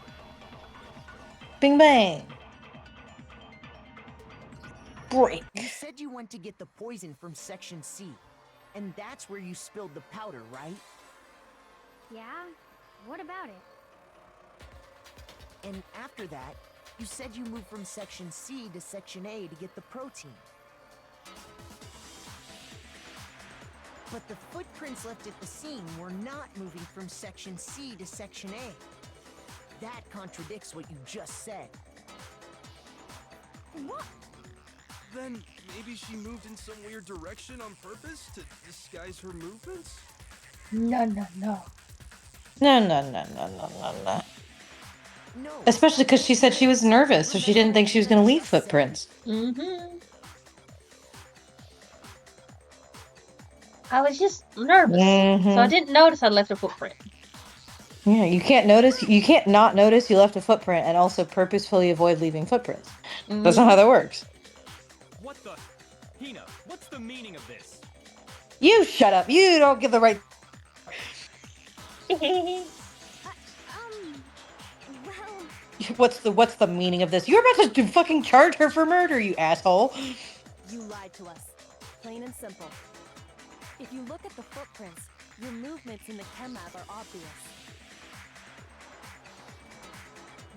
Bing bang! Break. You said you went to get the poison from section C, and that's where you spilled the powder, right? Yeah? What about it? And after that, you said you moved from section C to section A to get the protein. But the footprints left at the scene were not moving from section C to section A. that contradicts what you just said. What? Then maybe she moved in some weird direction on purpose to disguise her movements? No. No. No. Especially because she said she was nervous, so she didn't think she was going to leave Just said. footprints. Mm-hmm. I was just nervous, so I didn't notice I left a footprint. Yeah, you can't notice. You can't not notice you left a footprint and also purposefully avoid leaving footprints. That's not how that works. What the? Hina, what's the meaning of this? You shut up. You don't give the right. Well, What's the meaning of this? You're about to fucking charge her for murder, you asshole. You lied to us. Plain and simple. If you look at the footprints, your movements in the chem lab are obvious.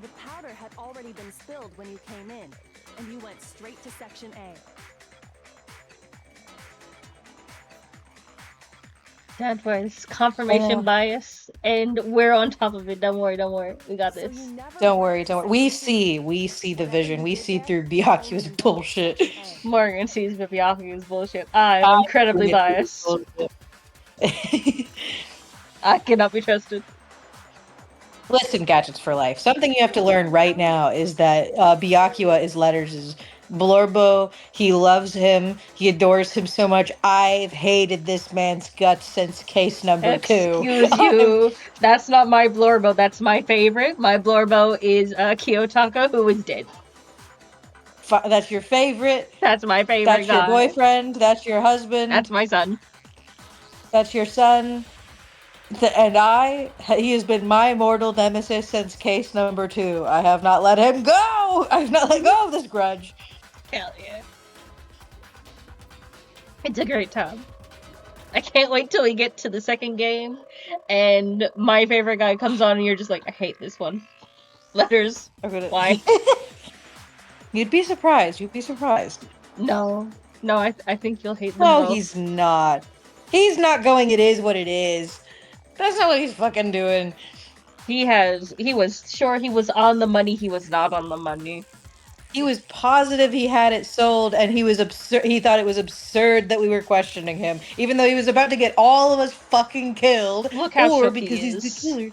The powder had already been spilled when you came in, and you went straight to Section A. That was confirmation bias, and we're on top of it. Don't worry. We got this. Don't worry. We see the vision. We see through Byakuya's bullshit. Morgan sees Byakuya's bullshit. I'm incredibly biased. I cannot be trusted. Listen, Gadgets for Life. Something you have to learn right now is that Byakuya is Letters' Blorbo. He loves him. He adores him so much. I've hated this man's guts since case number 2. Excuse you. That's not my Blorbo. That's my favorite. My Blorbo is Kiyotaka, who is dead. That's your favorite? That's my favorite That's guy. your boyfriend? That's your husband? That's my son. That's your son? And he has been my mortal nemesis since case number 2. I have not let him go! I've not let go of this grudge. Hell yeah. It's a great time. I can't wait till we get to the second game, and my favorite guy comes on, and you're just like, I hate this one. Letters. Why? You'd be surprised. No, I think you'll hate them No, both. he's not. He's not going, it is what it is. That's not what he's fucking doing. He was sure he was on the money, he was not on the money. He was positive he had it sold, and he thought it was absurd that we were questioning him, even though he was about to get all of us fucking killed. Look how shook because he he's is. the killer.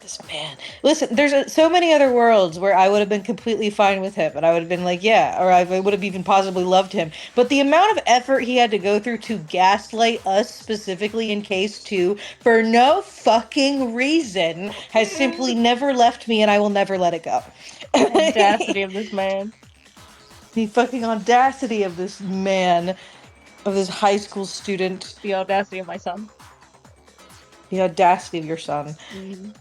This man. Listen, there's so many other worlds where I would have been completely fine with him, and I would have been like, yeah, or I would have even possibly loved him. But the amount of effort he had to go through to gaslight us specifically in case 2 for no fucking reason has simply never left me, and I will never let it go. The audacity of this man. The fucking audacity of this man, of this high school student. The audacity of my son. The audacity of your son. Mm-hmm.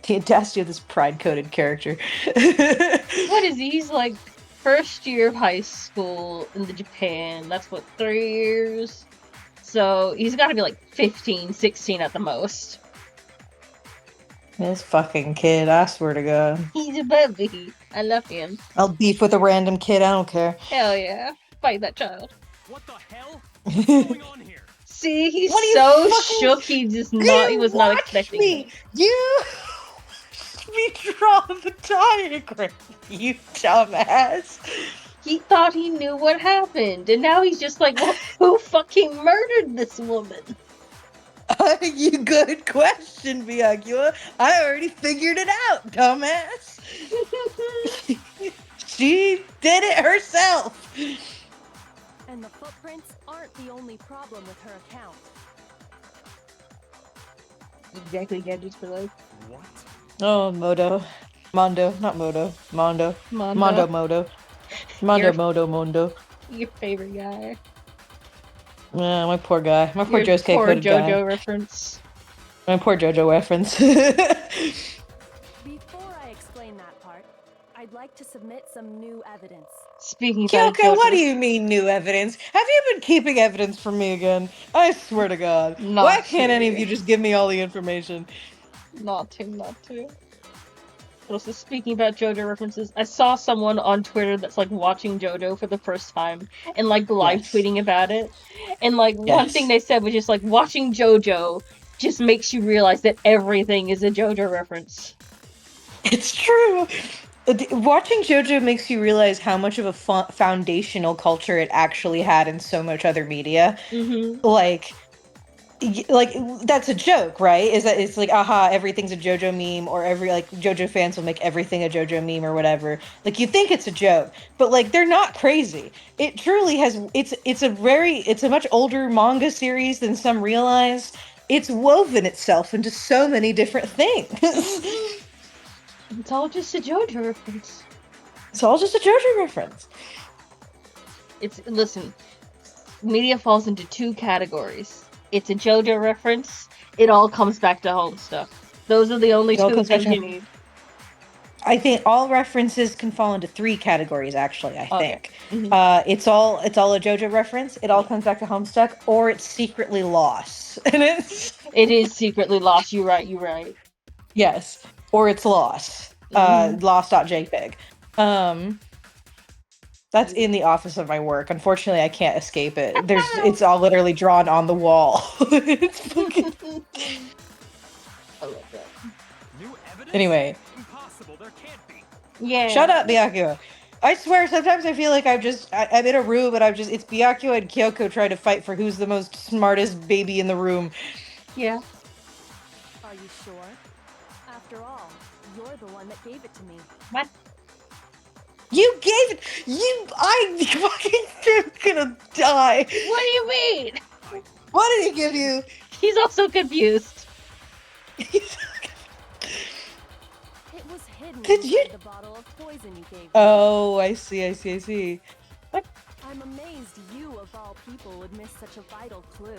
The audacity of this pride-coded character. What is he? He's like first year of high school in the Japan. That's what, 3 years? So he's got to be like 15, 16 at the most. This fucking kid, I swear to God. He's a baby. I love him. I'll beef with a random kid, I don't care. Hell yeah. Fight that child. What the hell? What's going on here? See, he's so shook, he was not expecting me. You me draw the diagram, you dumbass. He thought he knew what happened, and now he's just like, well, who fucking murdered this woman? You good question, Byakuya. I already figured it out, dumbass. She did it herself. And the footprints aren't the only problem with her account. Exactly, Gadgets for Life. What? Oh, Mondo. Mondo. Not Modo. Mondo. Mondo. Mondo Modo. Mondo Modo Mondo. Your favorite guy. Yeah, my poor guy. My poor Your Josuke poor coded JoJo guy. reference. My poor JoJo reference. Before I explain that part, I'd like to submit some new evidence. Speaking about Kyoko, JoJo, what do you mean new evidence? Have you been keeping evidence from me again? I swear to God. Not Why can't to. any of you just give me all the information? Not to. Also, speaking about JoJo references, I saw someone on Twitter that's like watching JoJo for the first time and like live tweeting about it. And like one thing they said was just like watching JoJo just makes you realize that everything is a JoJo reference. It's true. Watching JoJo makes you realize how much of a foundational culture it actually had in so much other media. Mm-hmm. Like that's a joke, right? Is that it's like, aha, everything's a JoJo meme, or every like JoJo fans will make everything a JoJo meme or whatever. Like you think it's a joke, but like they're not crazy. It truly has. It's a much older manga series than some realize. It's woven itself into so many different things. It's all just a JoJo reference. It's all just a JoJo reference. Listen, media falls into two categories. It's a JoJo reference. It all comes back to home stuff. Those are the only two things you need. I think all references can fall into three categories. Actually, I think it's all a JoJo reference. It all comes back to Homestuck, or it's secretly lost, and it is secretly lost. You're right. Yes, or it's lost. Lost.jpg. That's in the office of my work. Unfortunately, I can't escape it. It's all literally drawn on the wall. It's fucking... I love that. New evidence? Anyway. Impossible. There can't be. Yeah. Shut up, Byakuya. I swear, sometimes I feel like I'm in a room and it's Byakuya and Kyoko trying to fight for who's the most smartest baby in the room. Yeah. Are you sure? After all, you're the one that gave it to me. What? You gave it. I'm fucking gonna die. What do you mean? What did he give you? He's also confused. It was hidden inside the bottle of poison you gave me. Oh, I see. What? I'm amazed you, of all people, would miss such a vital clue.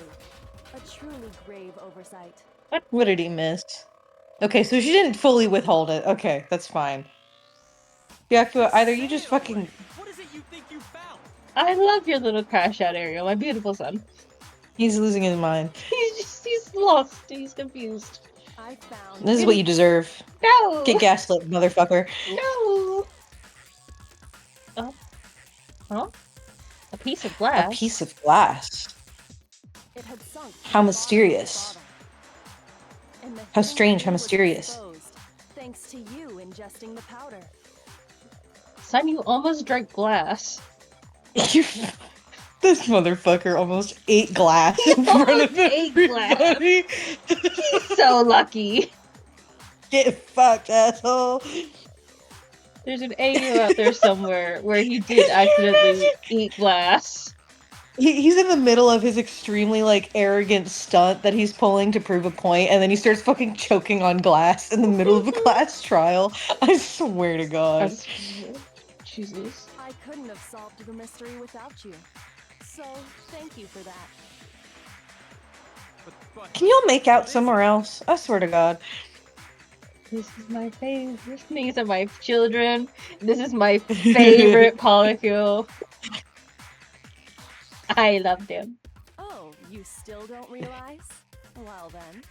A truly grave oversight. What did he miss? Okay, so she didn't fully withhold it. Okay, that's fine. Byakuya, either you just fucking... What is it you think you found? I love your little crash out, Ariel, my beautiful son. He's losing his mind. He's lost. He's confused. I found... This is what you deserve. No! Get gaslit, motherfucker. No! Oh. Huh? A piece of glass? A piece of glass? It had sunk. How mysterious. How strange, how mysterious. Thanks to you ingesting the powder. Son, you almost drank glass. This motherfucker almost ate glass in front of everybody. He's so lucky. Get fucked, asshole. There's an AU out there somewhere where he did accidentally eat glass. He's in the middle of his extremely, arrogant stunt that he's pulling to prove a point, and then he starts fucking choking on glass in the middle of a class trial. I swear to God. Jesus. I couldn't have solved the mystery without you. So, thank you for that. Can y'all make out somewhere else? I swear to God. This is my favorite. These are my children. This is my favorite polycule. I love them. Oh, you still don't realize? Well then.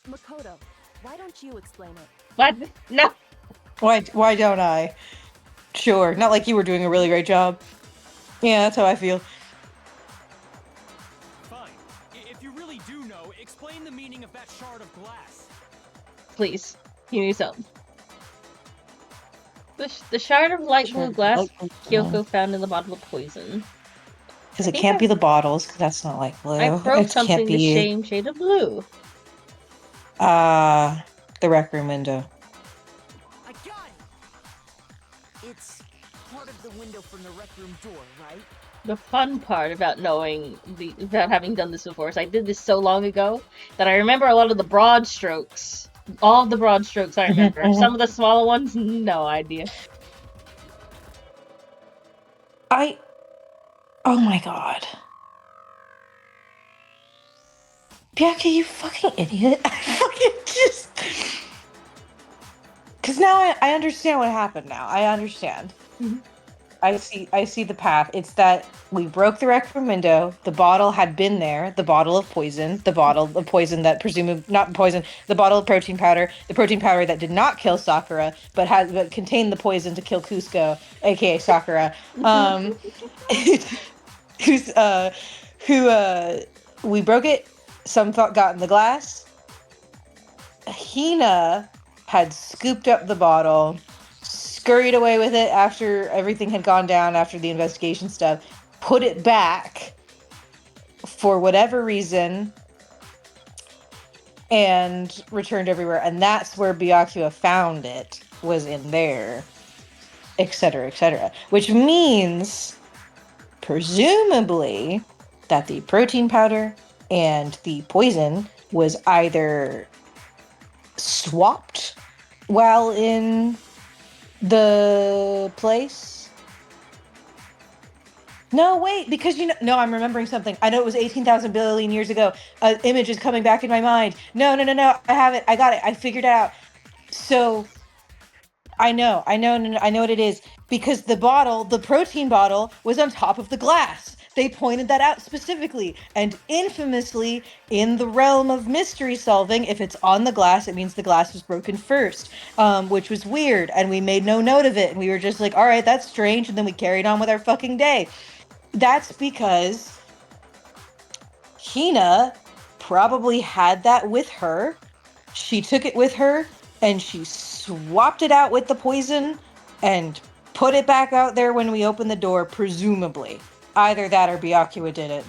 Makoto, why don't you explain it? What? No! Why don't I? Sure, not like you were doing a really great job. Yeah, that's how I feel. Fine. If you really do know, explain the meaning of that shard of glass. Please. You need something. The shard of light blue glass Kyoko found in the bottle of poison. Because it can't be the bottles, because that's not like blue. I broke it something can't the be... same shade of blue. The rec room window. I got it! It's part of the window from the rec room door, right? The fun part about about having done this before is I did this so long ago that I remember a lot of the broad strokes. All of the broad strokes I remember. Some of the smaller ones, no idea. Oh my God. Bianca, you fucking idiot. I fucking just... Because now I understand what happened now. I understand. Mm-hmm. I see the path. It's that we broke the rec room window. The bottle had been there. The bottle of poison. The bottle of poison that presumably... Not poison. The bottle of protein powder. The protein powder that did not kill Sakura, but contained the poison to kill Cusco, aka Sakura. We broke it. some thought got in the glass. Hina had scooped up the bottle, scurried away with it after everything had gone down, after the investigation stuff, put it back for whatever reason, and returned everywhere. And that's where Byakuya found it, was in there, etc., etc. Which means, presumably, that the protein powder and the poison was either swapped while in the place. No, wait, because no, I'm remembering something. I know it was 18,000 billion years ago. An image is coming back in my mind. No. I have it. I got it. I figured it out. So I know what it is, because the bottle, the protein bottle, was on top of the glass. They pointed that out specifically, and infamously, in the realm of mystery solving, if it's on the glass, it means the glass was broken first, which was weird, and we made no note of it, and we were just like, all right, that's strange, and then we carried on with our fucking day. That's because Hina probably had that with her. She took it with her, and she swapped it out with the poison and put it back out there when we opened the door, presumably. Either that or Byakuya did it.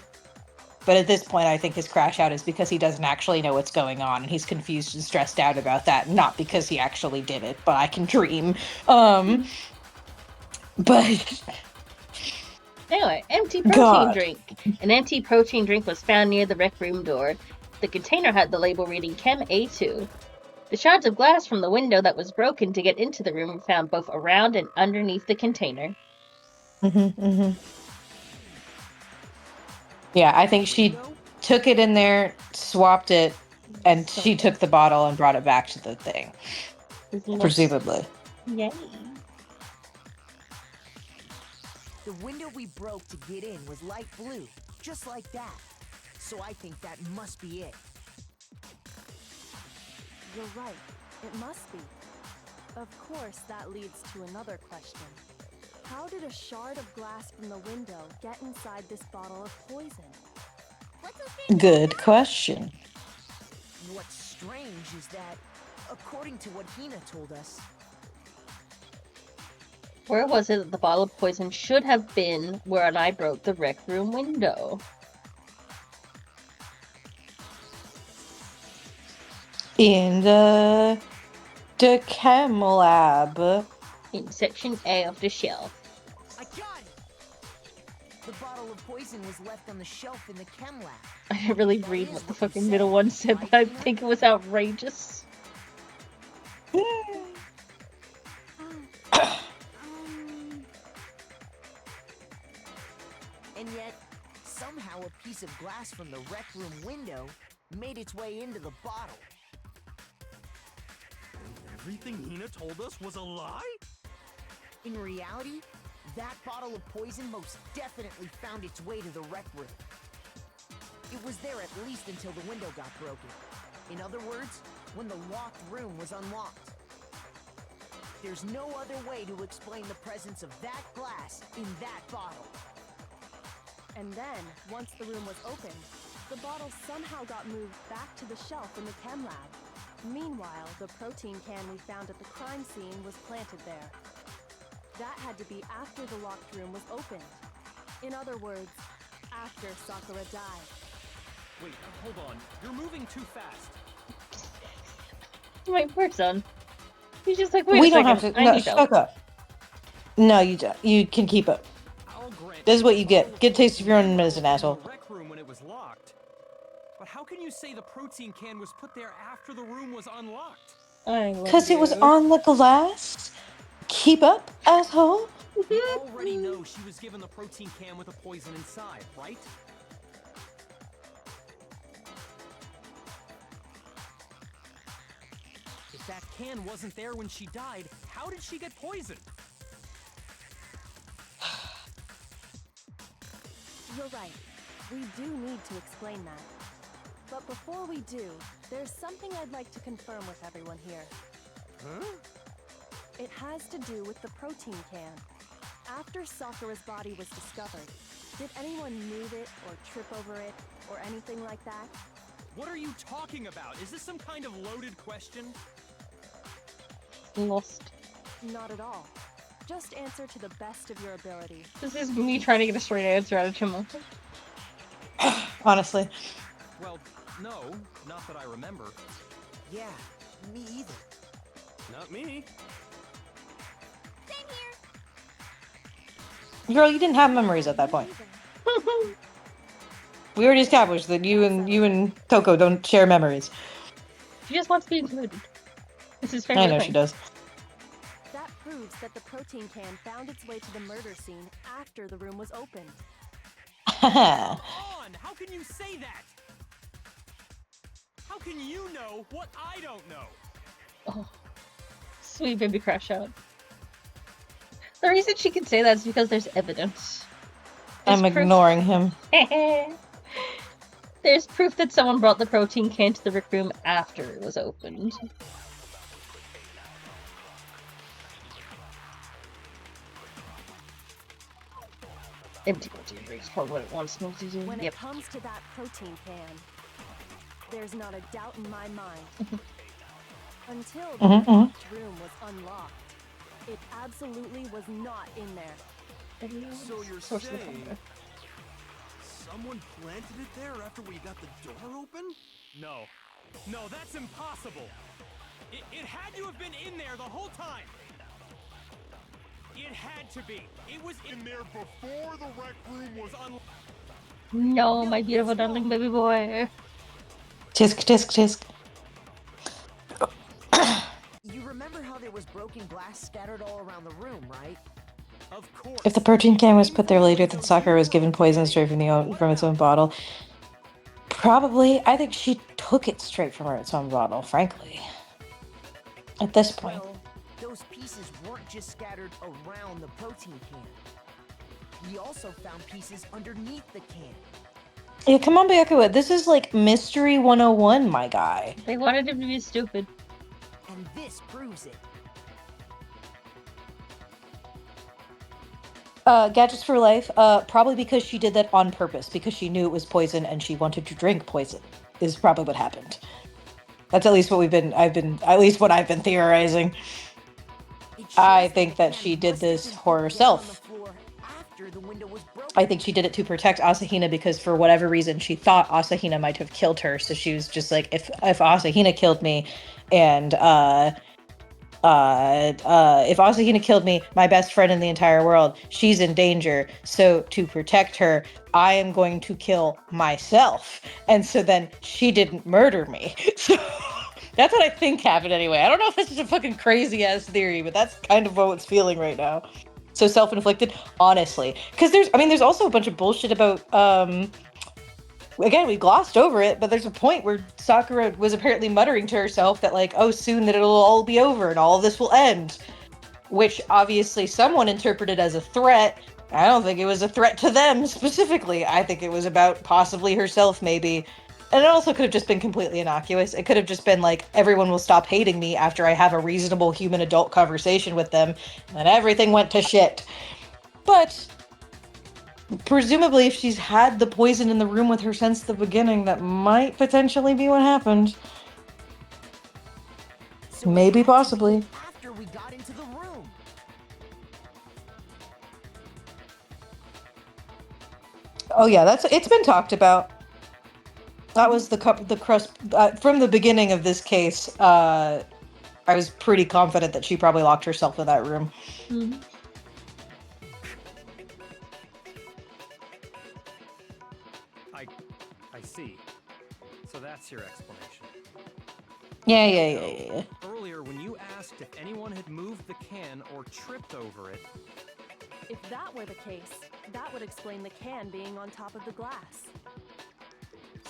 But at this point, I think his crash out is because he doesn't actually know what's going on, and he's confused and stressed out about that, not because he actually did it, but I can dream. But Anyway, empty protein drink. An empty protein drink was found near the rec room door. The container had the label reading Chem A2. The shards of glass from the window that was broken to get into the room were found both around and underneath the container. Yeah, I think she took it in there, swapped it, and she took the bottle and brought it back to the thing. Presumably. Yay. The window we broke to get in was light blue, just like that. So I think that must be it. You're right. It must be. Of course, that leads to another question. How did a shard of glass from the window get inside this bottle of poison? Good question. What's strange is that, according to what Hina told us, Where was it that the bottle of poison should have been when I broke the rec room window? In the chem lab. In section A of the shelf. I got it! The bottle of poison was left on the shelf in the chem lab. I didn't really read what the fucking middle one said, but I think it was outrageous. And yet, somehow a piece of glass from the rec room window made its way into the bottle. Everything Hina told us was a lie? In reality, that bottle of poison most definitely found its way to the rec room. It was there at least until the window got broken. In other words, when the locked room was unlocked. There's no other way to explain the presence of that glass in that bottle. And then, once the room was opened, the bottle somehow got moved back to the shelf in the chem lab. Meanwhile, the protein can we found at the crime scene was planted there. That had to be after the locked room was opened. In other words, after Sakura died. Wait, hold on. You're moving too fast. My poor son. He's just like, wait We a don't second, have to. I No, need shut help. up. No, you don't. You can keep it. This is what you get. Get a taste of your own medicine, asshole. Rec room when it was locked. But how can you say the protein can was put there after the room was unlocked? Because it was on the glass. Keep up, asshole. You already know she was given the protein can with the poison inside, right? If that can wasn't there when she died, how did she get poisoned? You're right. We do need to explain that. But before we do, there's something I'd like to confirm with everyone here. Huh? It has to do with the protein can. After Sakura's body was discovered, did anyone move it or trip over it or anything like that? What are you talking about? Is this some kind of loaded question? Lost. Not at all. Just answer to the best of your ability. This is me trying to get a straight answer out of Chimo. Honestly. Well, no, not that I remember. Yeah, me either. Not me. Same here. Girl, you didn't have memories at that point. We already established that you and Coco don't share memories. She just wants to be included. This is fair. I know she does. That proves that the protein can found its way to the murder scene after the room was opened. Come on! How can you say that? How can you know what I don't know? Oh, sweet baby crash out. The reason she can say that is because there's evidence. I'm ignoring him. There's proof that someone brought the protein can to the Rick Room after it was opened. Empty protein breaks for what it wants me to do. When it comes to that protein can, there's not a doubt in my mind. Until the locked room was unlocked, it absolutely was not in there. So you're saying someone planted it there after we got the door open? No. No, that's impossible. It had to have been in there the whole time. It had to be. It was in there before the rec room was unlocked. No, my beautiful darling baby boy. Tisk, tisk, tisk. You remember how there was broken glass scattered all around the room, right? Of course. If the protein can was put there later, then Sakura was given poison straight from its own bottle. Probably. I think she took it straight from its own bottle, frankly. At this point. Well, those pieces weren't just scattered around the protein can. We also found pieces underneath the can. Yeah, come on, Byakuya. This is like Mystery 101, my guy. They wanted him to be stupid. And this proves it. Gadgets for Life, probably because she did that on purpose, because she knew it was poison and she wanted to drink poison, is probably what happened. That's at least what what I've been theorizing. I think that she did this for herself. I think she did it to protect Asahina because for whatever reason she thought Asahina might have killed her, so she was just like, if Asahina killed me, and if Asahina killed me, my best friend in the entire world, she's in danger. So to protect her, I am going to kill myself. And so then she didn't murder me. So that's what I think happened anyway. I don't know if this is a fucking crazy ass theory, but that's kind of what it's feeling right now. So self-inflicted, honestly. Because there's also a bunch of bullshit about, again, we glossed over it, but there's a point where Sakura was apparently muttering to herself that, like, oh, soon that it'll all be over and all of this will end. Which, obviously, someone interpreted as a threat. I don't think it was a threat to them, specifically. I think it was about possibly herself, maybe. And it also could have just been completely innocuous. It could have just been, like, everyone will stop hating me after I have a reasonable human adult conversation with them, and then everything went to shit. But presumably, if she's had the poison in the room with her since the beginning, that might potentially be what happened. So maybe, possibly. After we got into the room. Oh yeah, it's been talked about. That was the crust from the beginning of this case. I was pretty confident that she probably locked herself in that room. Mm-hmm. I see. So that's your explanation. Yeah. Earlier, when you asked if anyone had moved the can or tripped over it... If that were the case, that would explain the can being on top of the glass.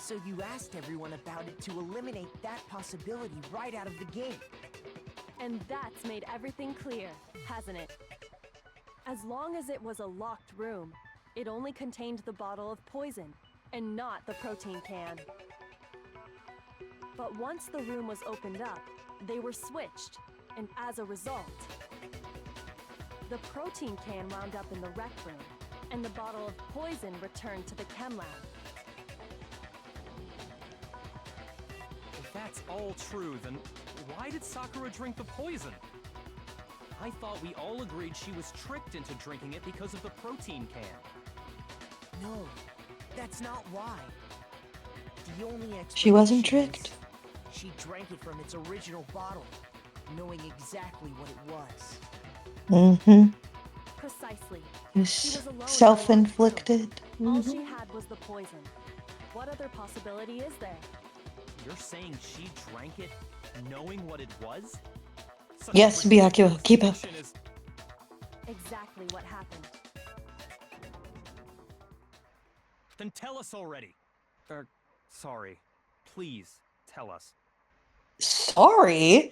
So you asked everyone about it to eliminate that possibility right out of the gate. And that's made everything clear, hasn't it? As long as it was a locked room, it only contained the bottle of poison, and not the protein can. But once the room was opened up, they were switched, and as a result, the protein can wound up in the rec room, and the bottle of poison returned to the chem lab. that's all true, then why did Sakura drink the poison? I thought we all agreed she was tricked into drinking it because of the protein can. No, that's not why. The only explanation She wasn't is tricked. she drank it from its original bottle, knowing exactly what it was. Mm-hmm. Precisely. It was She was alone in the self-inflicted. All she had was the poison. What other possibility is there? You're saying she drank it knowing what it was? Such a Yes, Byakuya, keep up. precipitation is- Exactly what happened. Then tell us already. Sorry. Please, tell us. Sorry?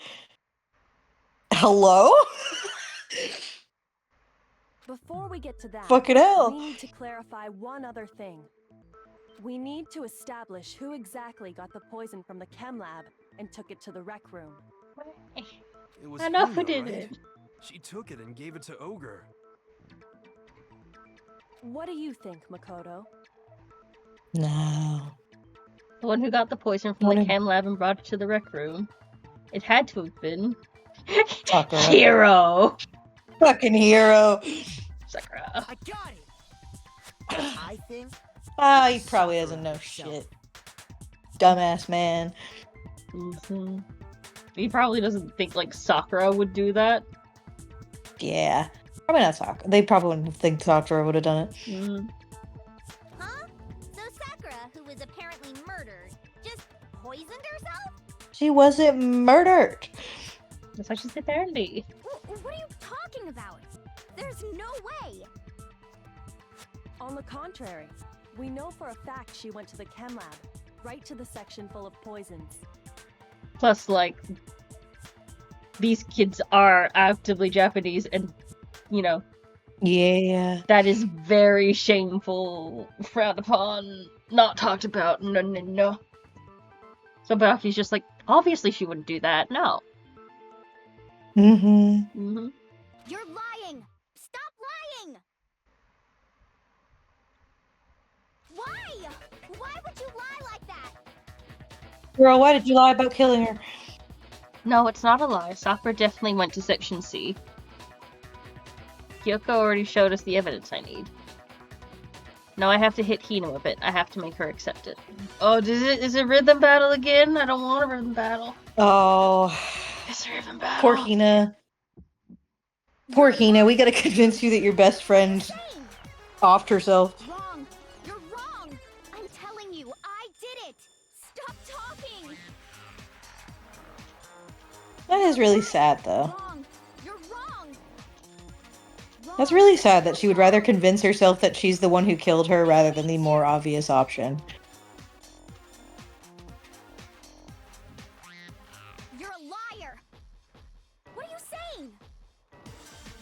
Hello? Before we get to that, Fucking hell. we need to clarify one other thing. We need to establish who exactly got the poison from the chem lab and took it to the rec room. It was I know who Hina, did right? it. She took it and gave it to Ogre. What do you think, Makoto? No. The one who got the poison from the Wanna- chem lab and brought it to the rec room. It had to have been Sakura. Hero. Fucking hero. Sakura. I got it! I think Ah, he probably doesn't know herself. shit. Dumbass man. Mhm. He probably doesn't think like Sakura would do that. Yeah. Probably not Sakura. They probably wouldn't think Sakura would have done it. Mm. Huh? So Sakura, who was apparently murdered, just poisoned herself? She wasn't murdered. That's why she's apparently. What are you talking about? There's no way! On the contrary, we know for a fact she went to the chem lab, right to the section full of poisons. Plus, like, these kids are actively Japanese, and you know Yeah. that is very shameful, frowned upon, not talked about. No, no, no. So Baki's just like, obviously she wouldn't do that. No. Mm-hmm. Mm-hmm. You're lying! Stop lying! Why? Why would you lie like that? Girl, why did you lie about killing her? No, it's not a lie. Sakura definitely went to Section C. Kyoko already showed us the evidence I need. Now I have to hit Hino a bit. I have to make her accept it. Oh, is it rhythm battle again? I don't want a rhythm battle. Oh. It's a rhythm battle. Poor Hina. Poor Hina. We gotta convince you that your best friend Shame! offed herself. Wrong! You're wrong! I'm telling you, I did it! Stop talking! That is really sad, though. Wrong! You're wrong! That's really sad that she would rather convince herself that she's the one who killed her rather than the more obvious option. You're a liar! What are you saying?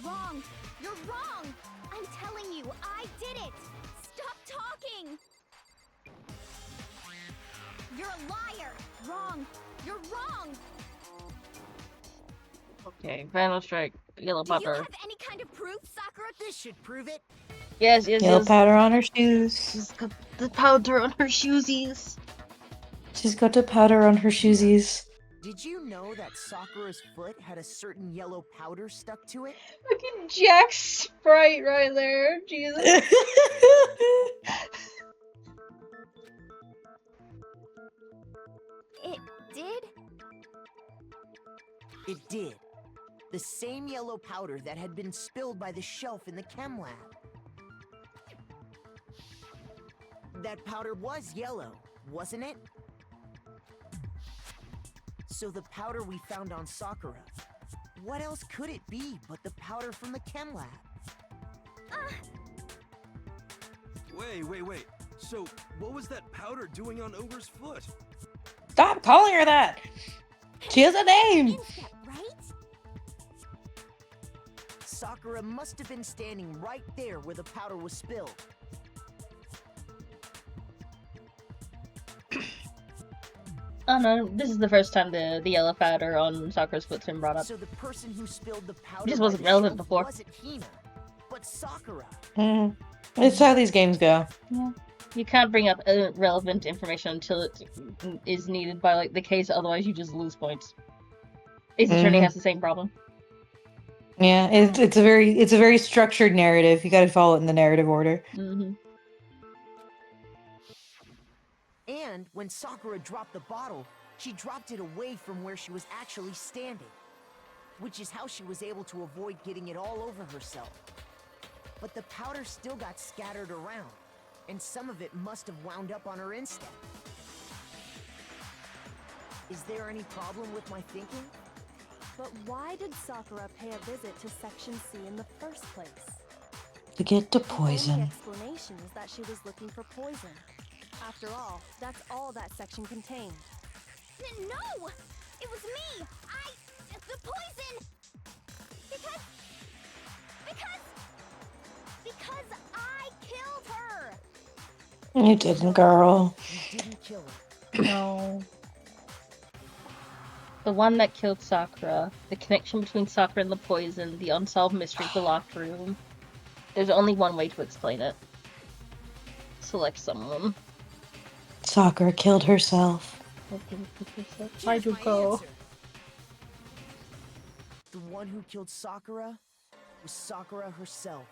Wrong! You're wrong! I'm telling you, I did it! Stop talking! You're a liar! Wrong! You're wrong! Okay, Final Strike, Yellow Do you Powder. have any kind of proof, Sakura? This should prove it. Yes, Yellow powder on her shoes. She's got the powder on her shoesies. She's got the powder on her shoesies. Did you know that Sakura's foot had a certain yellow powder stuck to it? Fucking Jack Sprite right there. Jesus. It did? It did. The same yellow powder that had been spilled by the shelf in the chem lab. That powder was yellow, wasn't it? So the powder we found on Sakura, what else could it be but the powder from the chem lab? Wait. So, what was that powder doing on Ogre's foot? Stop calling her that! She has a name! Instep, right? Sakura must have been standing right there where the powder was spilled. Oh no, this is the first time the yellow powder on Sakura's foot's been brought up. So the person who spilled the powder Just by wasn't the relevant shelf before. wasn't Hina, but Sakura. It's how these games go. Yeah. You can't bring up relevant information until it is needed by like the case, otherwise you just lose points. Ace Attorney has the same problem. Yeah, it's a very structured narrative. You got to follow it in the narrative order. Mm-hmm. And when Sakura dropped the bottle, she dropped it away from where she was actually standing, which is how she was able to avoid getting it all over herself. But the powder still got scattered around, and some of it must have wound up on her instep. Is there any problem with my thinking? But why did Sakura pay a visit to Section C in the first place? To get the The only poison. explanation is that she was looking for poison. After all, that's all that section contained. No! It was me! The poison! Because I killed her! You didn't, girl. You didn't kill her. No. The one that killed Sakura, the connection between Sakura and the poison, the unsolved mystery of the locked room. There's only one way to explain it. Select someone. Sakura killed herself. Why do go? Answer. The one who killed Sakura was Sakura herself.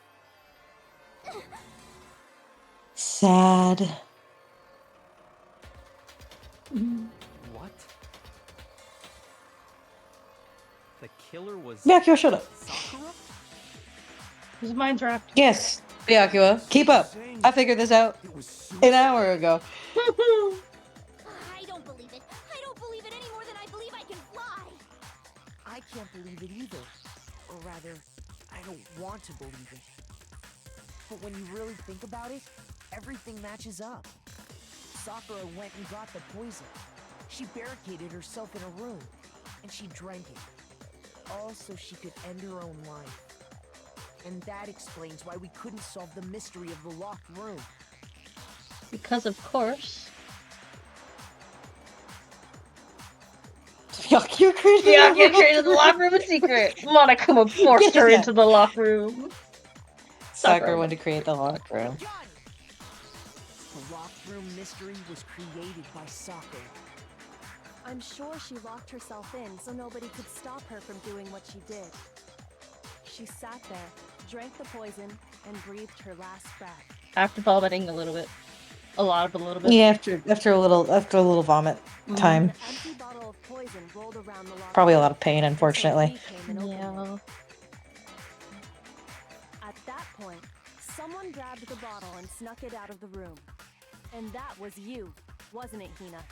Sad. What? The killer was Byakuya, shut up. Sakura? His mind's wrapped. Yes, Byakuya, keep up. I figured this out an hour ago. I don't believe it. I don't believe it any more than I believe I can fly. I can't believe it either. Or rather, I don't want to believe it. But when you really think about it, everything matches up. Sakura went and got the poison. She barricaded herself in a room, and she drank it. All so she could end her own life. And that explains why we couldn't solve the mystery of the locked room. Because of course. Byakuya created Byakuya created the locked room in secret. Monokuma forced her into the locked room. Sakura wanted to create the locked room. Got it! The locked room mystery was created by Sakura. I'm sure she locked herself in so nobody could stop her from doing what she did. She sat there, drank the poison, and breathed her last breath. After vomiting a little bit. A lot of a little bit. Yeah, after a little vomit time. An empty bottle of poison rolled around the locked Probably a room lot of pain, unfortunately. until we came and opened it. Yeah. At that point, someone grabbed the bottle and snuck it out of the room. And that was you, wasn't it, Hina?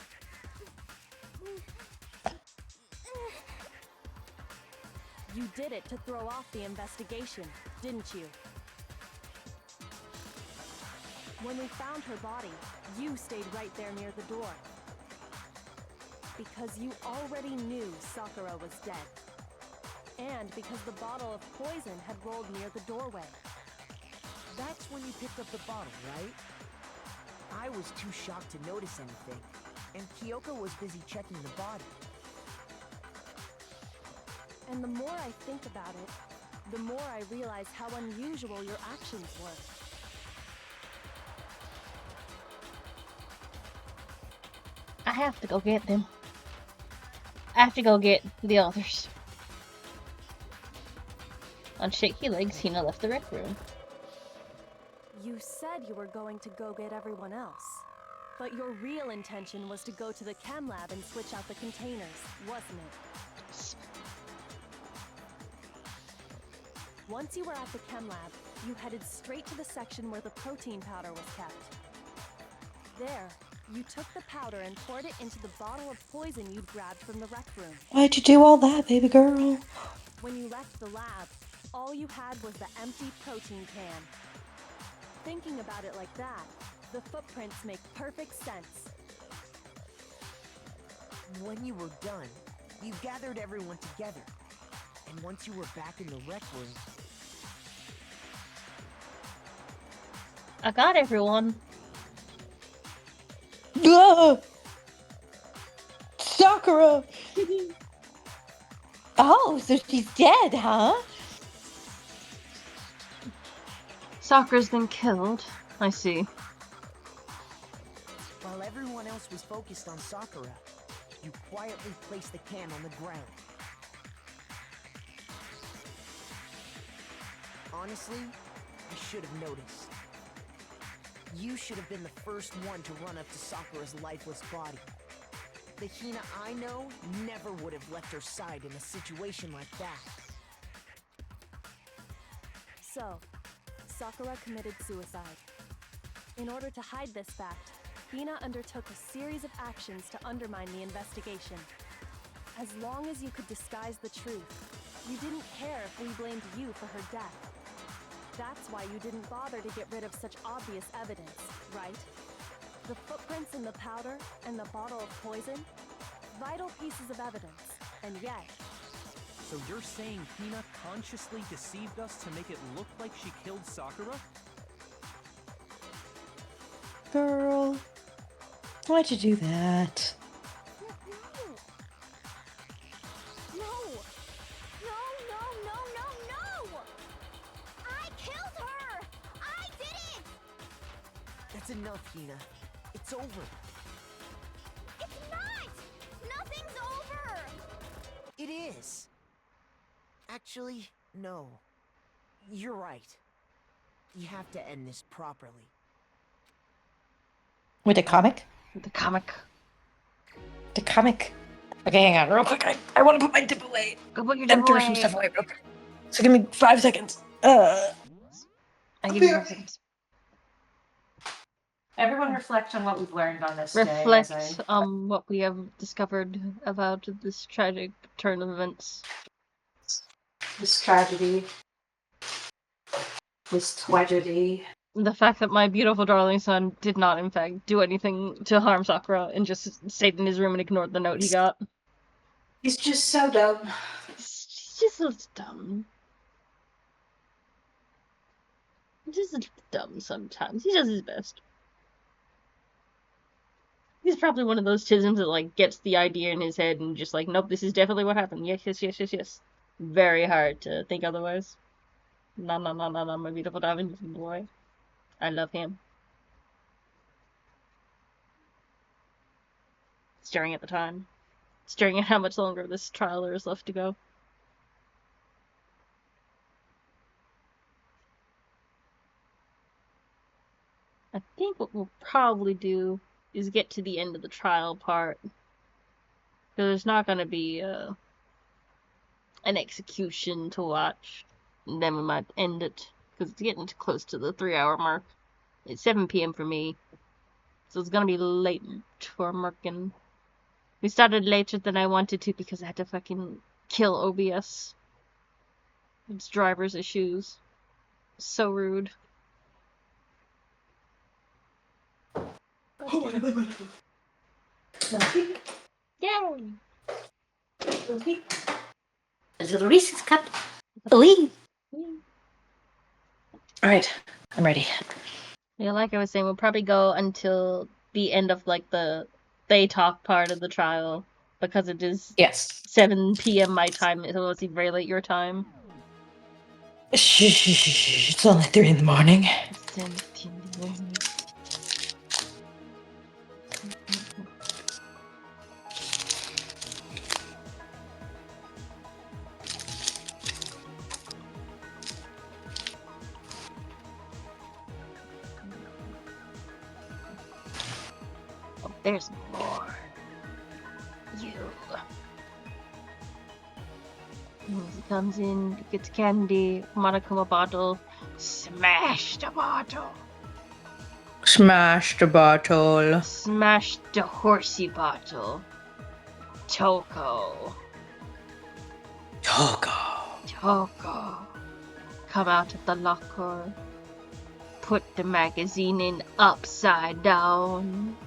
You did it to throw off the investigation, didn't you? When we found her body, you stayed right there near the door. Because you already knew Sakura was dead. And because the bottle of poison had rolled near the doorway. That's when you picked up the bottle, right? I was too shocked to notice anything, and Kyoko was busy checking the body. And the more I think about it, the more I realize how unusual your actions were. I have to go get them. I have to go get the others. On shaky legs, Hina left the rec room. You said you were going to go get everyone else. But your real intention was to go to the chem lab and switch out the containers, wasn't it? Once you were at the chem lab, you headed straight to the section where the protein powder was kept. There, you took the powder and poured it into the bottle of poison you'd grabbed from the rec room. Why'd you do all that, baby girl? When you left the lab, all you had was the empty protein can. Thinking about it like that, the footprints make perfect sense. When you were done, you gathered everyone together. And once you were back in the rec room... I got everyone. Ah! Sakura! Oh, so she's dead, huh? Sakura's been killed. I see. everyone else was focused on Sakura, you quietly placed the can on the ground. Honestly, I should have noticed. You should have been the first one to run up to Sakura's lifeless body. The Hina I know never would have left her side in a situation like that. So, Sakura committed suicide. In order to hide this fact, Hina undertook a series of actions to undermine the investigation. As long as you could disguise the truth, you didn't care if we blamed you for her death. That's why you didn't bother to get rid of such obvious evidence, right? The footprints in the powder and the bottle of poison? Vital pieces of evidence, and yet... So you're saying Hina consciously deceived us to make it look like she killed Sakura? Girl, why'd you do that? No! No, no, no, no, no! I killed her! I did it! That's enough, Hina. It's over. It's not! Nothing's over! It is. Actually, no. You're right. You have to end this properly. With a comic? The comic. The comic. Okay, hang on, real quick. I want to put my dip away. Go put your And dip throw away. some stuff away real quick. So give me 5 seconds. I give you 5 seconds. Everyone reflect on what we've learned on this Reflect day. on what we have discovered about this tragic turn of events. This tragedy. This tragedy. The fact that my beautiful darling son did not, in fact, do anything to harm Sakura and just stayed in his room and ignored the note he got. He's just so dumb. He's just so dumb. He's just dumb sometimes. He does his best. He's probably one of those tisms that, like, gets the idea in his head and just like, nope, this is definitely what happened. Yes, yes, yes, yes, yes. Very hard to think otherwise. No, my beautiful diamond boy. I love him. Staring at the time. Staring at how much longer this trial there is left to go. I think what we'll probably do is get to the end of the trial part. Because there's not going to be an execution to watch. And then we might end it. Because it's getting close to the 3-hour mark. It's 7 p.m. for me. So it's gonna be late for Merkin. We started later than I wanted to because I had to fucking kill OBS. It's driver's issues. So rude. Yay! A little Reese's cup. Ooh. Alright, I'm ready. Yeah, like I was saying, we'll probably go until the end of, like, the they talk part of the trial. Because it is 7 p.m. my time, so it's very late your time. Shh, it's only 3 in the morning. Oh, there's more. You. He comes in, gets candy, Monokuma bottle, smash the bottle. Smash the bottle. Smash the horsey bottle. Toko. Come out of the locker. Put the magazine in upside down.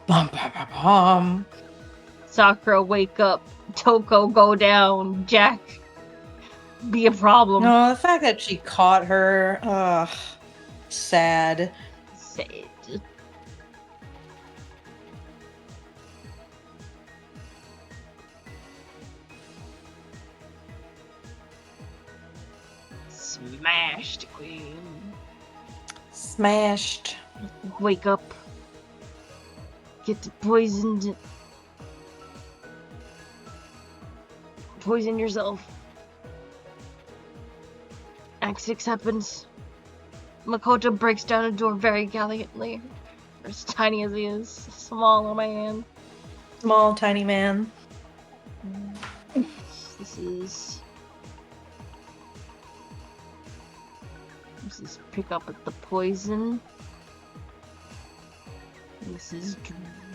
Bum, bum, bum, bum. Sakura wake up. Toko go down. Jack be a problem. No, the fact that she caught her, sad. Sad. Smashed, queen. Smashed. Wake up. Get poisoned. Poison yourself. Act 6 happens. Makoto breaks down a door very gallantly. As tiny as he is. Small man. Small, tiny man. This is pick up at the poison. This is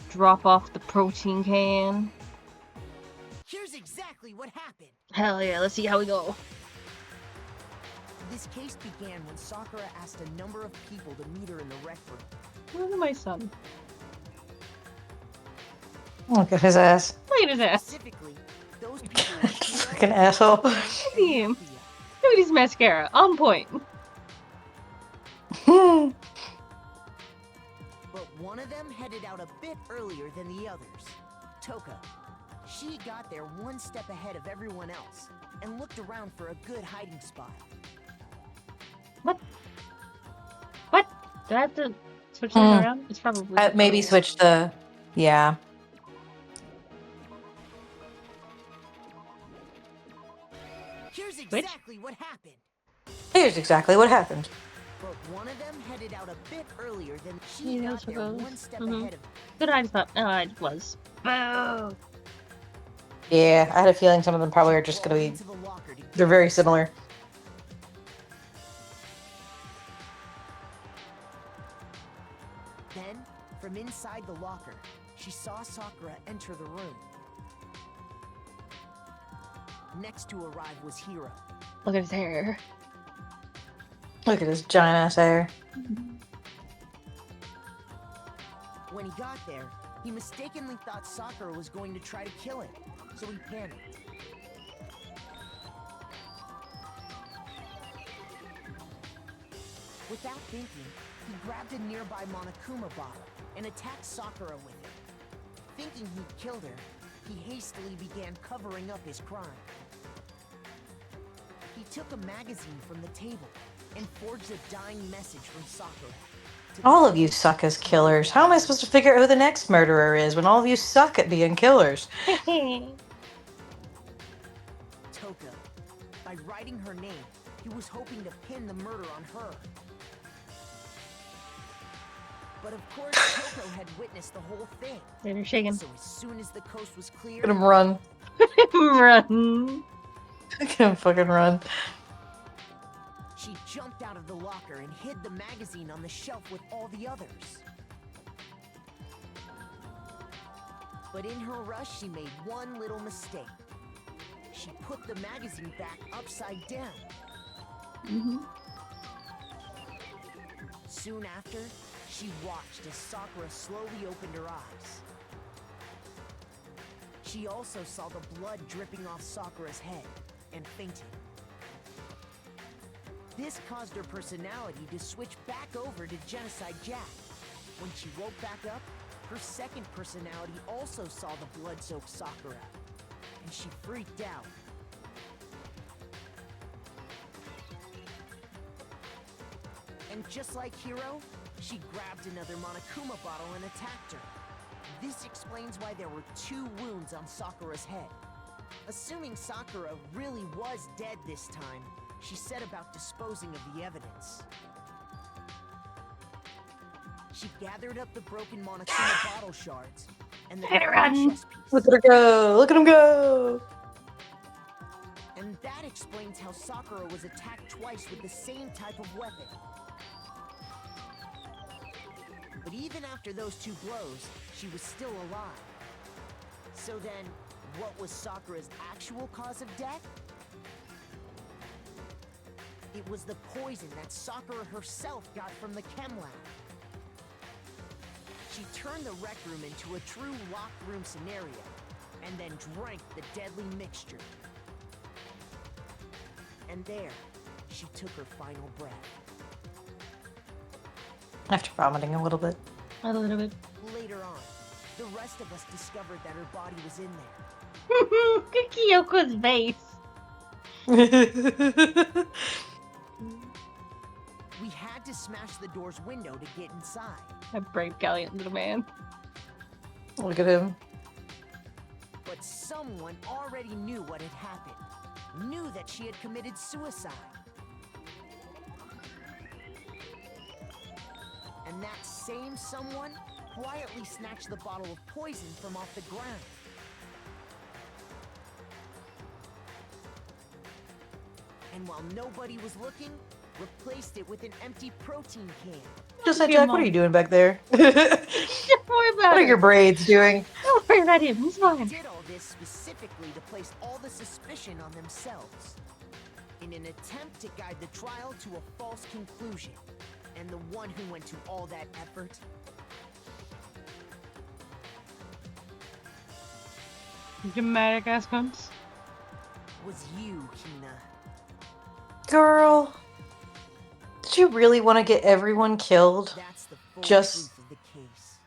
drop off the protein can. Here's exactly what happened. Hell yeah, let's see how we go. This case began when Sakura asked a number of people to meet her in the rec room. Look at my son. Look at his ass. Look at his ass. Specifically, those people were Hiro, Fucking asshole. Look at him. Look at his mascara. On point. But one of them headed out a bit earlier than the others. Toka. She got there one step ahead of everyone else and looked around for a good hiding spot. What? What? Do I have to switch that around? It's probably... Maybe switch the... Yeah. Here's exactly what happened. Here's exactly what happened. But one of them headed out a bit earlier than she Yeah, got there those. one step ahead of. Good hiding spot. Oh, I was. Boo! Yeah, I had a feeling some of them probably are just gonna be... They're very similar. Then, from inside the locker, she saw Sakura enter the room. Next to arrive was Hiro. Look at his hair. Look at his giant ass hair. When he got there, he mistakenly thought Sakura was going to try to kill him, so he panicked. Without thinking, he grabbed a nearby Monokuma bottle and attacked Sakura with it. Thinking he'd killed her, he hastily began covering up his crime. He took a magazine from the table and forged a dying message from Sakura. All of you suck as killers. How am I supposed to figure out who the next murderer is when all of you suck at being killers? Toka. By writing her name, he was hoping to pin the murder on her. But of course, Toko had witnessed the whole thing. And you're shaking. So as soon as the coast was clear, Look at him run. Run. Look at him fucking run. she jumped out of the locker and hid the magazine on the shelf with all the others. But in her rush, she made one little mistake. She put the magazine back upside down. Soon after, she watched as Sakura slowly opened her eyes. She also saw the blood dripping off Sakura's head and fainted. This caused her personality to switch back over to Genocide Jack. When she woke back up, her second personality also saw the blood-soaked Sakura, and she freaked out. And just like Hiro, she grabbed another Monokuma bottle and attacked her. This explains why there were 2 wounds on Sakura's head. Assuming Sakura really was dead this time, she set about disposing of the evidence. She gathered up the broken Monokuma bottle shards and the broken chess piece. Look at her go! Look at him go! And that explains how Sakura was attacked twice with the same type of weapon. But even after those 2 blows, she was still alive. So then, what was Sakura's actual cause of death? It was the poison that Sakura herself got from the chem lab. She turned the rec room into a true locked room scenario, and then drank the deadly mixture. And there, she took her final breath. After vomiting a little bit. A little bit. Later on, the rest of us discovered that her body was in there. Look at Kyoko's face. We had to smash the door's window to get inside. A brave, gallant little man. Look at him. But someone already knew what had happened. Knew that she had committed suicide. And that same someone quietly snatched the bottle of poison from off the ground. And while nobody was looking, replaced it with an empty protein can. Just like Jack, what are you doing back there? Don't worry about What are it. your braids doing? Don't worry about him. He's fine. Did all this specifically to place all the suspicion on themselves, in an attempt to guide the trial to a false conclusion. And the one who went to all that effort Dramatic ass cunts. was you, Kina. Girl, did you really want to get everyone killed? That's the full Just- truth of the case.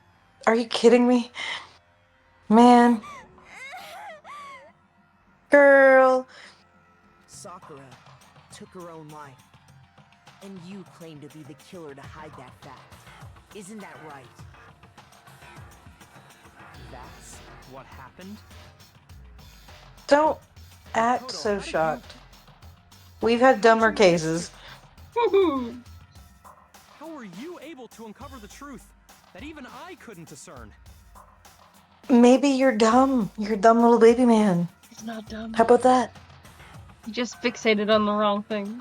Are you kidding me? Man. Girl. Sakura took her own life. And you claim to be the killer to hide that fact. Isn't that right? That's what happened? Don't act so shocked. We've had dumber cases. How were you able to uncover the truth that even I couldn't discern? Maybe you're dumb. You're a dumb little baby man. He's not dumb. How about that? He just fixated on the wrong thing.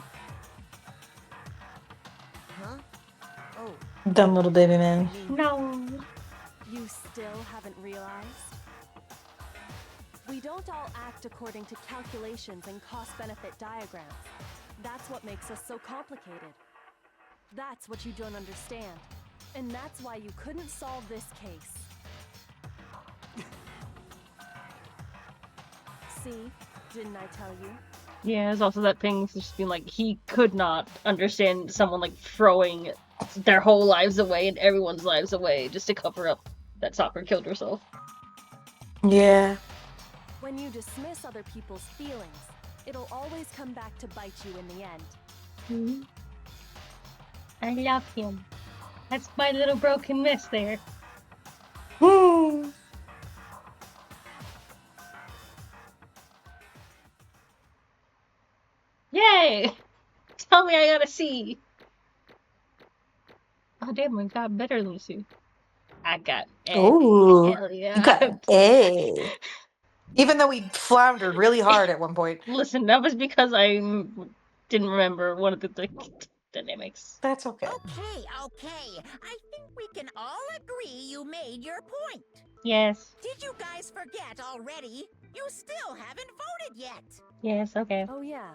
Huh? Oh, Dumb little baby man. No. You still haven't realized? We don't all act according to calculations and cost-benefit diagrams. That's what makes us so complicated. That's what you don't understand. And that's why you couldn't solve this case. See? Didn't I tell you? Yeah, there's also that thing just being like, he could not understand someone like throwing their whole lives away and everyone's lives away just to cover up that Sakura killed herself. Yeah. When you dismiss other people's feelings, it'll always come back to bite you in the end. Mm-hmm. I love him. That's my little broken miss there. Hmm. Yay! Tell me I got a C. Oh damn, we got better than C. I got A. Ooh. Hell yeah. You got an A. Even though we floundered really hard at one point. Listen, that was because I didn't remember one of the dynamics. That's okay. Okay. I think we can all agree you made your point. Yes. Did you guys forget already? You still haven't voted yet. Yes, okay. Oh yeah,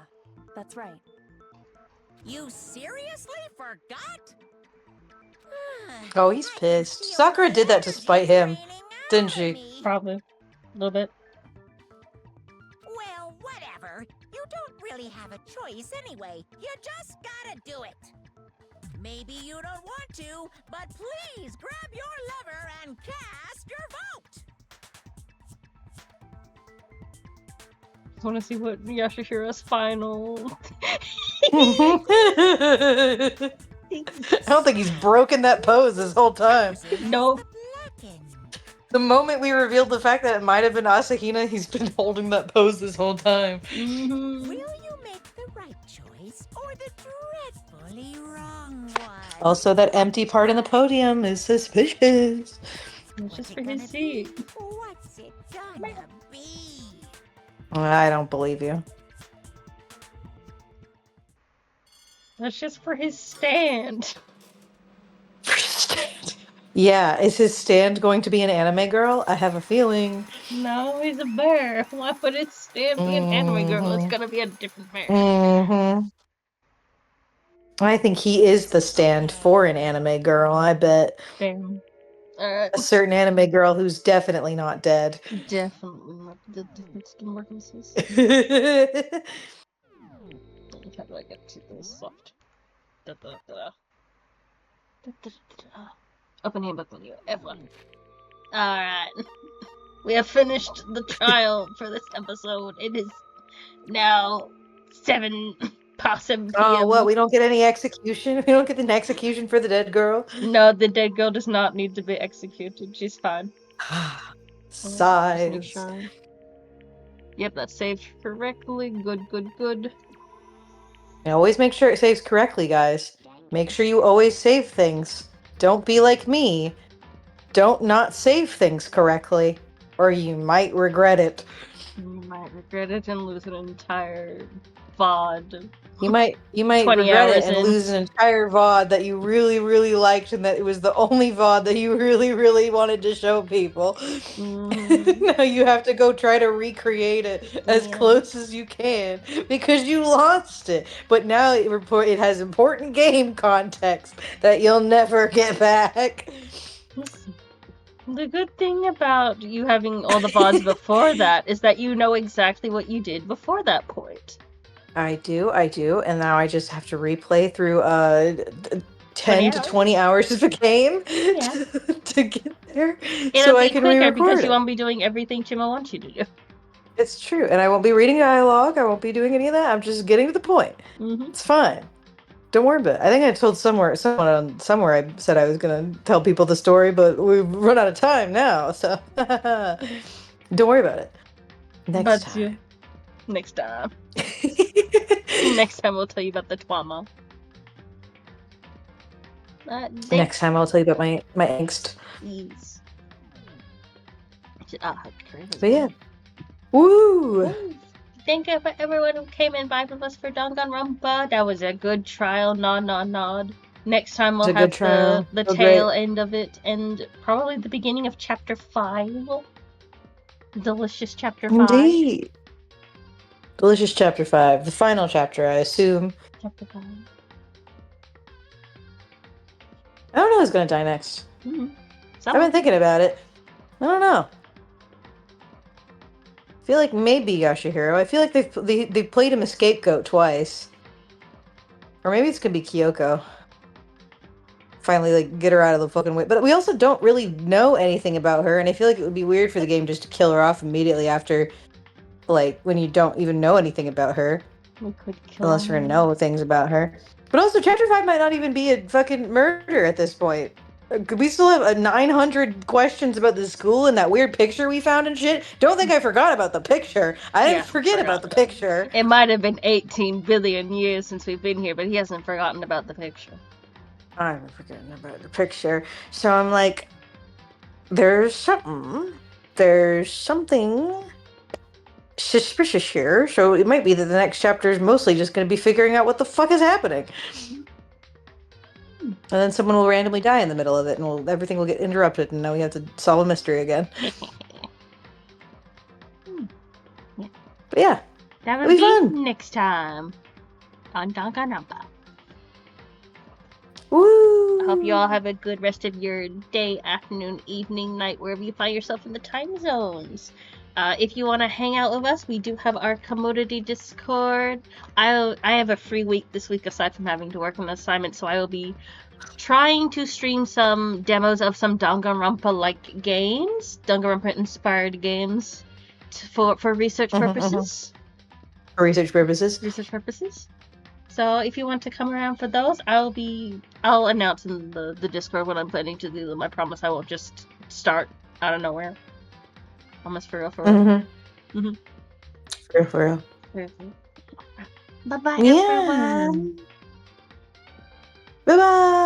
that's right. You seriously forgot? Oh, he's pissed. Sakura did that to spite him, didn't she? Probably. A little bit. Well, whatever. You don't really have a choice anyway. You just gotta do it. Maybe you don't want to, but please grab your lever and cast your vote. I want to see what Yashahira's final. I don't think he's broken that pose this whole time. Nope. The moment we revealed the fact that it might have been Asahina, he's been holding that pose this whole time. Mm-hmm. Will you make the right choice or the dreadfully wrong one? Also, that empty part in the podium is suspicious. It's just for his seat. What's it gonna be? I don't believe you. That's just for his stand. Yeah, is his stand going to be an anime girl? I have a feeling. No, he's a bear. Why would his stand be an anime girl? It's gonna be a different bear. Mm-hmm. I think he is the stand for an anime girl, I bet. Damn. Alright. A certain anime girl who's definitely not dead. Definitely not the difference in references. How do I get to this soft? Open handbook menu. F1. Alright. We have finished the trial for this episode. It is now 7 past 7 p.m. Oh, what? We don't get any execution? We don't get an execution for the dead girl? No, the dead girl does not need to be executed. She's fine. Just make Sighs. sure. Yep, that's saved correctly. Good, good, good. And always make sure it saves correctly, guys. Make sure you always save things. Don't be like me. Don't not save things correctly, or you might regret it. You might regret it and lose an entire VOD. You might 20 regret it hours and in. lose an entire VOD that you really, really liked, and that it was the only VOD that you really, really wanted to show people. Now you have to go try to recreate it as close as you can because you lost it. But now it has important game context that you'll never get back. The good thing about you having all the VODs before that is that you know exactly what you did before that point. I do, and now I just have to replay through 10 to hours. 20 hours of the game Yeah. to get there. It'll so be I can quicker re-record because it. you won't be doing everything Chima wants you to do. It's true, and I won't be reading dialogue. I won't be doing any of that. I'm just getting to the point. It's fine. Don't worry about it. I think I told somewhere I said I was gonna tell people the story, but we've run out of time now, so don't worry about it. Next time. Next time. Next time we'll tell you about the Twama. Next time I'll tell you about my angst. Yes. But yeah. Woo! Thank you for everyone who came and vibed with us for Danganronpa. That was a good trial. Nod. Next time we'll have the tail end of it and probably the beginning of chapter 5. Delicious chapter 5. Indeed. Delicious chapter 5. The final chapter, I assume. Chapter 5. I don't know who's gonna die next. I've been thinking about it. I don't know. I feel like maybe Yashihiro. I feel like they've played him a scapegoat twice. Or maybe it's gonna be Kyoko. Finally, like, get her out of the fucking way. But we also don't really know anything about her, and I feel like it would be weird for the game just to kill her off immediately after, like, when you don't even know anything about her. We could kill Unless we're gonna know things about her. But also, chapter 5 might not even be a fucking murder at this point. We still have 900 questions about the school and that weird picture we found and shit. Don't think I forgot about the picture. I didn't forget about the picture. It might have been 18 billion years since we've been here, but he hasn't forgotten about the picture. I haven't forgotten about the picture. So I'm like, there's something suspicious here. So it might be that the next chapter is mostly just going to be figuring out what the fuck is happening. And then someone will randomly die in the middle of it, and everything will get interrupted, and now we have to solve a mystery again. But yeah, that'll be fun next time on Danganronpa. Woo! I hope you all have a good rest of your day, afternoon, evening, night, wherever you find yourself in the time zones. If you want to hang out with us, we do have our commodity Discord. I have a free week this week aside from having to work on an assignment, so I will be trying to stream some demos of some Danganronpa-like games, Danganronpa-inspired games, for research purposes. For research purposes? Research purposes. So if you want to come around for those, I'll announce in the Discord when I'm planning to do them. I promise I won't just start out of nowhere. Almost for real. For real. Bye-bye, everyone. Bye-bye.